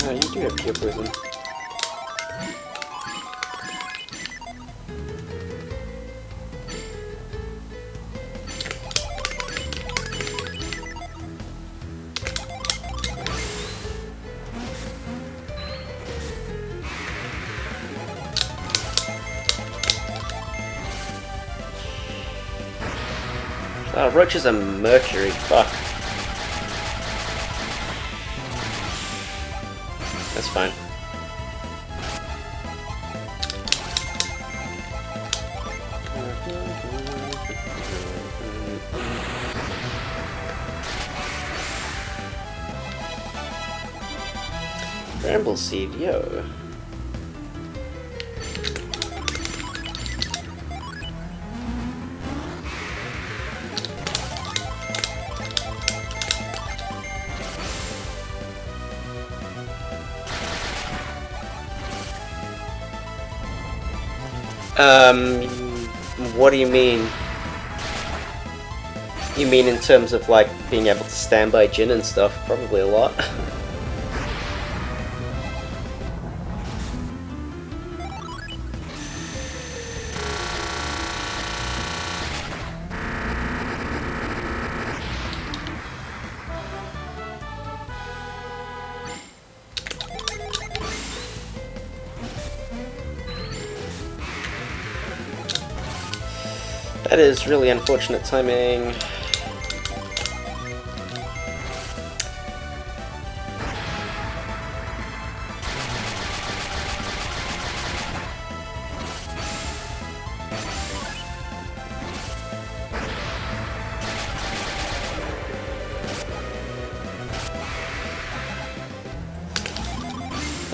Oh, you do have pure poison. Roaches are mercury. Fuck. That's fine. Bramble seed, yo. What do you mean? You mean in terms of like being able to stand by Jin and stuff? Probably a lot. That is really unfortunate timing.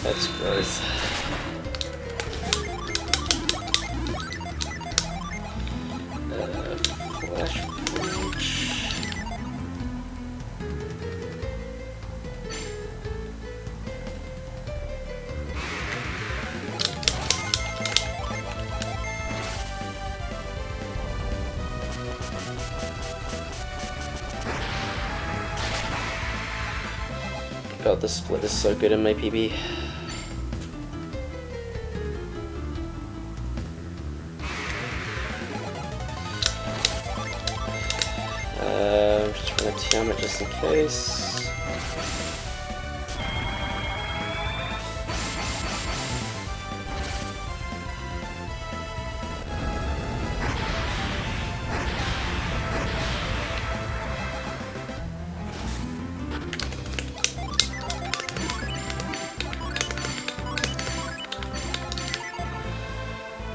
That's gross. Flash punch. God, this split is so good in my PB. Just gonna TM it just in case.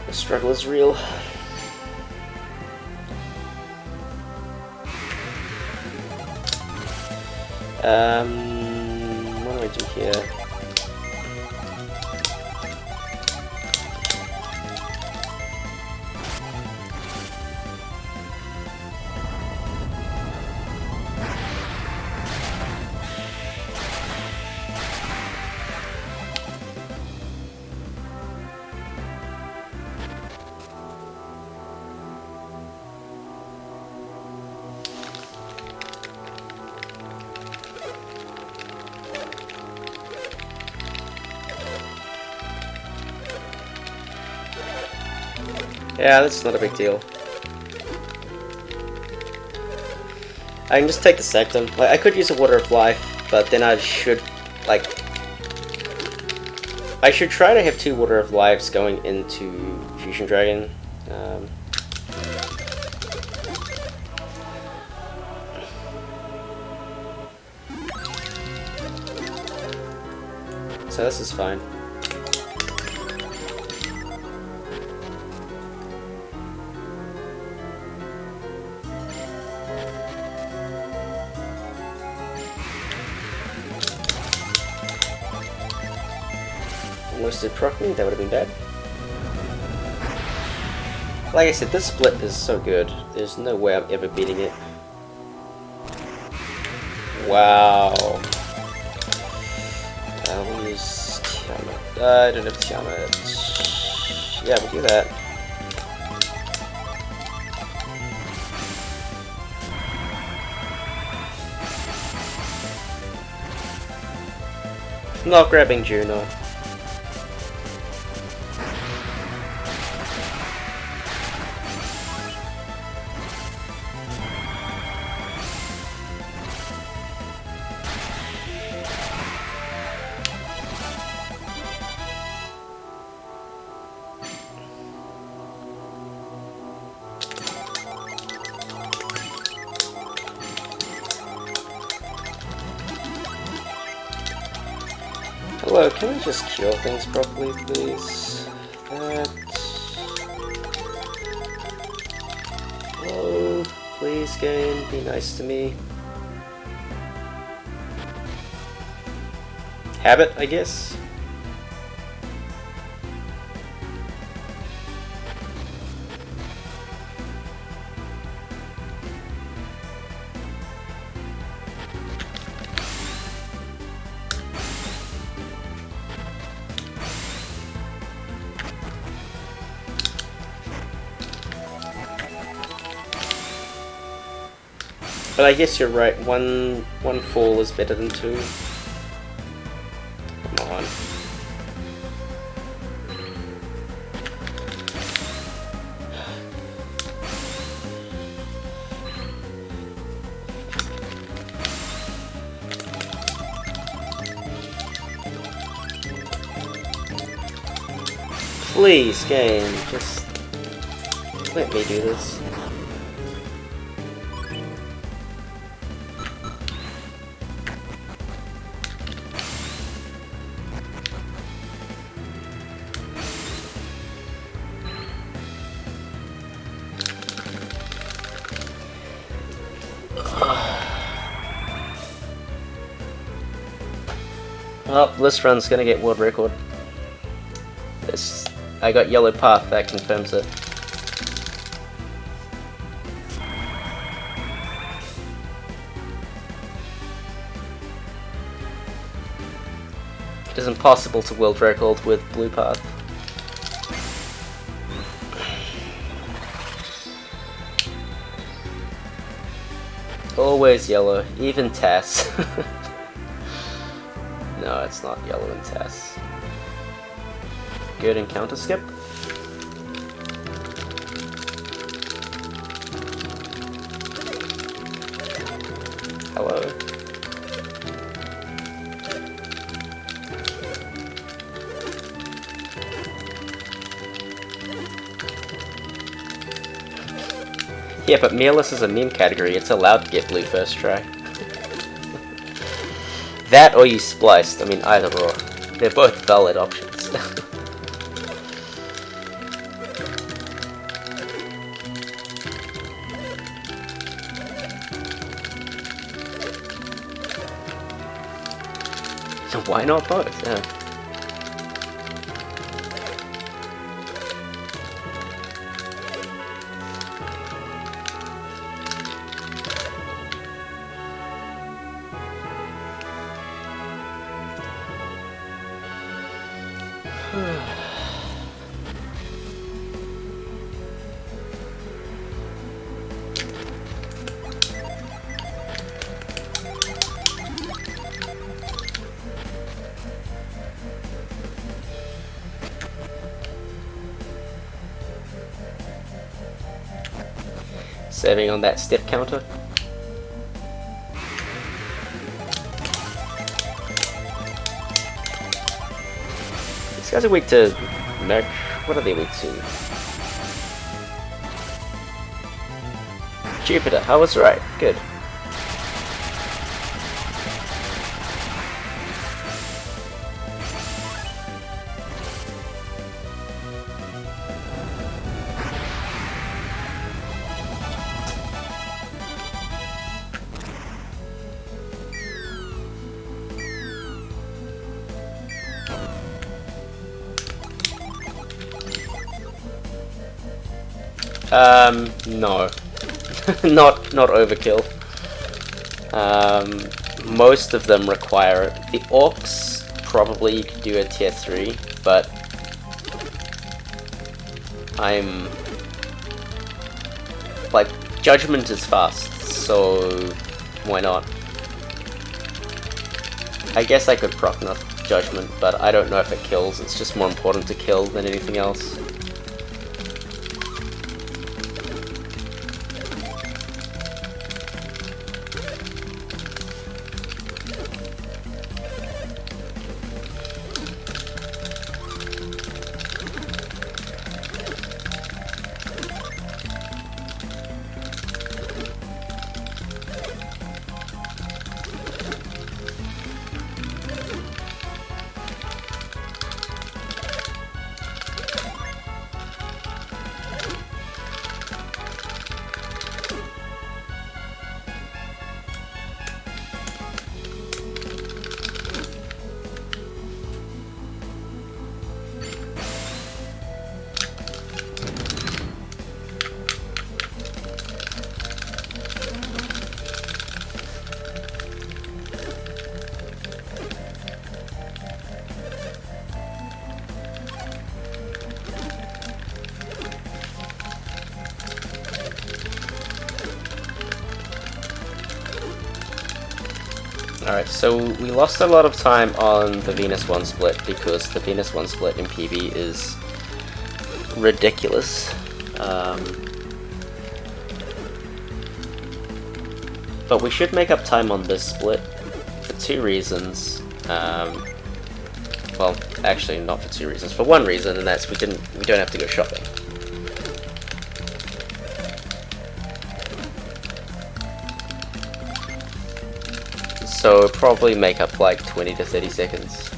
The struggle is real. What do I do here? Yeah, that's not a big deal. I can just take the Sectum. Like, I could use a Water of Life, but then I should, like... I should try to have 2 Water of Lives going into Fusion Dragon. So this is fine. Almost did proc me, that would have been bad. Like I said, this split is so good. There's no way I'm ever beating it. Wow. We'll use Tiamat. I don't have Tiamat. Yeah, we'll do that. Not grabbing Juno. Hello, can we just cure things properly, please? That... Hello, please game, be nice to me. Habit, I guess? But I guess you're right, one fall is better than two. Come on. Please, game, just let me do this. Oh, this run's gonna get world record. This, I got yellow path, that confirms it. It is impossible to world record with blue path. Always yellow, even Tass. No, it's not yellow in Tass. Good encounter skip. Hello. Yeah, but Mearless is a meme category, it's allowed to get blue first try. That or you spliced, I mean either or. They're both valid options. Why not both? Yeah. Saving on that step counter. These guys are weak to mech. What are they weak to? Jupiter, I was right. Good. No. not overkill. Most of them require it. The orcs, probably you could do a tier 3, but like, judgment is fast, so why not? I guess I could proc enough judgment, but I don't know if it kills. It's just more important to kill than anything else. Alright, so we lost a lot of time on the Venus 1 split because the Venus 1 split in PB is ridiculous. But we should make up time on this split for 2 reasons. Well, actually not for 2 reasons, for 1 reason, and that's we don't have to go shopping. So probably make up like 20 to 30 seconds.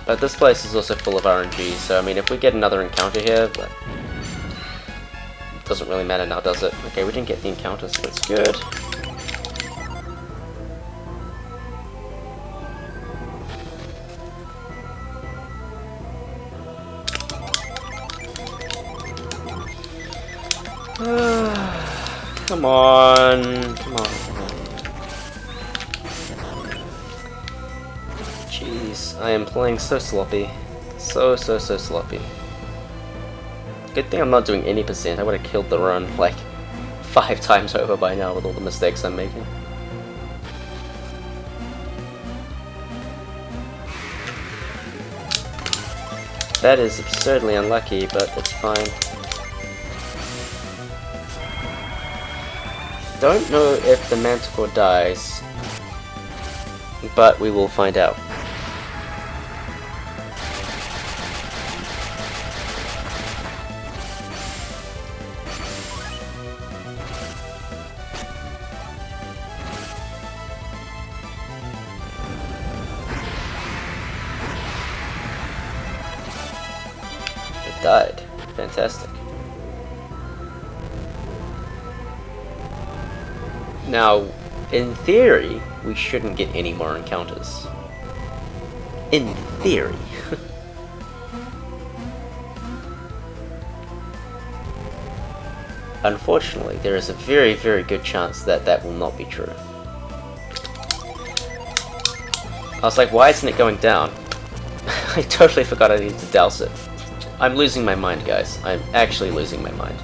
But this place is also full of RNG, so I mean if we get another encounter here, but it doesn't really matter now, does it? Okay, we didn't get the encounter, so that's good. Come on, come on. Jeez, I am playing so sloppy. So sloppy. Good thing I'm not doing any percent. I would have killed the run like 5 times over by now with all the mistakes I'm making. That is absurdly unlucky, but it's fine. Don't know if the Manticore dies, but we will find out. It died. Fantastic. Now, in theory, we shouldn't get any more encounters. In theory. Unfortunately, there is a very good chance that that will not be true. I was like, why isn't it going down? I totally forgot I needed to douse it. I'm losing my mind, guys. I'm actually losing my mind.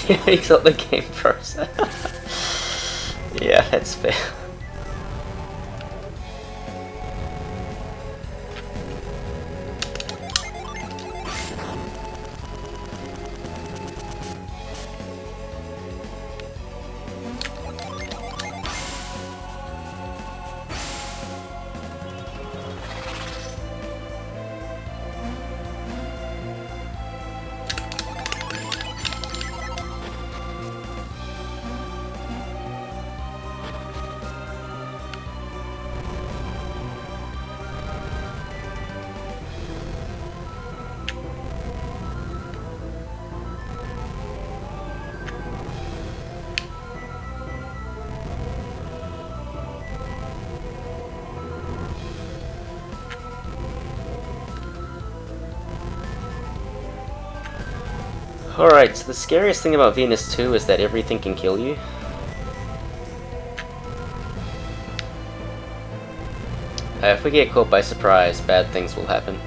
Yeah, he thought the game froze. Yeah, that's fair. Alright, so the scariest thing about Venus 2 is that everything can kill you. If we get caught by surprise, bad things will happen.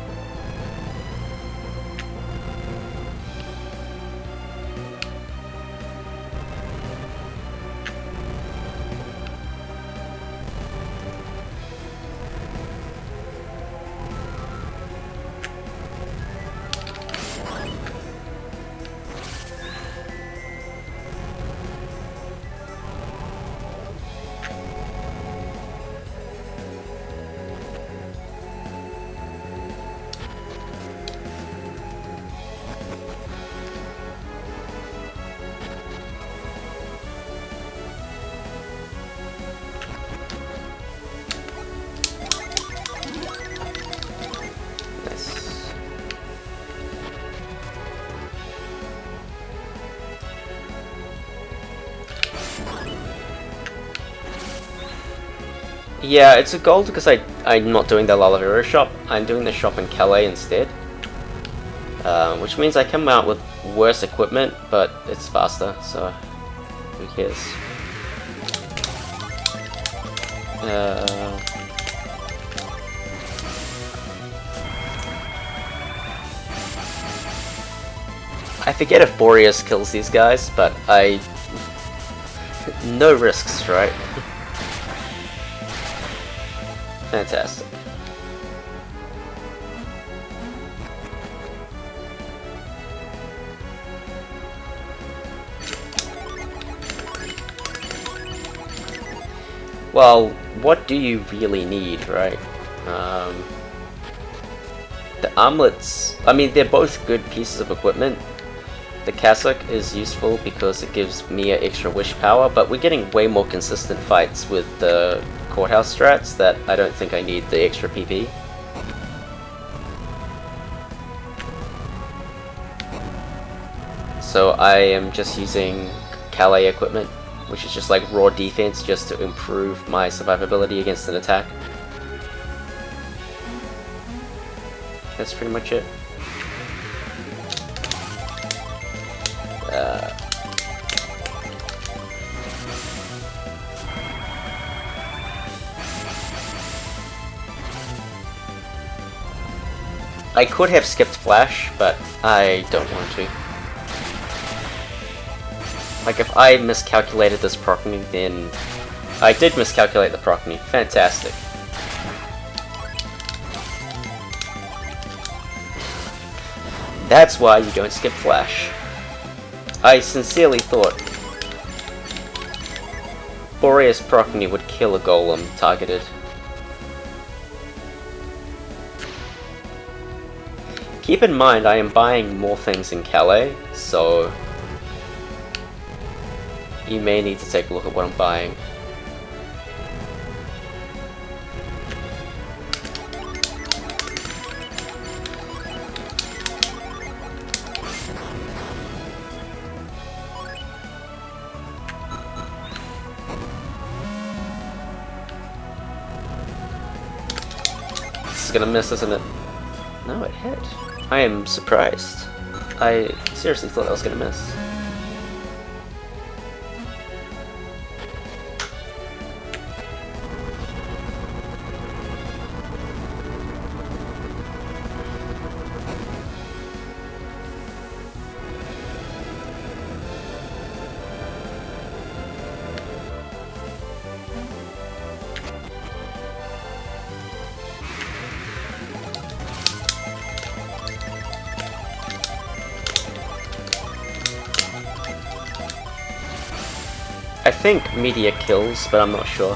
Yeah, it's a gold because I'm not doing the Lalavera shop. I'm doing the shop in Calais instead. Which means I come out with worse equipment, but it's faster, so who cares? I forget if Boreas kills these guys, but no risks, right? Fantastic. Well, what do you really need, right? The armlets, I mean, they're both good pieces of equipment. The cassock is useful because it gives Mia extra wish power, but we're getting way more consistent fights with the courthouse strats that I don't think I need the extra PP. So I am just using Calais equipment, which is just like raw defense just to improve my survivability against an attack. That's pretty much it. I could have skipped Flash, but I don't want to. Like, if I miscalculated this proccing, then... I did miscalculate the proccing. Fantastic. That's why you don't skip Flash. I sincerely thought Boreas proccing would kill a golem targeted. Keep in mind, I am buying more things in Calais, so you may need to take a look at what I'm buying. This is gonna miss, isn't it? No, it hit. I am surprised. I seriously thought I was gonna miss. I think Meteor kills, but I'm not sure.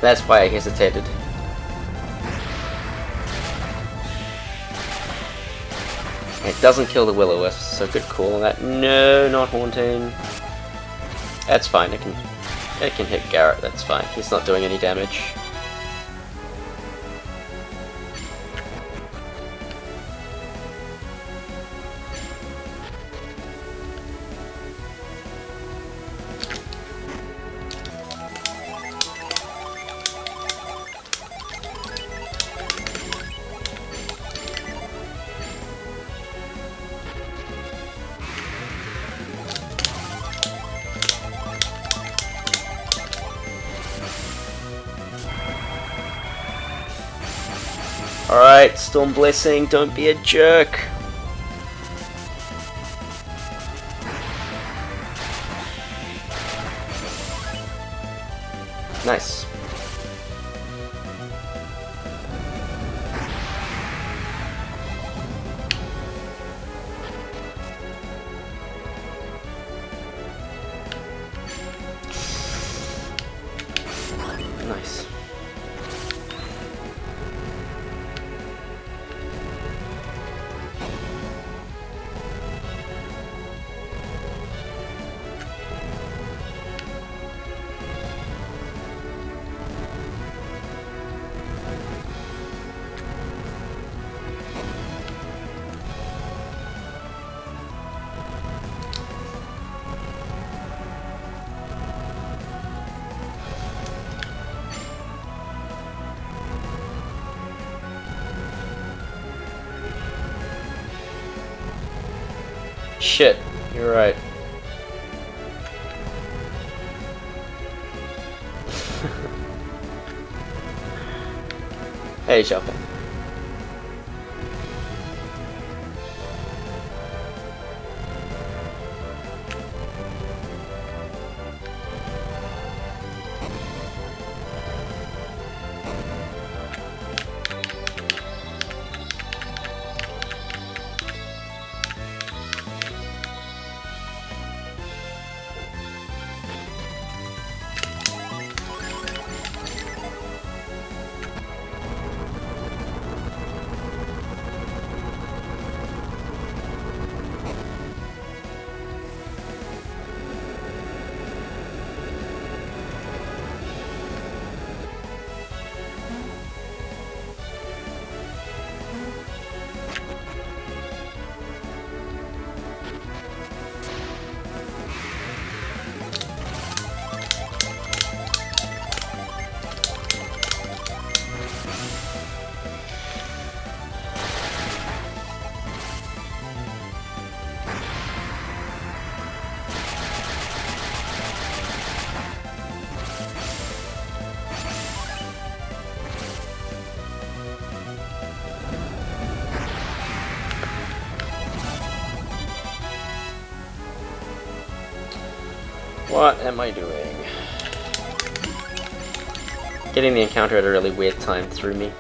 That's why I hesitated. It doesn't kill the Will-O-Wisp, so good call on that. No, not Haunting. That's fine, it can hit Garrett, that's fine. He's not doing any damage. Alright, Storm Blessing, don't be a jerk. Nice. Nice. Shit, you're right. Hey, shopping. What am I doing? Getting the encounter at a really weird time threw me.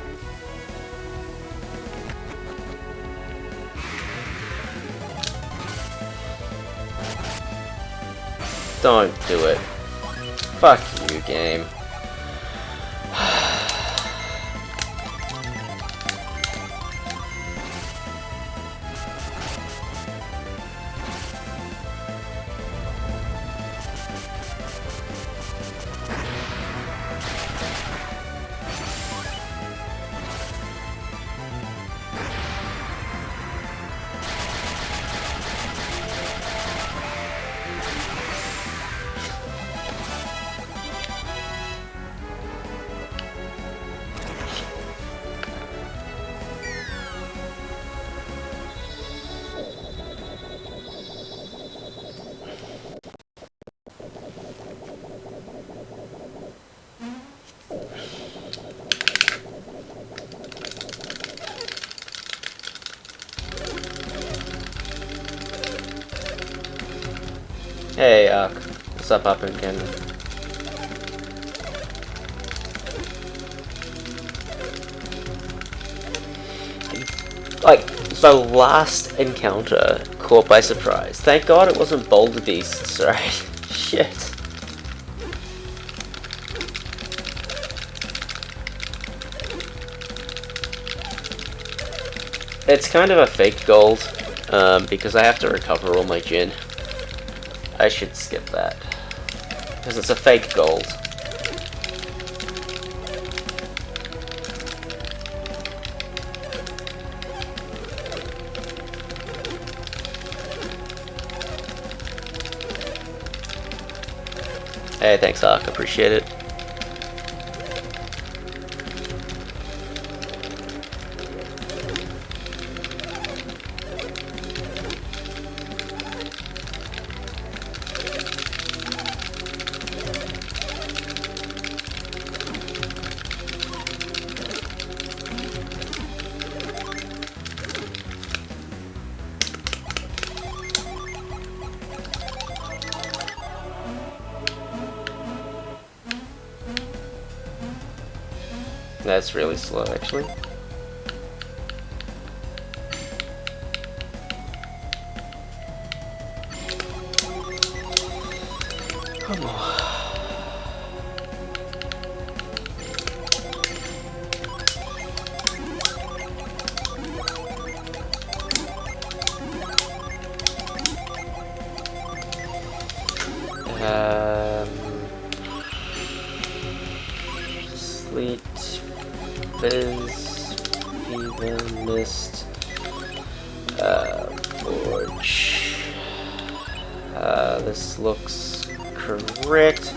Don't do it. Fuck you, game. Hey, what's up, Hopkinton? Like, the last encounter caught by surprise. Thank God it wasn't boulder beasts, right? Shit. It's kind of a fake gold, because I have to recover all my gin. I should skip that, because it's a fake gold. Hey, thanks, Ark. Appreciate it. That's really slow, actually. Come on. Sleet, Fizz, Fever, Mist, Forge. This looks correct.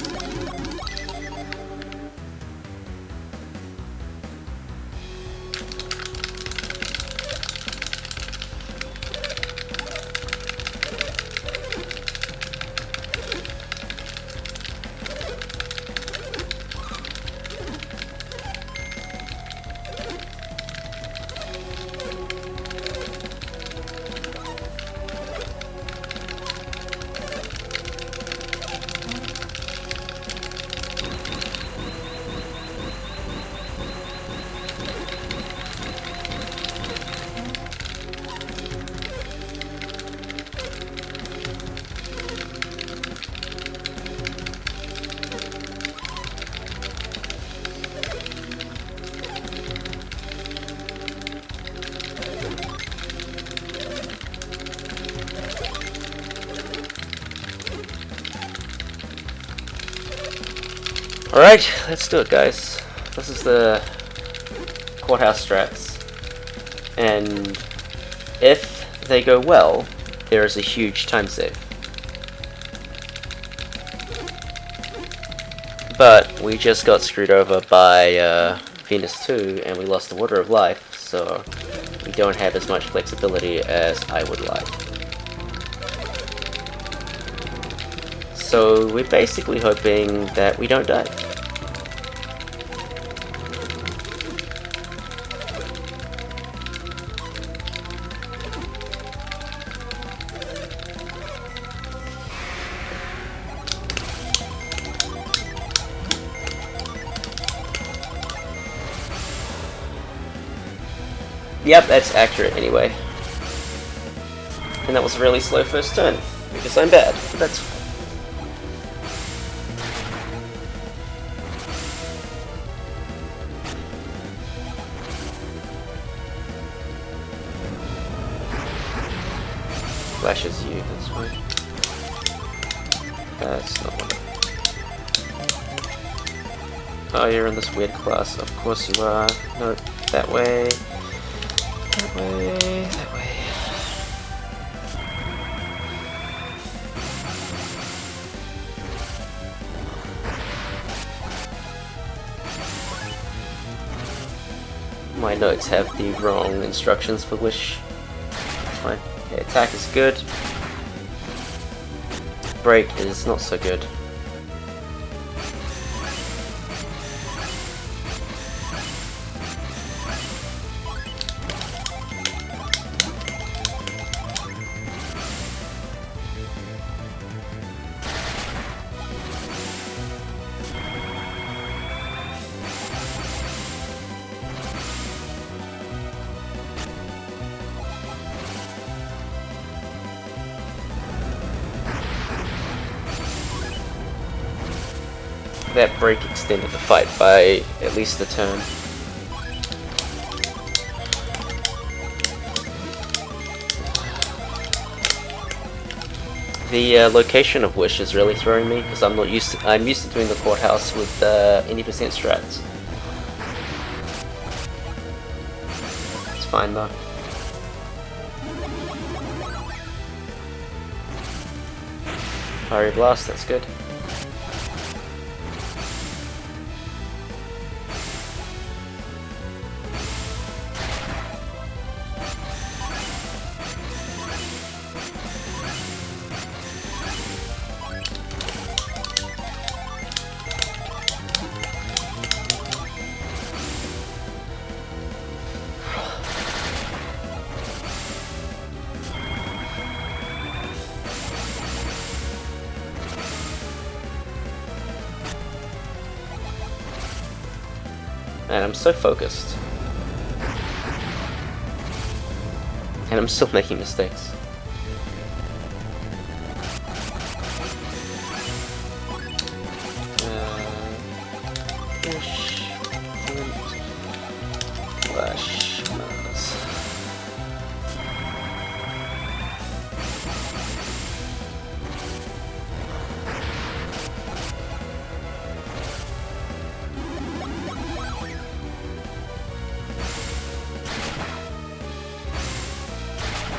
Alright, let's do it, guys. This is the courthouse strats, and if they go well, there is a huge time save. But we just got screwed over by Venus 2, and we lost the Water of Life, so we don't have as much flexibility as I would like. So we're basically hoping that we don't die. Yep, that's accurate anyway. And that was a really slow first turn, because I'm bad, but that's fine. Flashes you, that's fine. That's not one. Oh, you're in this weird class. Of course you are. No, that way. That way, that way. My notes have the wrong instructions for Wish. That's fine. Okay, attack is good. Break is not so good. That break extended the fight by at least a turn. The location of Wish is really throwing me because I'm used to doing the courthouse with any percent strats. It's fine though. Fiery Blast, that's good. And I'm so focused. And I'm still making mistakes. Flash, Mars.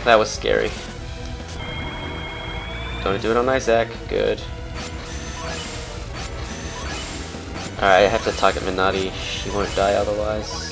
That was scary. Don't do it on Isaac. Good. Alright, I have to target Minati. She won't die otherwise.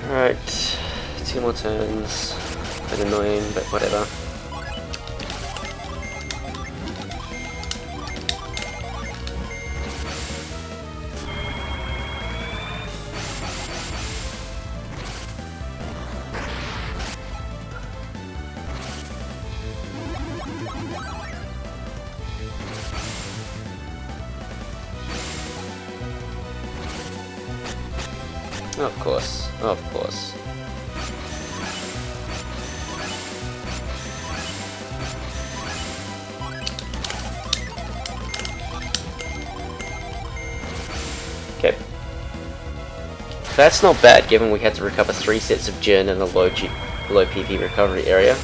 Alright, 2 more turns. Bit annoying, but whatever. Of course, of course. Okay. That's not bad, given we had to recover 3 sets of Jin in a low PV recovery area.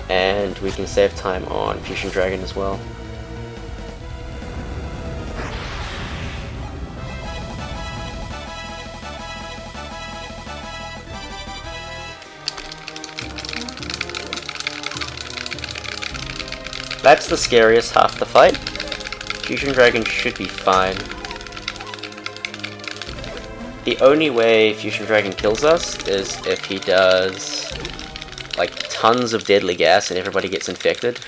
And we can save time on Fusion Dragon as well. That's the scariest half of the fight. Fusion Dragon should be fine. The only way Fusion Dragon kills us is if he does like tons of deadly gas and everybody gets infected,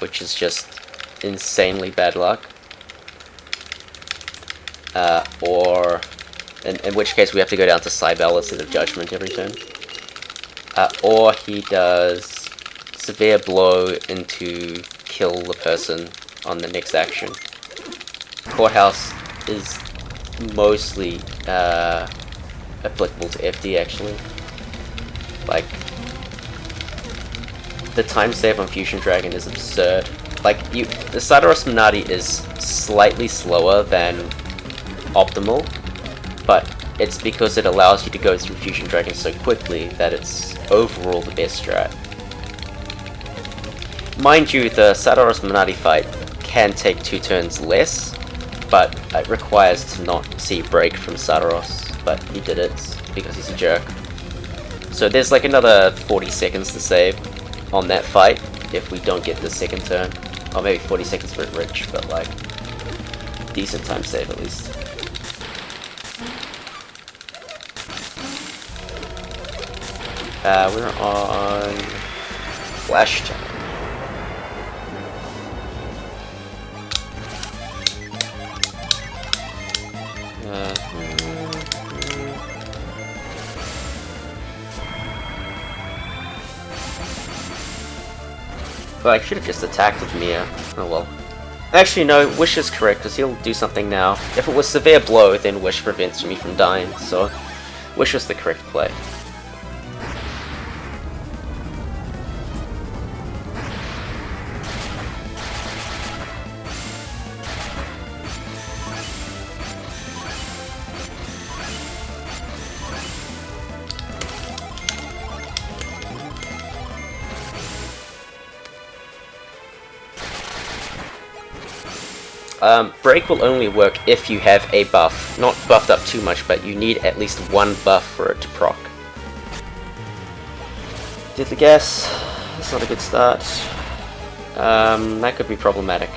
which is just insanely bad luck. Or in which case we have to go down to Cybele instead of Judgment every turn. Or he does severe blow into kill the person on the next action. Courthouse is mostly applicable to FD actually. Like, the time save on Fusion Dragon is absurd. Like, the Sadaros Minati is slightly slower than optimal, but it's because it allows you to go through Fusion Dragon so quickly that it's overall the best strat. Mind you, the Sadaros Minati fight can take 2 turns less, but it requires to not see break from Sadaros, but he did it because he's a jerk. So there's like another 40 seconds to save on that fight if we don't get the second turn. Or maybe 40 seconds for it rich, but like, decent time save at least. We're on Flash time. Well, I should have just attacked with Mia. Oh well. Actually, no, Wish is correct, because he'll do something now. If it was Severe Blow, then Wish prevents me from dying, so Wish was the correct play. Break will only work if you have a buff. Not buffed up too much, but you need at least 1 buff for it to proc. Did the gas? That's not a good start. That could be problematic.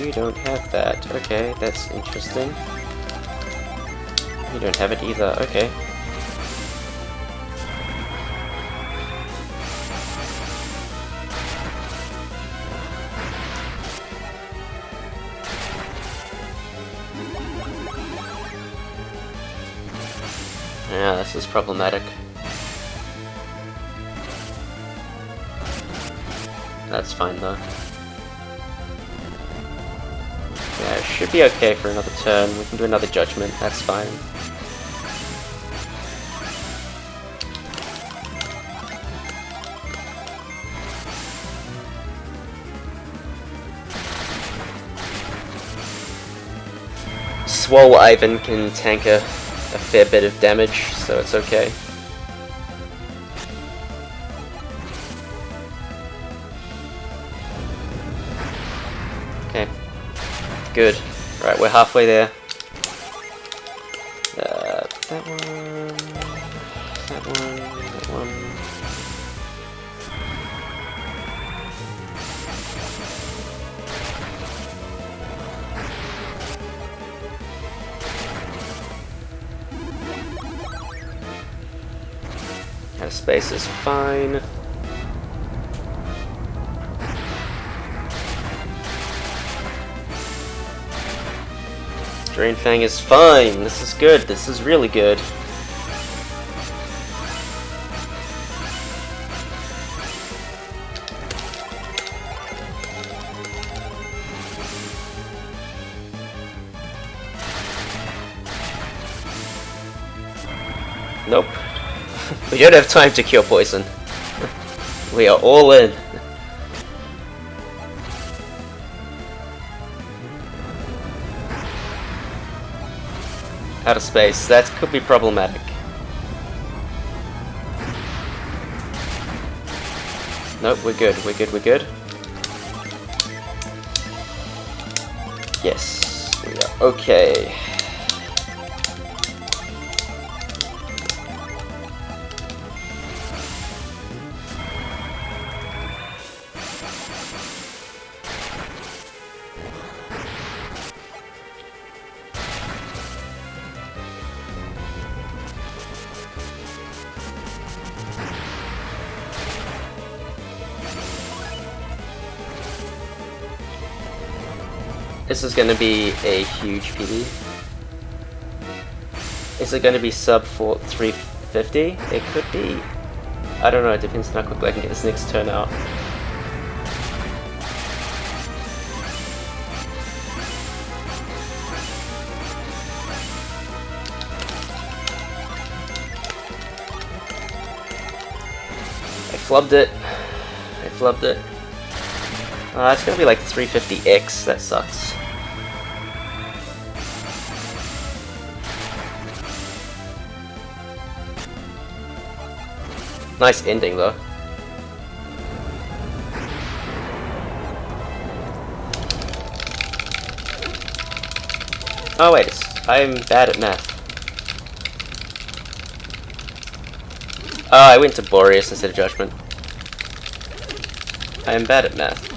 You don't have that. Okay, that's interesting. You don't have it either. Okay. Yeah, this is problematic. That's fine though. Yeah, it should be okay for another turn. We can do another judgment, that's fine. Swole Ivan can tank a fair bit of damage, so it's okay. Okay. Good. Right, we're halfway there. That one... That one... That one... Space is fine. Drain Fang is fine. This is good. This is really good. Nope. We don't have time to cure poison. We are all in. Out of space. That could be problematic. Nope, we're good. We're good. We're good. Yes, we are okay. This is going to be a huge PB. Is it going to be sub 350? It could be. I don't know, it depends on how quickly I can get this next turn out. I flubbed it. I flubbed it. It's gonna be like 350x, that sucks. Nice ending though. Oh wait, I'm bad at math. Oh, I went to Boreas instead of Judgment. I am bad at math.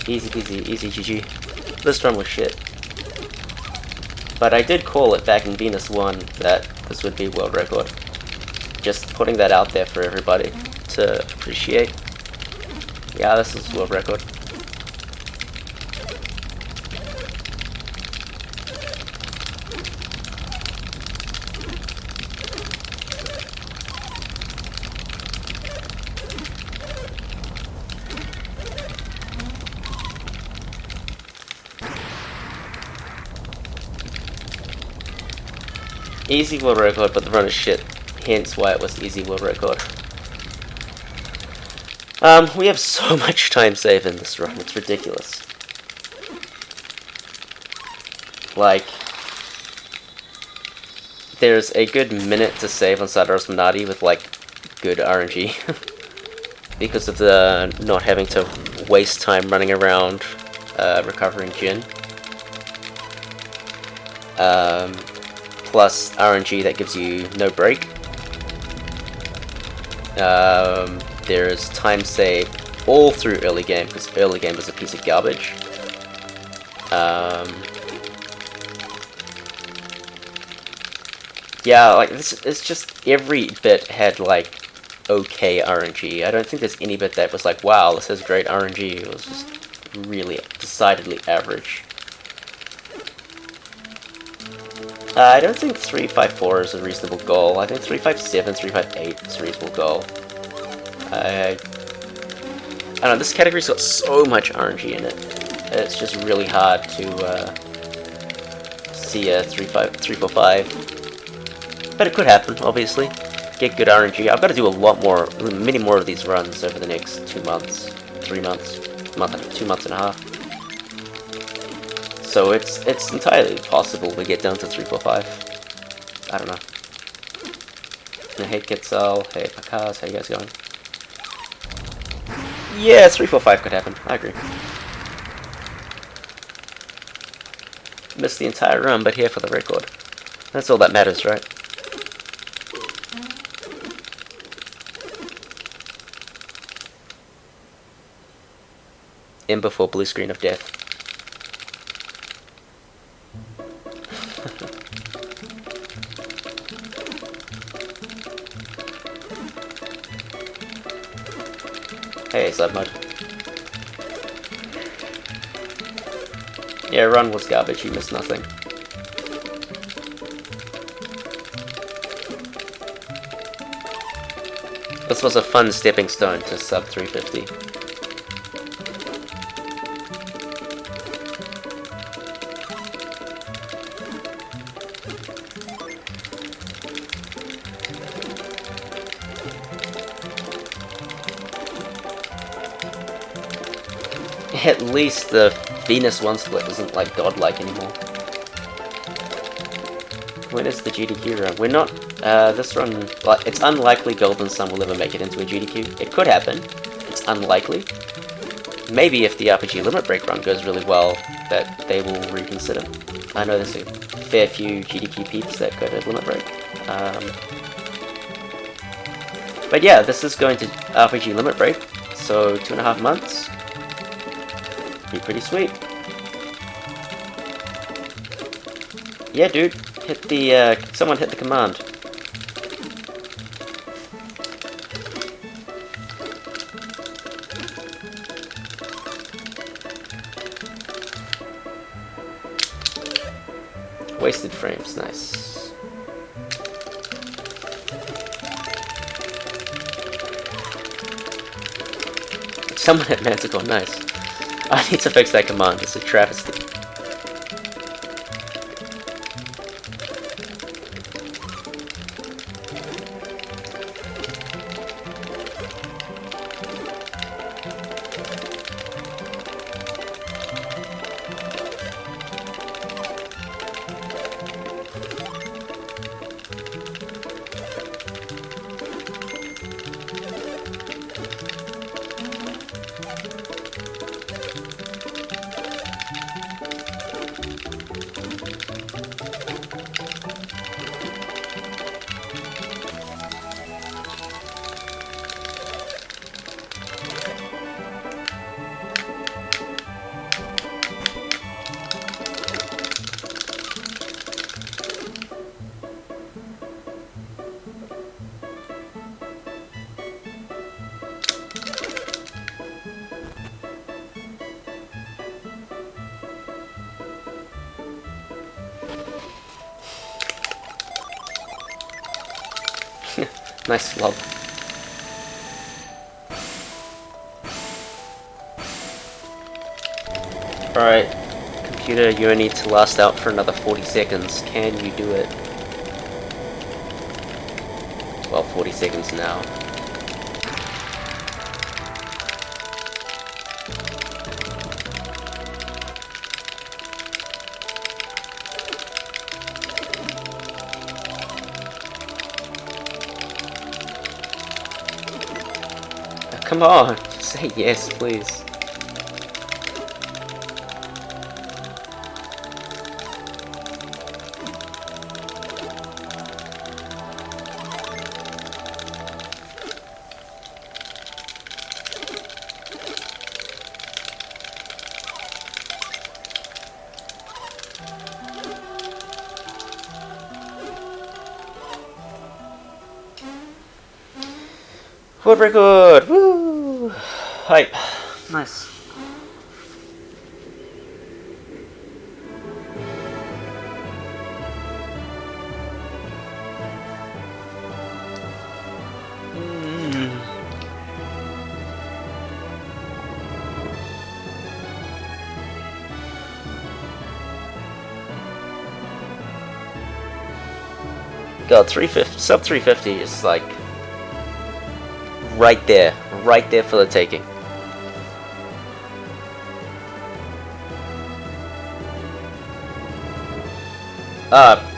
Easy peasy, easy GG. This run was shit. But I did call it back in Venus 1 that this would be world record. Just putting that out there for everybody to appreciate. Yeah, this is world record. Easy world record, but the run is shit. Hence why it was easy world record. We have so much time save in this run, it's ridiculous. Like, there's a good minute to save on Sadaros Minati with like good RNG. Because of the not having to waste time running around recovering Jin. Plus RNG that gives you no break. There's time save all through early game, because early game was a piece of garbage. Yeah, like it's just every bit had like okay RNG. I don't think there's any bit that was like, wow, this has great RNG. It was just really decidedly average. I don't think 354 is a reasonable goal. I think 357, 358 is a reasonable goal. I don't know, this category's got so much RNG in it. It's just really hard to see a 345. But it could happen, obviously. Get good RNG. I've got to do many more of these runs over the next 2 months, 3 months, 2 months and a half. So it's entirely possible we get down to 345. I don't know. Hey Quetzal, hey Pakas, how you guys going? Yeah, 345 could happen. I agree. Missed the entire run, but here for the record. That's all that matters, right? In before blue screen of death. Hey, Submud. Yeah, run was garbage, you missed nothing. This was a fun stepping stone to sub 350. At least the Venus 1 split isn't like godlike anymore. When is the GDQ run? We're not, this run, like, it's unlikely Golden Sun will ever make it into a GDQ. It could happen. It's unlikely. Maybe if the RPG Limit Break run goes really well, that they will reconsider. I know there's a fair few GDQ peeps that go to Limit Break. But yeah, this is going to RPG Limit Break, so 2.5 months. Be pretty sweet. Yeah, dude. Hit the, someone hit the command. Wasted frames, nice. Someone hit Manticore, nice. I need to fix that command, it's a travesty. Nice lob. Alright, computer, you need to last out for another 40 seconds. Can you do it? Well, 40 seconds now. Come on, say yes, please. World record! Woo! Hype. Nice. God, 350, sub 350 is like right there for the taking.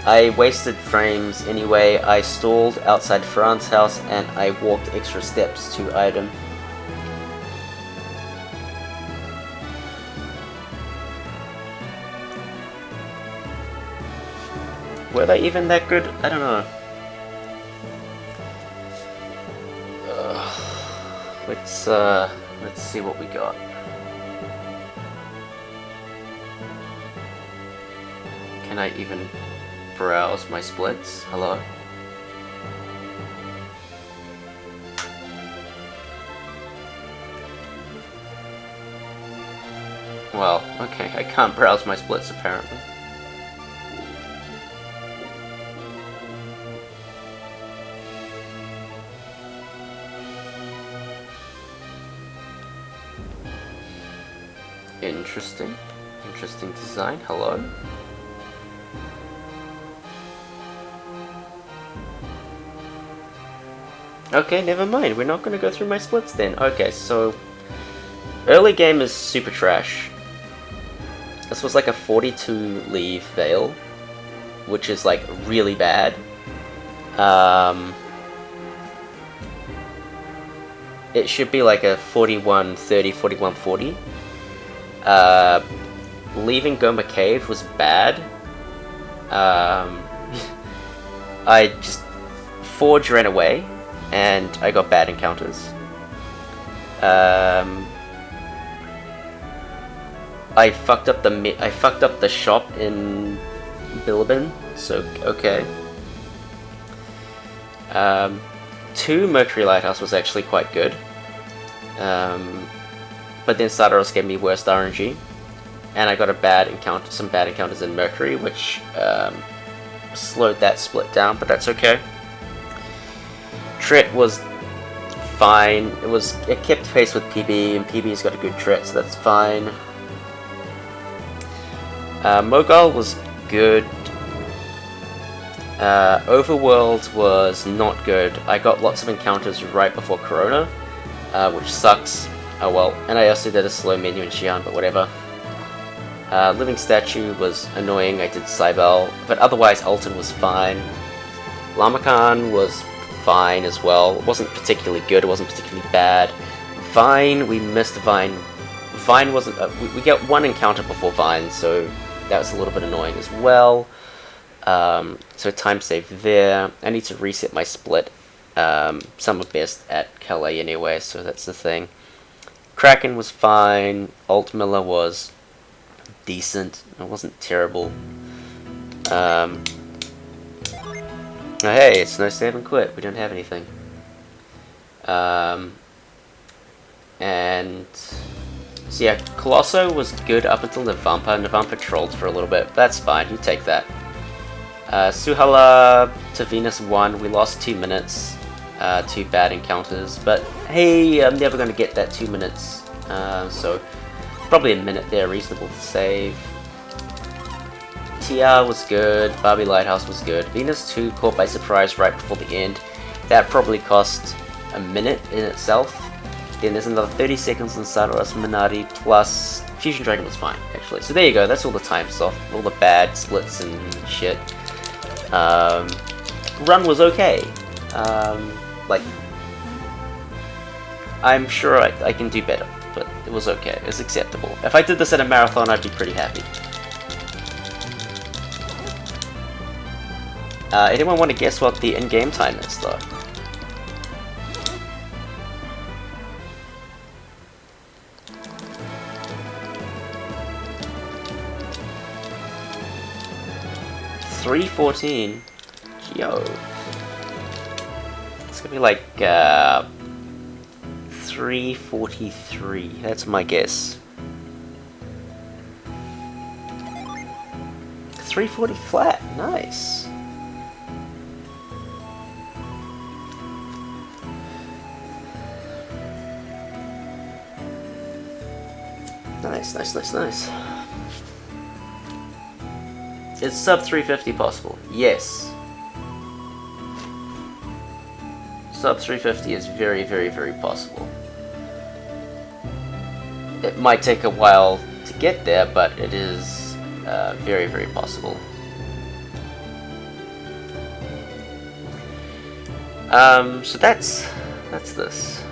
I wasted frames anyway. I stalled outside Fran's house and I walked extra steps to item. Were they even that good? I don't know. Let's see what we got. Can I even browse my splits? Hello? Well, okay, I can't browse my splits apparently. Interesting design. Hello. Okay, never mind. We're not going to go through my splits then. Okay, so Early game is super trash. This was like a 42 leave Veil, which is like really bad. It should be like a 41-30, 41-40. Leaving Goma Cave was bad. I just Forge ran away, and I got bad encounters. I fucked up the shop in Bilibin, so okay. 2 Mercury Lighthouse was actually quite good. But then Starderos gave me worst RNG, and I got some bad encounters in Mercury, which slowed that split down, but that's okay. Tret was fine. It kept pace with PB, and PB's got a good Tret, so that's fine. Mogul was good. Overworld was not good. I got lots of encounters right before Corona, which sucks. Oh well. And I also did a slow menu in Xi'an, but whatever. Living Statue was annoying. I did Cybele, but otherwise Alton was fine. Lamakan was fine as well. It wasn't particularly good. It wasn't particularly bad. Vine, we missed Vine. Vine wasn't. We get 1 encounter before Vine, so that was a little bit annoying as well. So time save there. I need to reset my split. Some are best at Calais anyway, so that's the thing. Kraken was fine. Alt Miller was decent. It wasn't terrible. Oh, hey, it's no save and quit. We don't have anything. And so yeah, Colosso was good up until Navampa. Navampa trolled for a little bit. That's fine. You take that. Suhala to Venus 1. We lost 2 minutes. 2 bad encounters. But hey, I'm never going to get that 2 minutes. So probably a minute there. Reasonable to save. TR was good. Barbie Lighthouse was good. Venus 2 caught by surprise right before the end. That probably cost a minute in itself. Then there's another 30 seconds on Sadaros Minari, plus Fusion Dragon was fine, actually. So there you go, that's all the time stuff, all the bad splits and shit. Run was okay. Like, I'm sure I can do better, but it was okay, it was acceptable. If I did this at a marathon, I'd be pretty happy. Anyone want to guess what the in-game time is, though? $3:14. Yo. It's gonna be like 3:43. That's my guess. 3:40 flat. Nice. Nice. Is sub 350 possible? Yes. Sub 350 is very, very, very possible. It might take a while to get there, but it is very, very possible. So that's this.